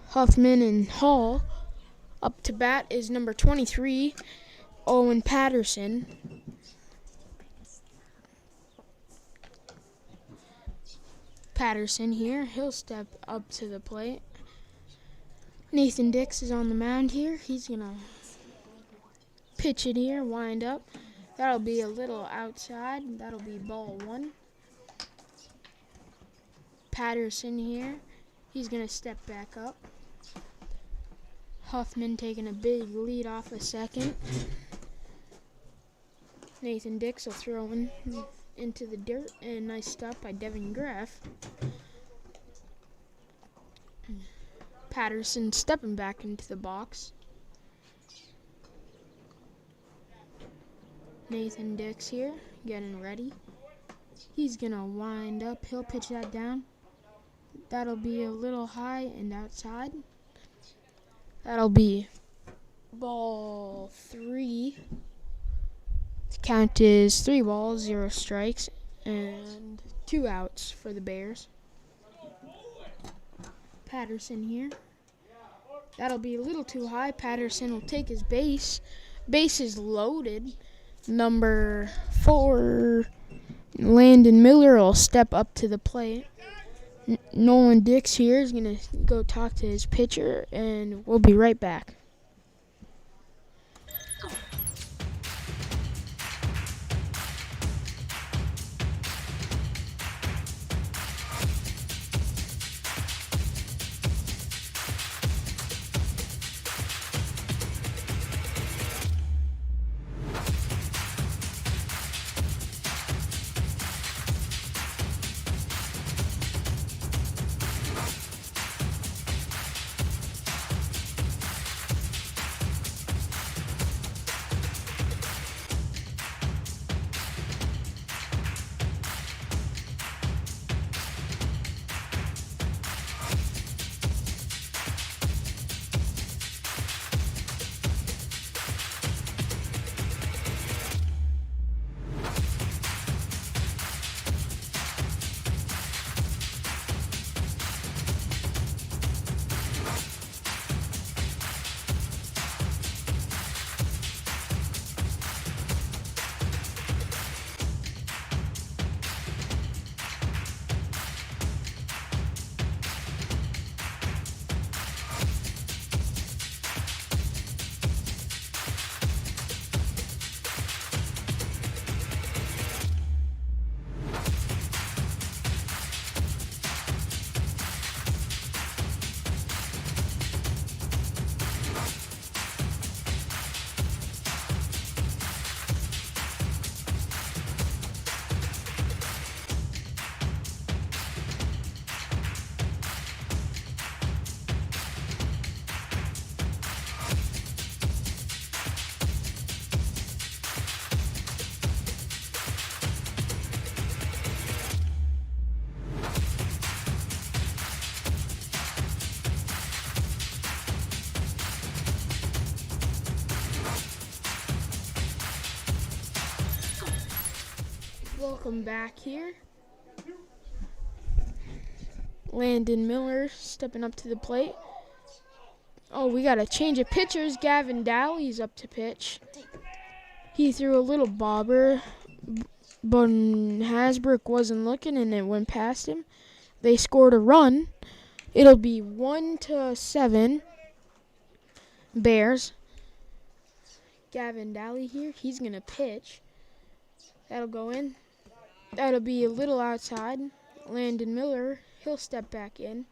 Huffman and Hall. Up to bat is number 23, Owen Patterson. Patterson here. He'll step up to the plate. Nathan Dix is on the mound here. He's going to pitch it here, wind up. That'll be a little outside. That'll be ball 1. Patterson here. He's going to step back up. Huffman taking a big lead off a second. Nathan Dix will throw in into the dirt, and nice stop by Devin Greff. Patterson stepping back into the box. Nathan Dix here, getting ready. He's gonna wind up. He'll pitch that down. That'll be a little high and outside. That'll be ball 3. The count is 3 balls, 0 strikes, and 2 outs for the Bears. Patterson here. That'll be a little too high. Patterson will take his base. Base is loaded. Number 4, Landon Miller will step up to the plate. Nolan Dix here is going to go talk to his pitcher, and we'll be right back. Welcome back here. Landon Miller stepping up to the plate. Oh, we got a change of pitchers. Gavin Dowley's up to pitch. He threw a little bobber, but Hasbrook wasn't looking and it went past him. They scored a run. It'll be 1-7 Bears. Gavin Dowley here. He's going to pitch. That'll go in. That'll be a little outside. Landon Miller, he'll step back in.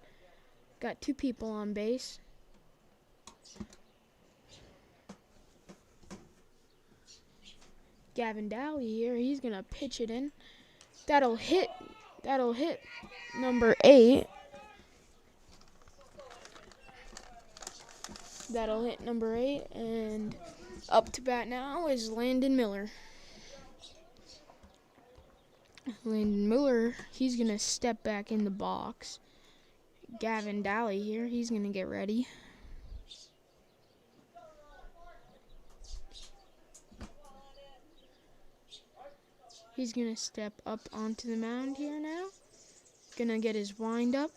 Got 2 people on base. Gavin Dowley here, he's going to pitch it in. That'll hit number 8. That'll hit number 8, and up to bat now is Landon Miller. Landon Miller, he's going to step back in the box. Gavin Dowley here, he's going to get ready. He's going to step up onto the mound here now. Going to get his wind up.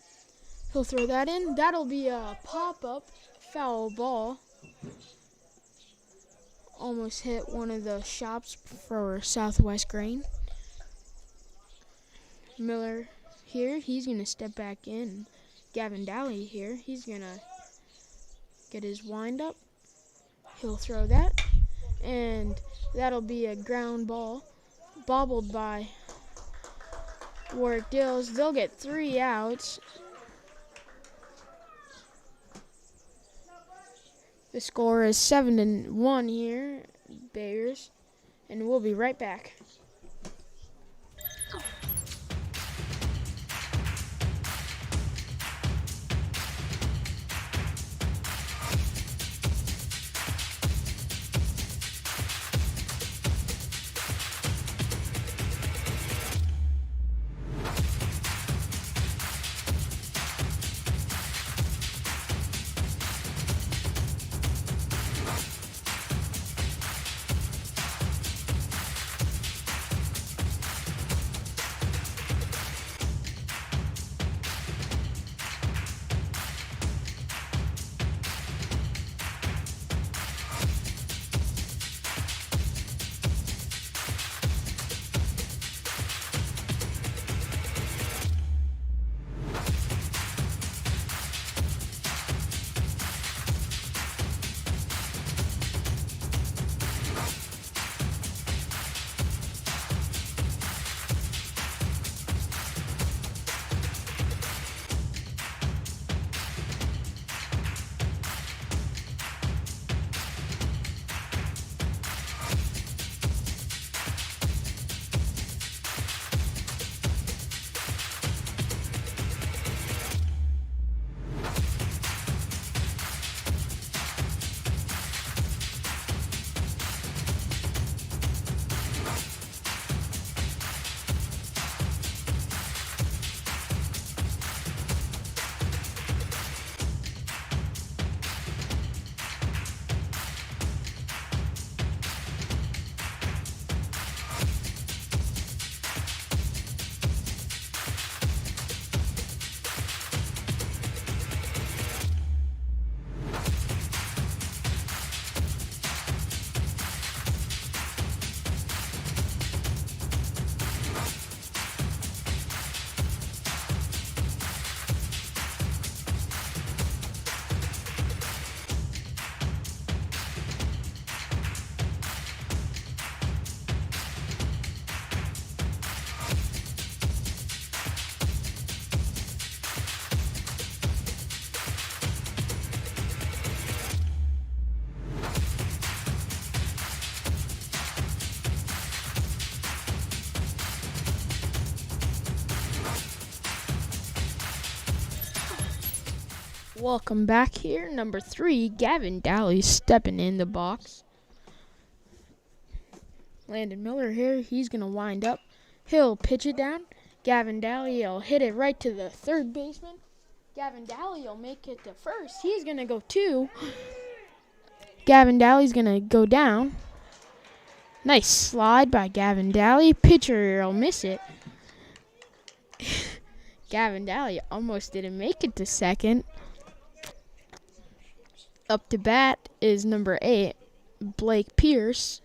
He'll throw that in. That'll be a pop-up foul ball. Almost hit one of the shops for Southwest Grain. Miller here, he's going to step back in. Gavin Dowley here, he's going to get his wind up. He'll throw that, and that'll be a ground ball, bobbled by Warwick Dills. They'll get 3 outs. The score is 7-1 here, Bears, and we'll be right back. Welcome back here. Number 3, Gavin Daly stepping in the box. Landon Miller here. He's going to wind up. He'll pitch it down. Gavin Daly will hit it right to the third baseman. Gavin Daly will make it to first. He's going to go 2. Gavin Daly's going to go down. Nice slide by Gavin Daly. Pitcher will miss it. Gavin Daly almost didn't make it to second. Up to bat is number 8, Blake Pierce.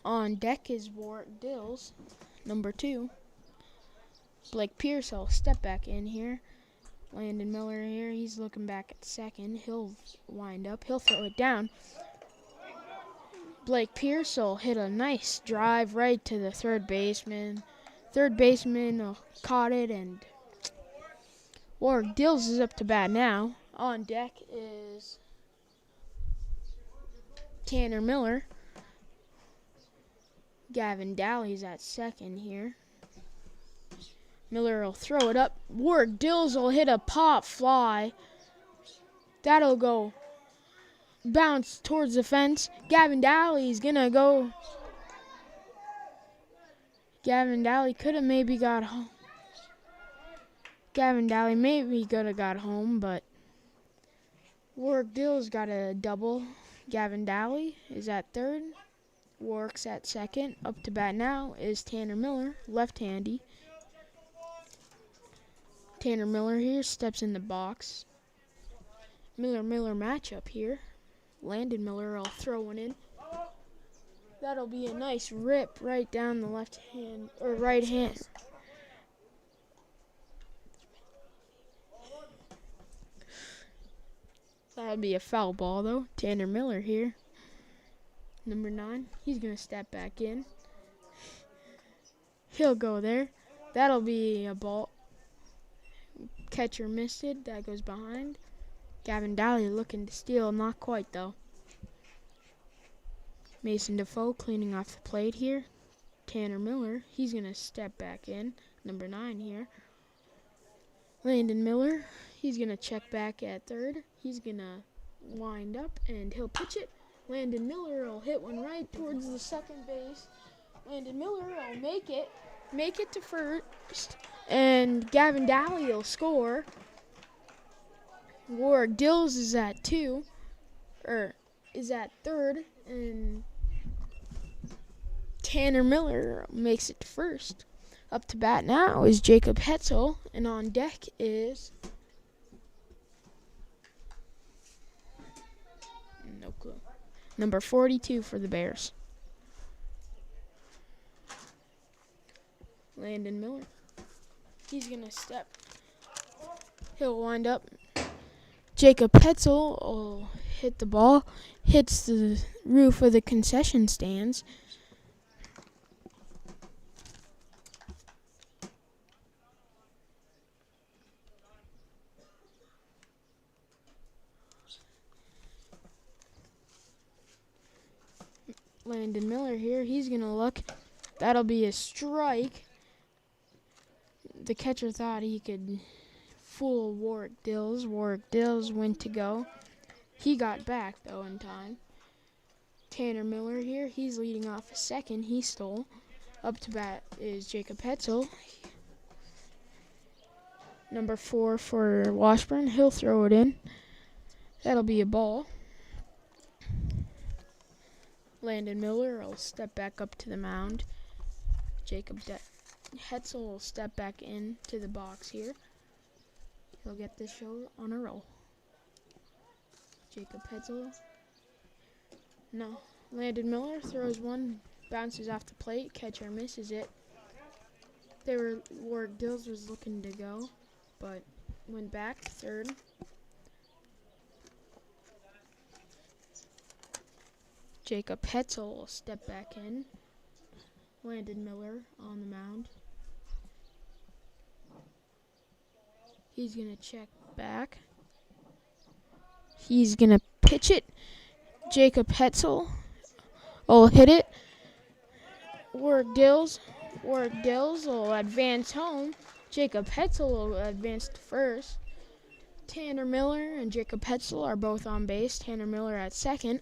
On deck is Warwick Dills, number 2. Blake Pierce will step back in here. Landon Miller here, he's looking back at second. He'll wind up, he'll throw it down. Blake Pierce will hit a nice drive right to the third baseman. Third baseman caught it, and Warwick Dills is up to bat now. On deck is Tanner Miller. Gavin Daly's at second here. Miller will throw it up. Warwick Dills will hit a pop fly. That'll go bounce towards the fence. Gavin Daly's gonna go. Gavin Daly could have maybe got home. Gavin Daly maybe could have got home, but Warwick Dills got a double. Gavin Daly is at third. Warwick's at second. Up to bat now is Tanner Miller, left-handy. Tanner Miller here steps in the box. Miller matchup here. Landon Miller will throw one in. That'll be a nice rip right down the left hand or right hand. That'll be a foul ball though. Tanner Miller here. Number 9. He's gonna step back in. He'll go there. That'll be a ball. Catcher missed it. That goes behind. Gavin Daly looking to steal. Not quite though. Mason Defoe cleaning off the plate here. Tanner Miller. He's gonna step back in. Number 9 here. Landon Miller. He's going to check back at third. He's going to wind up, and he'll pitch it. Landon Miller will hit one right towards the second base. Landon Miller will make it to first, and Gavin Daly will score. Warwick Dills is at third, and Tanner Miller makes it to first. Up to bat now is Jacob Hetzel, and on deck is no clue. Number 42 for the Bears. Landon Miller. He's gonna step. He'll wind up. Jacob Hetzel will hit the ball. Hits the roof of the concession stands. Landon Miller here, he's going to look. That'll be a strike. The catcher thought he could fool Warwick Dills. Warwick Dills went to go. He got back, though, in time. Tanner Miller here, he's leading off a second. He stole. Up to bat is Jacob Hetzel. Number 4 for Washburn. He'll throw it in. That'll be a ball. Landon Miller will step back up to the mound. Jacob Hetzel will step back into the box here. He'll get this show on a roll. Jacob Hetzel. No. Landon Miller throws one, bounces off the plate. Catcher misses it. Warwick Dills was looking to go, but went back third. Jacob Hetzel will step back in. Landon Miller on the mound. He's going to check back. He's going to pitch it. Jacob Hetzel will hit it. Warwick Dills will advance home. Jacob Hetzel will advance to first. Tanner Miller and Jacob Hetzel are both on base. Tanner Miller at second.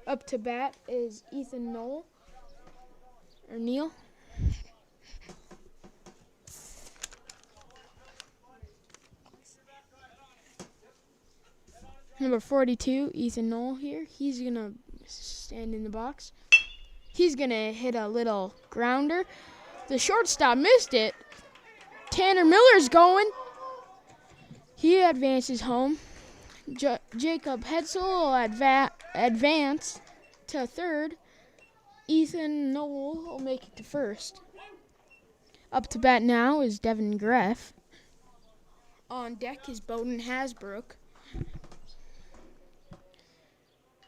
Up to bat is Ethan Neal. Number 42, Ethan Knoll here. He's going to stand in the box. He's going to hit a little grounder. The shortstop missed it. Tanner Miller's going. He advances home. Jacob Hetzel will advance to third. Ethan Knoll will make it to first. Up to bat now is Devin Greff. On deck is Bowden Hasbrook.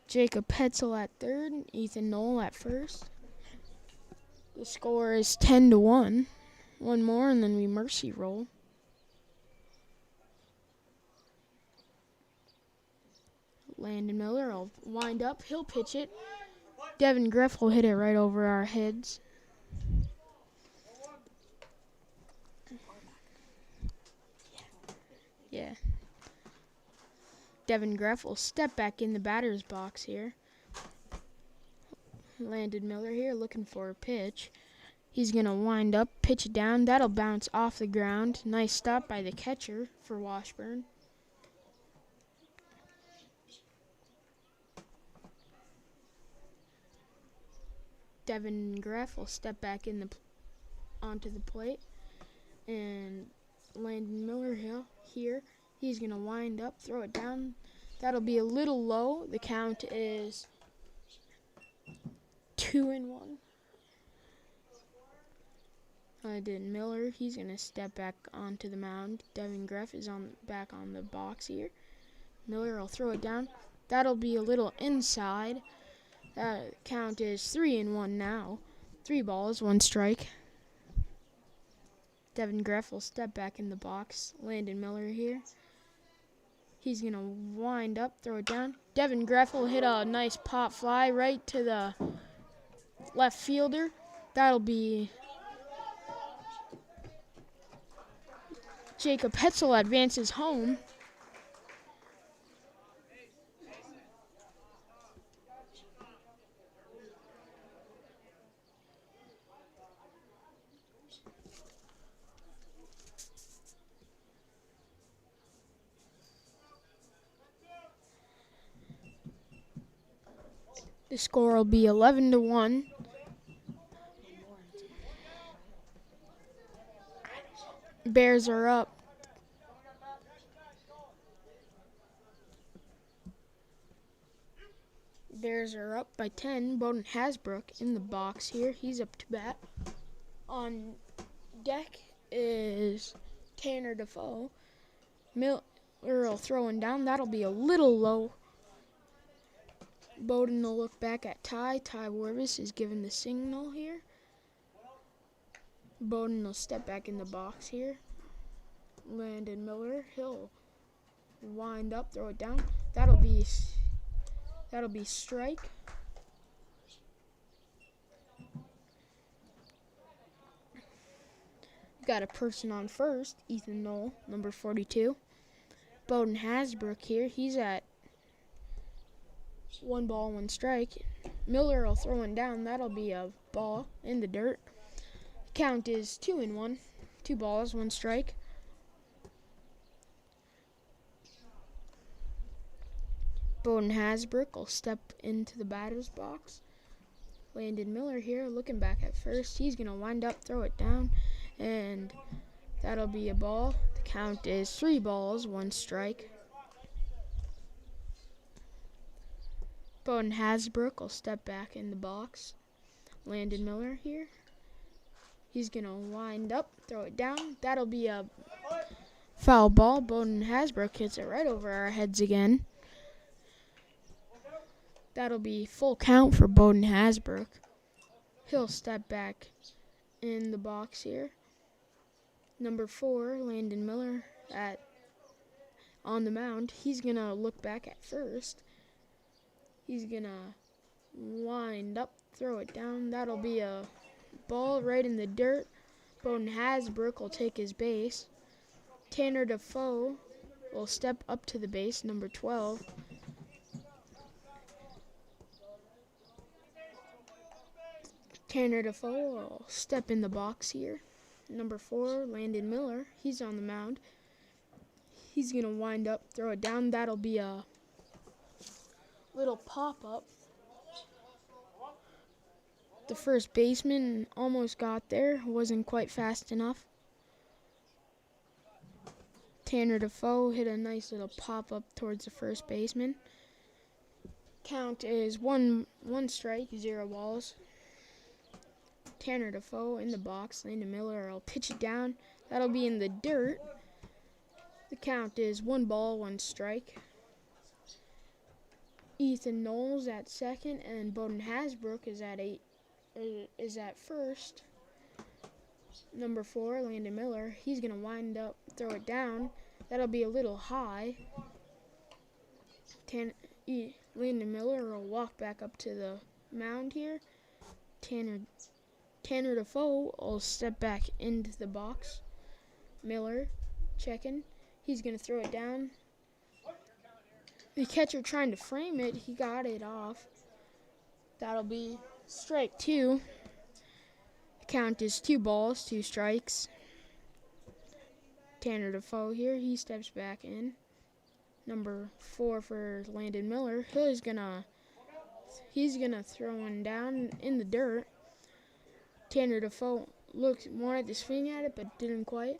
Jacob Hetzel at third, Ethan Knoll at first. The score is 10-1. One more and then we mercy roll. Landon Miller will wind up. He'll pitch it. Devin Greff will hit it right over our heads. Yeah. Devin Greff will step back in the batter's box here. Landon Miller here looking for a pitch. He's going to wind up, pitch it down. That'll bounce off the ground. Nice stop by the catcher for Washburn. Devin Greff will step back onto the plate. And Landon Miller here. He's going to wind up, throw it down. That'll be a little low. The count is 2-1. Miller, he's going to step back onto the mound. Devin Greff is back on the box here. Miller will throw it down. That'll be a little inside. That count is 3-1 now. 3 balls, 1 strike. Devin Greff will step back in the box. Landon Miller here. He's going to wind up, throw it down. Devin Greff will hit a nice pop fly right to the left fielder. That'll be Jacob Hetzel advances home. The score will be 11-1. Bears are up. Bears are up by 10. Bowden Hasbrook in the box here. He's up to bat. On deck is Tanner Defoe. Miller throwing down. That'll be a little low. Bowden will look back at Ty. Ty Warvis is giving the signal here. Bowden will step back in the box here. Landon Miller, he'll wind up, throw it down. That'll be strike. Got a person on first, Ethan Knoll, number 42. Bowden Hasbrook here. He's at 1 ball, 1 strike. Miller will throw it down. That'll be a ball in the dirt. Count is 2-1. 2 balls, 1 strike. Bowden Hasbrook will step into the batter's box. Landon Miller here looking back at first. He's going to wind up, throw it down, and that'll be a ball. The count is 3 balls, 1 strike. Bowden Hasbrook will step back in the box. Landon Miller here. He's going to wind up, throw it down. That'll be a foul ball. Bowden Hasbrook hits it right over our heads again. That'll be full count for Bowden Hasbrook. He'll step back in the box here. Number 4, Landon Miller on the mound. He's going to look back at first. He's going to wind up, throw it down. That'll be a ball right in the dirt. Bowden Hasbrook will take his base. Tanner Defoe will step up to the base, number 12. Tanner Defoe will step in the box here. Number 4, Landon Miller, he's on the mound. He's going to wind up, throw it down. That'll be a little pop-up. The first baseman almost got there, wasn't quite fast enough. Tanner Defoe hit a nice little pop-up towards the first baseman. Count is one strike, 0 balls. Tanner Defoe in the box. Landon Miller will pitch it down. That'll be in the dirt. The count is 1 ball, 1 strike. Ethan Knowles at second, and Bowden Hasbrook is at first. Number 4, Landon Miller. He's gonna wind up, throw it down. That'll be a little high. Landon Miller will walk back up to the mound here. Tanner Defoe will step back into the box. Miller checking. He's going to throw it down. The catcher trying to frame it. He got it off. That'll be strike 2. The count is 2 balls, 2 strikes. Tanner Defoe here. He steps back in. Number 4 for Landon Miller. He's gonna throw one down in the dirt. Tanner Defoe wanted to swing at it, but didn't quite.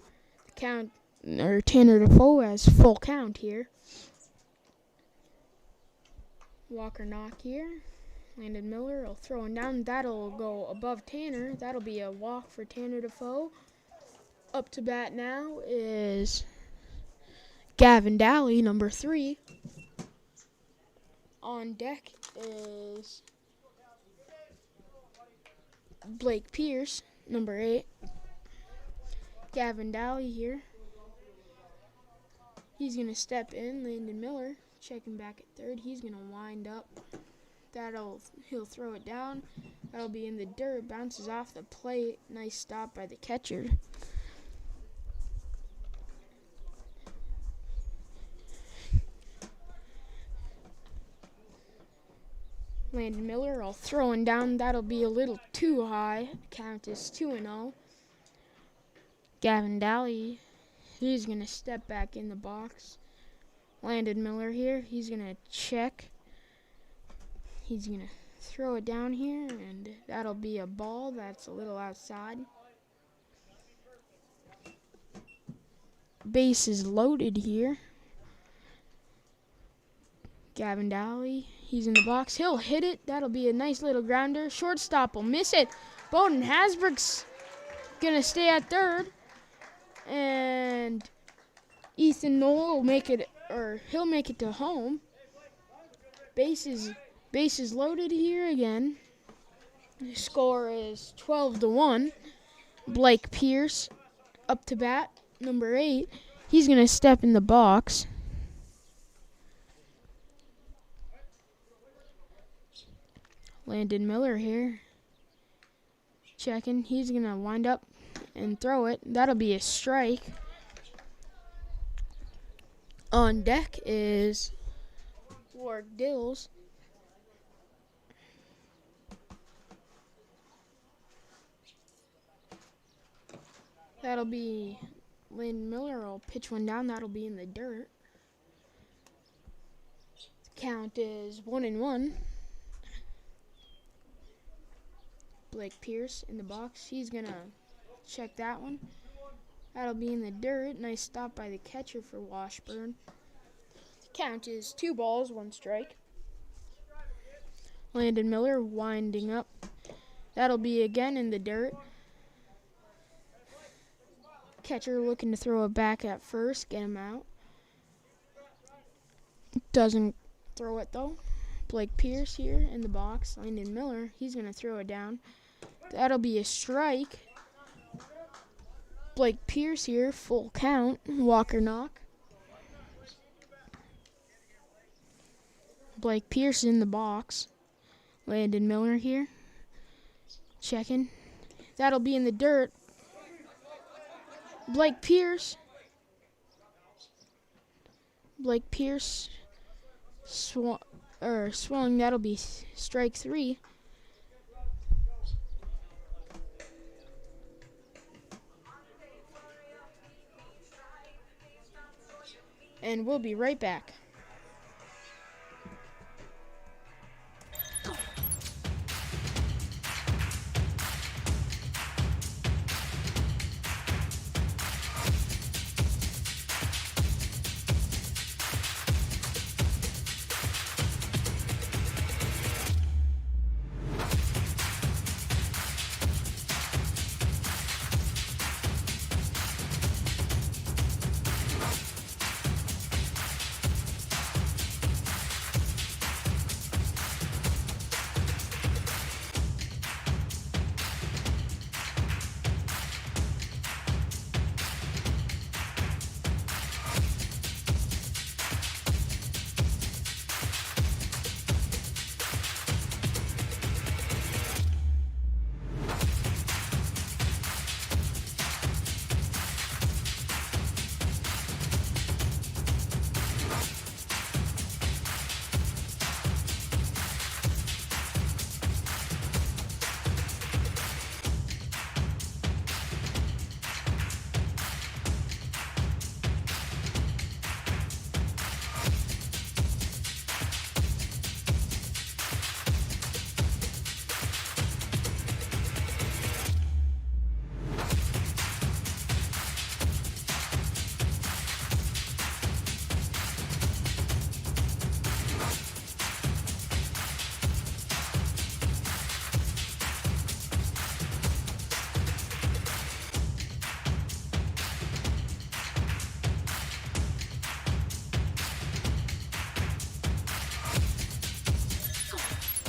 Tanner Defoe has full count here. Walker knock here. Landon Miller will throw one down. That'll go above Tanner. That'll be a walk for Tanner Defoe. Up to bat now is Gavin Daly, number 3. On deck is Blake Pierce, number 8. Gavin Daly here. He's going to step in. Landon Miller checking back at third. He's going to wind up. He'll throw it down. That'll be in the dirt. Bounces off the plate. Nice stop by the catcher. Landon Miller all throwing down. That'll be a little too high. Count is 2-0. Gavin Daly, he's going to step back in the box. Landon Miller here. He's going to check. He's going to throw it down here, and that'll be a ball. That's a little outside. Base is loaded here. Gavin Daly, he's in the box. He'll hit it. That'll be a nice little grounder. Shortstop will miss it. Bowden Hasbrook's going to stay at third. And Ethan Knoll will make it, or he'll make it to home. Base is loaded here again. The score is 12-1. Blake Pierce up to bat, number 8. He's going to step in the box. Landon Miller here. Checking. He's going to wind up and throw it. That'll be a strike. On deck is Ward Dills. That'll be Landon Miller will pitch one down. That'll be in the dirt. The count is 1-1. Blake Pierce in the box. He's going to check that one. That'll be in the dirt. Nice stop by the catcher for Washburn. The count is 2 balls, 1 strike. Landon Miller winding up. That'll be again in the dirt. Catcher looking to throw it back at first, get him out. Doesn't throw it though. Blake Pierce here in the box. Landon Miller, he's going to throw it down. That'll be a strike. Blake Pierce here, full count. Walker knock. Blake Pierce in the box. Landon Miller here. Checking. That'll be in the dirt. Blake Pierce. Blake Pierce swung. That'll be strike 3. And we'll be right back.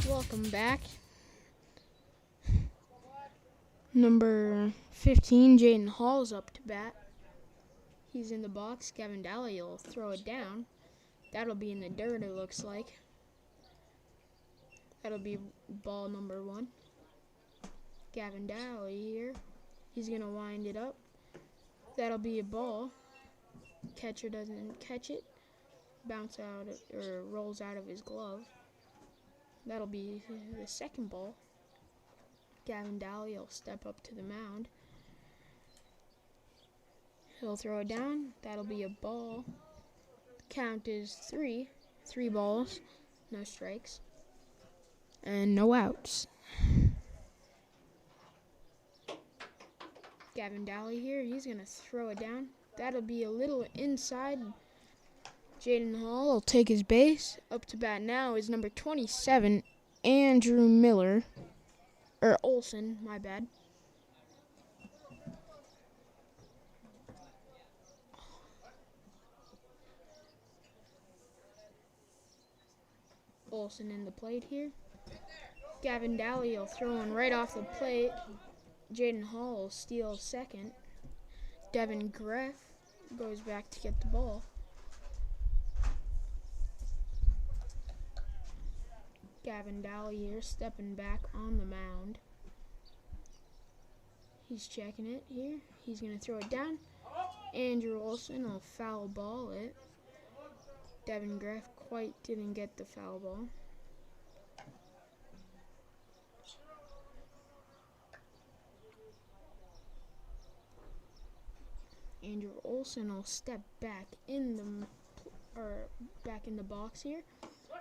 Welcome back. Number 15, Jaden Hall's up to bat. He's in the box. Gavin Daly will throw it down. That'll be in the dirt, it looks like. That'll be ball number 1. Gavin Daly here. He's going to wind it up. That'll be a ball. Catcher doesn't catch it. Bounce out or rolls out of his glove. That'll be the second ball. Gavin Daly will step up to the mound. He'll throw it down. That'll be a ball. Count is 3. 3 balls. No strikes. And no outs. Gavin Daly here. He's going to throw it down. That'll be a little inside. Jaden Hall will take his base. Up to bat now is number 27, Andrew Miller. Or Olson, my bad. Olson in the plate here. Gavin Daly will throw one right off the plate. Jaden Hall will steal second. Devin Greff goes back to get the ball. Gavin Daly here stepping back on the mound. He's checking it here. He's going to throw it down. Andrew Olson will foul ball it. Devin Greff quite didn't get the foul ball. Andrew Olson will step back in the box here.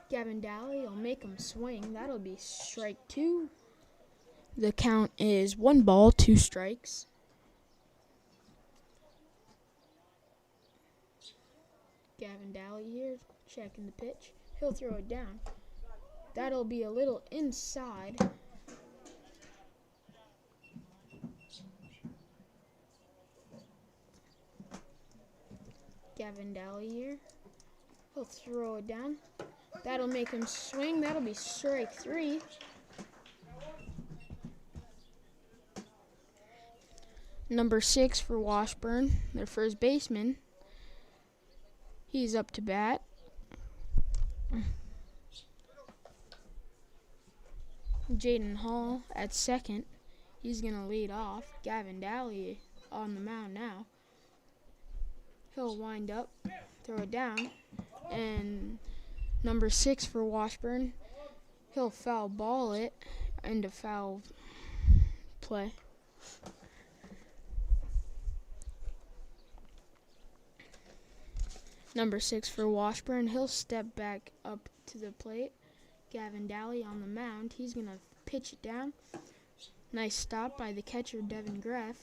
Gavin Daly will make him swing. That'll be strike 2. The count is 1 ball, 2 strikes. Gavin Daly here checking the pitch. He'll throw it down. That'll be a little inside. Gavin Daly here. He'll throw it down. That'll make him swing. That'll be strike 3. Number 6 for Washburn, their first baseman. He's up to bat. Jaden Hall at second. He's going to lead off. Gavin Daly on the mound now. He'll wind up, throw it down, and number 6 for Washburn, he'll foul ball it into foul play. Number 6 for Washburn, he'll step back up to the plate. Gavin Daly on the mound, he's going to pitch it down. Nice stop by the catcher, Devin Greff.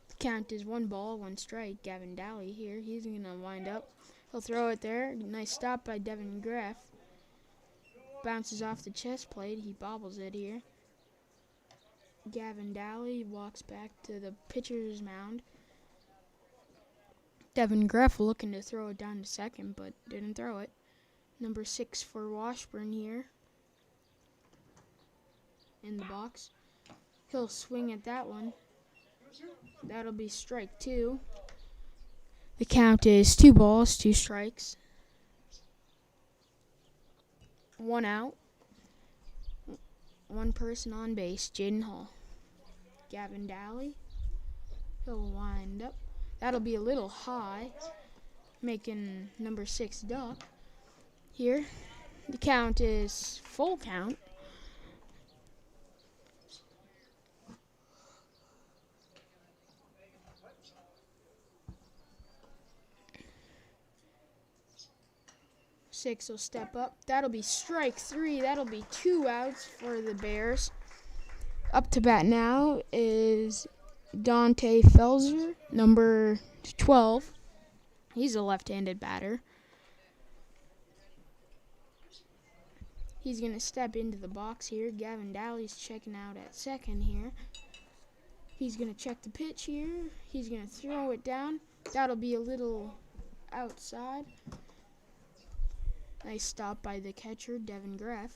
The count is 1 ball, 1 strike. Gavin Daly here, he's going to wind up. He'll throw it there. Nice stop by Devin Greff. Bounces off the chest plate. He bobbles it here. Gavin Daly walks back to the pitcher's mound. Devin Greff looking to throw it down to second, but didn't throw it. Number 6 for Washburn here in the box. He'll swing at that one. That'll be strike 2. The count is 2 balls, 2 strikes. 1 out. 1 person on base, Jaden Hall. Gavin Daly. He'll wind up. That'll be a little high, making number 6 duck. Here, the count is full count. Six will step up. That'll be strike 3. That'll be 2 outs for the Bears. Up to bat now is Dante Felser, number 12. He's a left-handed batter. He's going to step into the box here. Gavin Daly's checking out at second here. He's going to check the pitch here. He's going to throw it down. That'll be a little outside. Nice stop by the catcher, Devin Greff.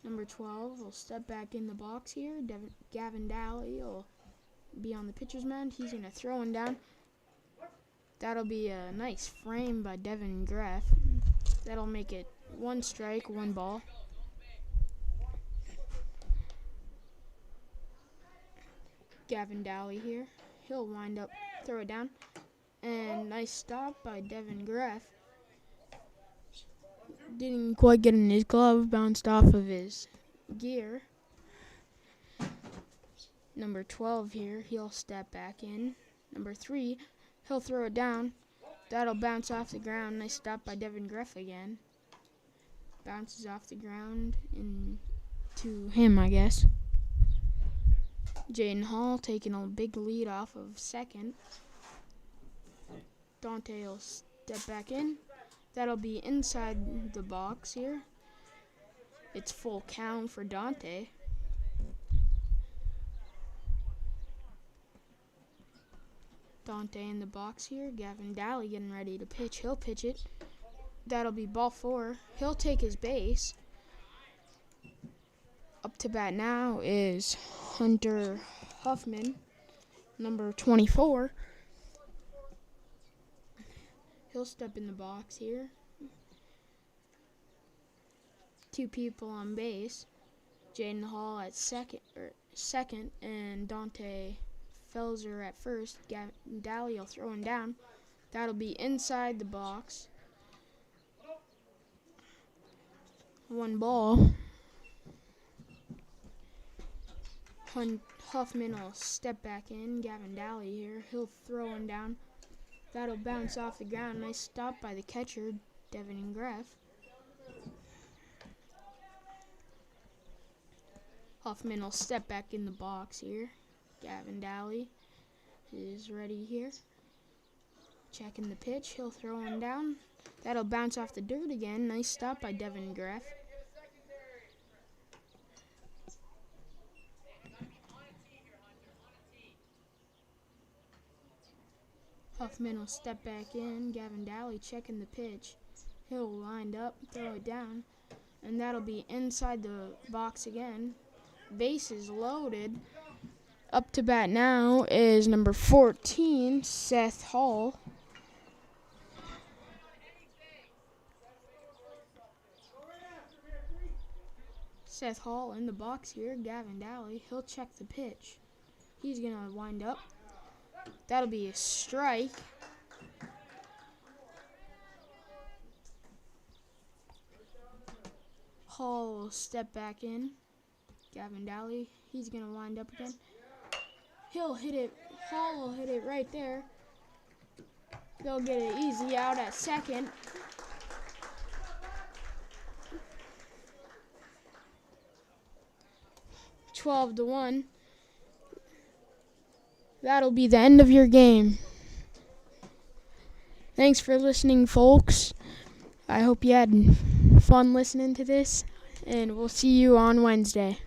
Number 12 will step back in the box here. Gavin Daly will be on the pitcher's mound. He's going to throw him down. That'll be a nice frame by Devin Greff. That'll make it 1 strike, 1 ball. Gavin Daly here. He'll wind up, throw it down. And nice stop by Devin Greff. Didn't quite get in his glove, bounced off of his gear. Number 12 here, he'll step back in. Number 3, he'll throw it down. That'll bounce off the ground. Nice stop by Devin Greff again. Bounces off the ground into him, I guess. Jaden Hall taking a big lead off of second. Dante will step back in. That'll be inside the box here. It's full count for Dante. Dante in the box here. Gavin Daly getting ready to pitch. He'll pitch it. That'll be ball 4. He'll take his base. Up to bat now is Hunter Huffman, number 24. He'll step in the box here. 2 people on base. Jaden Hall at second, and Dante Felser at first. Gavin Daly will throw him down. That'll be inside the box. 1 ball. Huffman will step back in. Gavin Daly here. He'll throw him down. That'll bounce off the ground. Nice stop by the catcher, Devin Greff. Huffman will step back in the box here. Gavin Daly is ready here. Checking the pitch. He'll throw him down. That'll bounce off the dirt again. Nice stop by Devin Greff. Huffman will step back in. Gavin Daly checking the pitch. He'll wind up, throw it down, and that'll be inside the box again. Bases loaded. Up to bat now is number 14, Seth Hall. Seth Hall in the box here. Gavin Daly. He'll check the pitch. He's going to wind up. That'll be a strike. Hall will step back in. Gavin Daly. He's going to wind up again. He'll hit it. Hall will hit it right there. They'll get it easy out at second. (12-1). That'll be the end of your game. Thanks for listening, folks. I hope you had fun listening to this, and we'll see you on Wednesday.